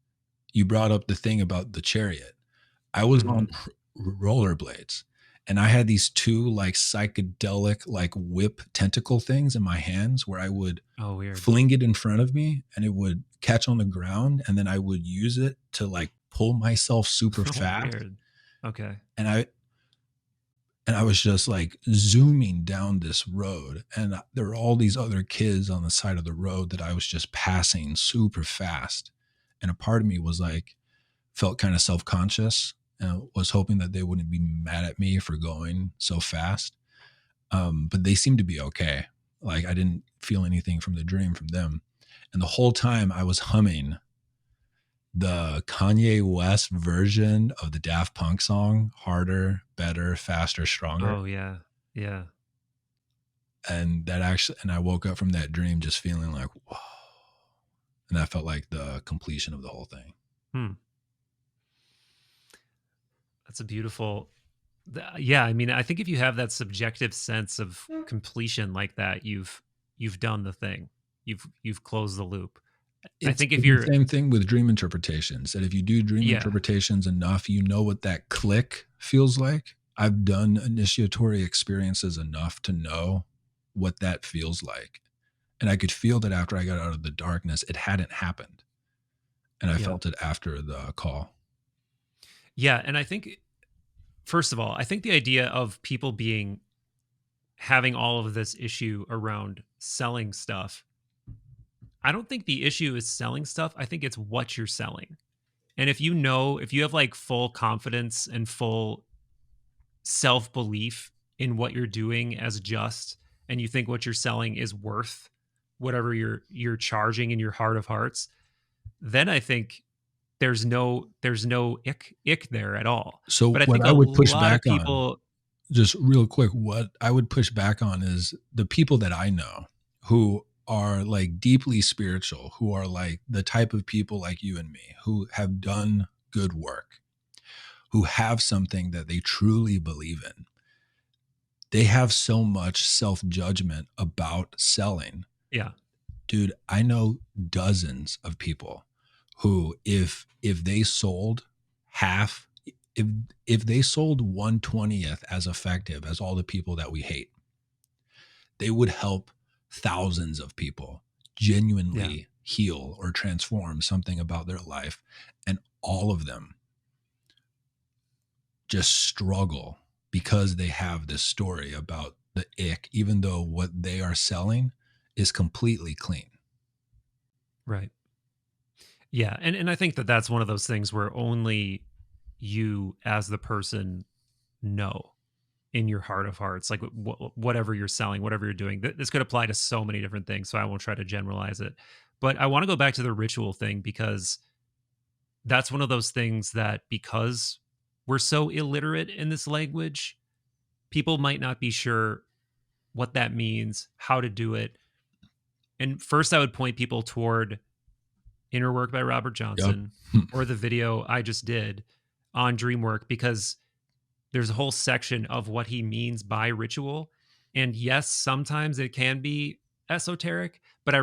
You brought up the thing about the chariot. I was on rollerblades and I had these two like psychedelic, like whip tentacle things in my hands where I would weird. fling it in front of me and it would catch on the ground. And then I would use it to like pull myself super fast. Weird. Okay. And I was just like zooming down this road. And there were all these other kids on the side of the road that I was just passing super fast. And a part of me was like, felt kind of self-conscious and was hoping that they wouldn't be mad at me for going so fast. But they seemed to be okay. Like I didn't feel anything from the dream from them. And the whole time I was humming the Kanye West version of the Daft Punk song, Harder, Better, Faster, Stronger. Oh, yeah. Yeah. And I woke up from that dream just feeling like, whoa. And that felt like the completion of the whole thing. That's a beautiful, yeah. I mean, I think if you have that subjective sense of completion like that, you've done the thing. You've closed the loop. I think if you're the same thing with dream interpretations, that if you do dream interpretations enough, you know what that click feels like. I've done initiatory experiences enough to know what that feels like. And I could feel that after I got out of the darkness, it hadn't happened. And I felt it after the call. Yeah. And I think, first of all, I think the idea of people having all of this issue around selling stuff, I don't think the issue is selling stuff. I think it's what you're selling. And if you have like full confidence and full self-belief in what you're doing as just, and you think what you're selling is worth whatever you're charging in your heart of hearts, then I think there's no ick there at all. So but I what think I would push lot back of people, on, just real quick, what I would push back on is the people that I know who are like deeply spiritual, who are like the type of people like you and me, who have done good work, who have something that they truly believe in. They have so much self-judgment about selling. Yeah. Dude, I know dozens of people who if they sold half, if they sold 1/20th as effective as all the people that we hate, they would help thousands of people genuinely heal or transform something about their life. And all of them just struggle because they have this story about the ick, even though what they are selling is completely clean. Right. Yeah. And I think that that's one of those things where only you as the person know in your heart of hearts, like whatever you're selling, whatever you're doing. This could apply to so many different things, so I won't try to generalize it. But I want to go back to the ritual thing, because that's one of those things that, because we're so illiterate in this language, people might not be sure what that means, how to do it. And first I would point people toward Inner Work by Robert Johnson, or the video I just did on dream work, because there's a whole section of what he means by ritual. And yes, sometimes it can be esoteric, but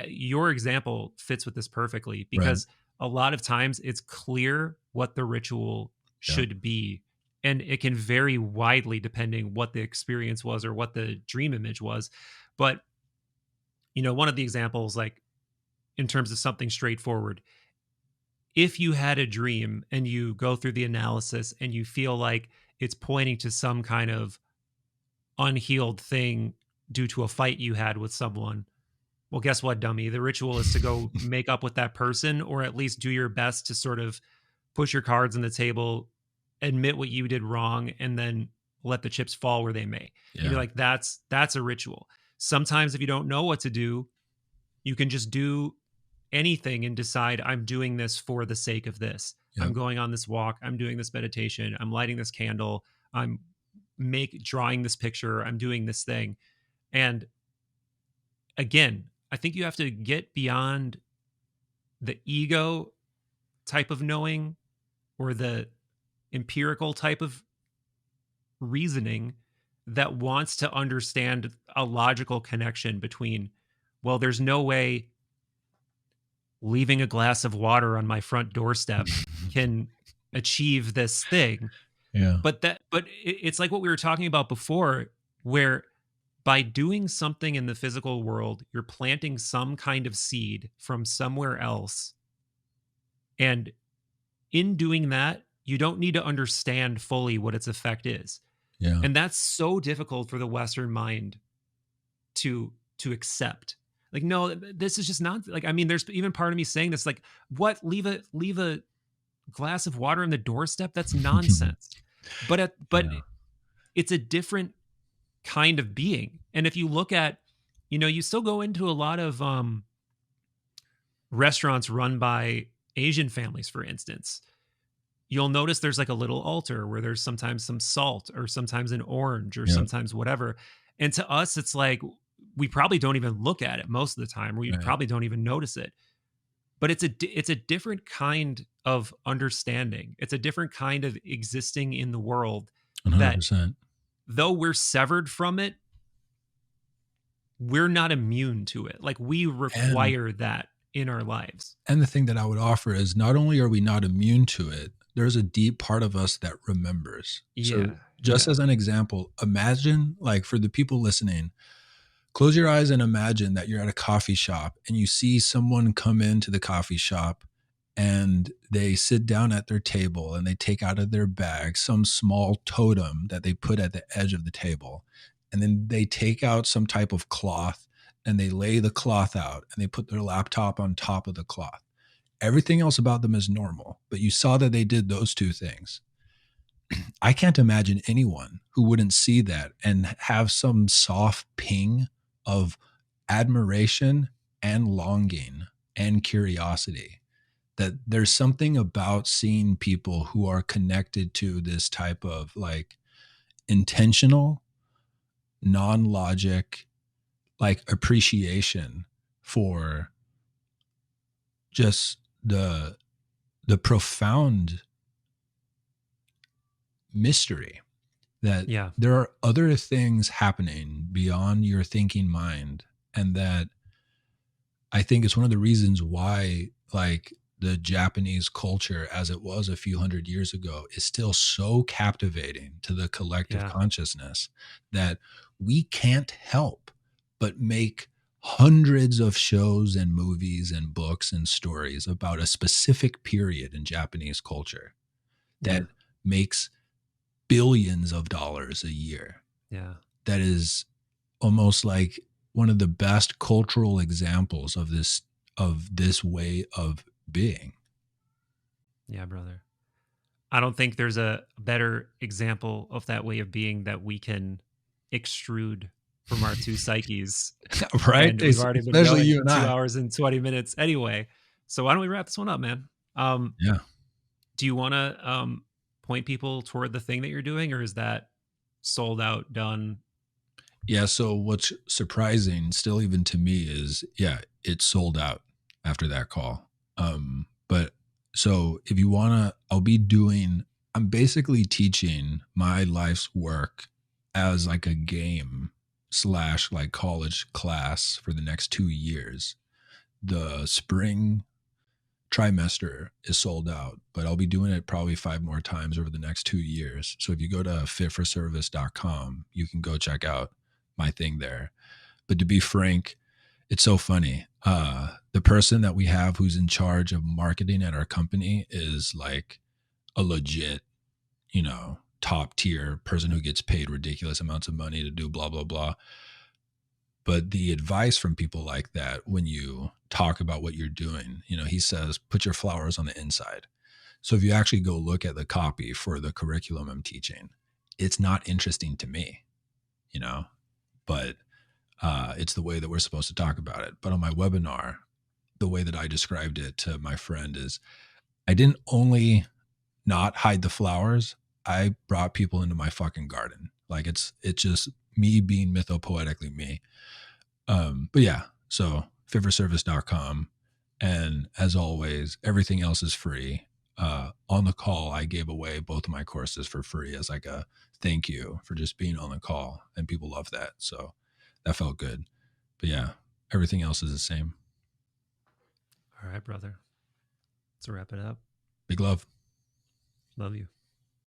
your example fits with this perfectly, because a lot of times it's clear what the ritual should be. And it can vary widely depending what the experience was or what the dream image was. But, one of the examples, like in terms of something straightforward, if you had a dream and you go through the analysis and you feel like it's pointing to some kind of unhealed thing due to a fight you had with someone, well, guess what, dummy? The ritual is to go make up with that person, or at least do your best to sort of push your cards on the table, admit what you did wrong, and then let the chips fall where they may. Yeah. Like that's a ritual. Sometimes if you don't know what to do, you can just do anything and decide, I'm doing this for the sake of this. Yep. I'm going on this walk. I'm doing this meditation. I'm lighting this candle. I'm drawing this picture, I'm doing this thing. And again, I think you have to get beyond the ego type of knowing or the empirical type of reasoning that wants to understand a logical connection between, well, there's no way leaving a glass of water on my front doorstep can achieve this thing. Yeah. But it's like what we were talking about before, where by doing something in the physical world, you're planting some kind of seed from somewhere else. And in doing that, you don't need to understand fully what its effect is. Yeah. And that's so difficult for the Western mind to accept. Like, no, this is just not like, I mean, there's even part of me saying this, like, what, leave a glass of water on the doorstep? That's nonsense. But it's a different kind of being. And if you look at, you still go into a lot of restaurants run by Asian families, for instance. You'll notice there's like a little altar where there's sometimes some salt or sometimes an orange or sometimes whatever. And to us, it's like, we probably don't even look at it most of the time. We probably don't even notice it. But it's a different kind of understanding. It's a different kind of existing in the world 100%. That though we're severed from it, we're not immune to it. Like, we require that in our lives. And the thing that I would offer is, not only are we not immune to it, there's a deep part of us that remembers. So just as an example, imagine, like, for the people listening, close your eyes and imagine that you're at a coffee shop and you see someone come into the coffee shop and they sit down at their table and they take out of their bag some small totem that they put at the edge of the table. And then they take out some type of cloth and they lay the cloth out and they put their laptop on top of the cloth. Everything else about them is normal, but you saw that they did those two things. I can't imagine anyone who wouldn't see that and have some soft ping of admiration and longing and curiosity. That there's something about seeing people who are connected to this type of, like, intentional, non-logic, like, appreciation for just the profound mystery that there are other things happening beyond your thinking mind. And that I think it's one of the reasons why, like, the Japanese culture as it was a few hundred years ago is still so captivating to the collective consciousness, that we can't help but make hundreds of shows and movies and books and stories about a specific period in Japanese culture that makes billions of dollars a year. Yeah. That is almost like one of the best cultural examples of this way of being. Yeah, brother. I don't think there's a better example of that way of being that we can extrude from our two psyches. Right? And we've already been especially going you and 2 hours and 20 minutes anyway. So why don't we wrap this one up, man? Do you want to point people toward the thing that you're doing, or is that sold out, done? Yeah. So what's surprising still, even to me, is it's sold out after that call. But so if you want to, I'm basically teaching my life's work as like a game / like college class for the next 2 years. The spring trimester is sold out, but I'll be doing it probably 5 more times over the next 2 years. So if you go to fitforservice.com, you can go check out my thing there. But to be frank, it's so funny. The person that we have who's in charge of marketing at our company is like a legit, top tier person who gets paid ridiculous amounts of money to do blah, blah, blah. But the advice from people like that, when you talk about what you're doing, he says, put your flowers on the inside. So if you actually go look at the copy for the curriculum I'm teaching, it's not interesting to me, but it's the way that we're supposed to talk about it. But on my webinar, the way that I described it to my friend is, I didn't only not hide the flowers, I brought people into my fucking garden. Like it's just me being mythopoetically me. But yeah, so fiverservice.com. And as always, everything else is free. On the call, I gave away both of my courses for free as like a thank you for just being on the call. And people love that. So that felt good. But yeah, everything else is the same. All right, brother. Let's wrap it up. Big love. Love you.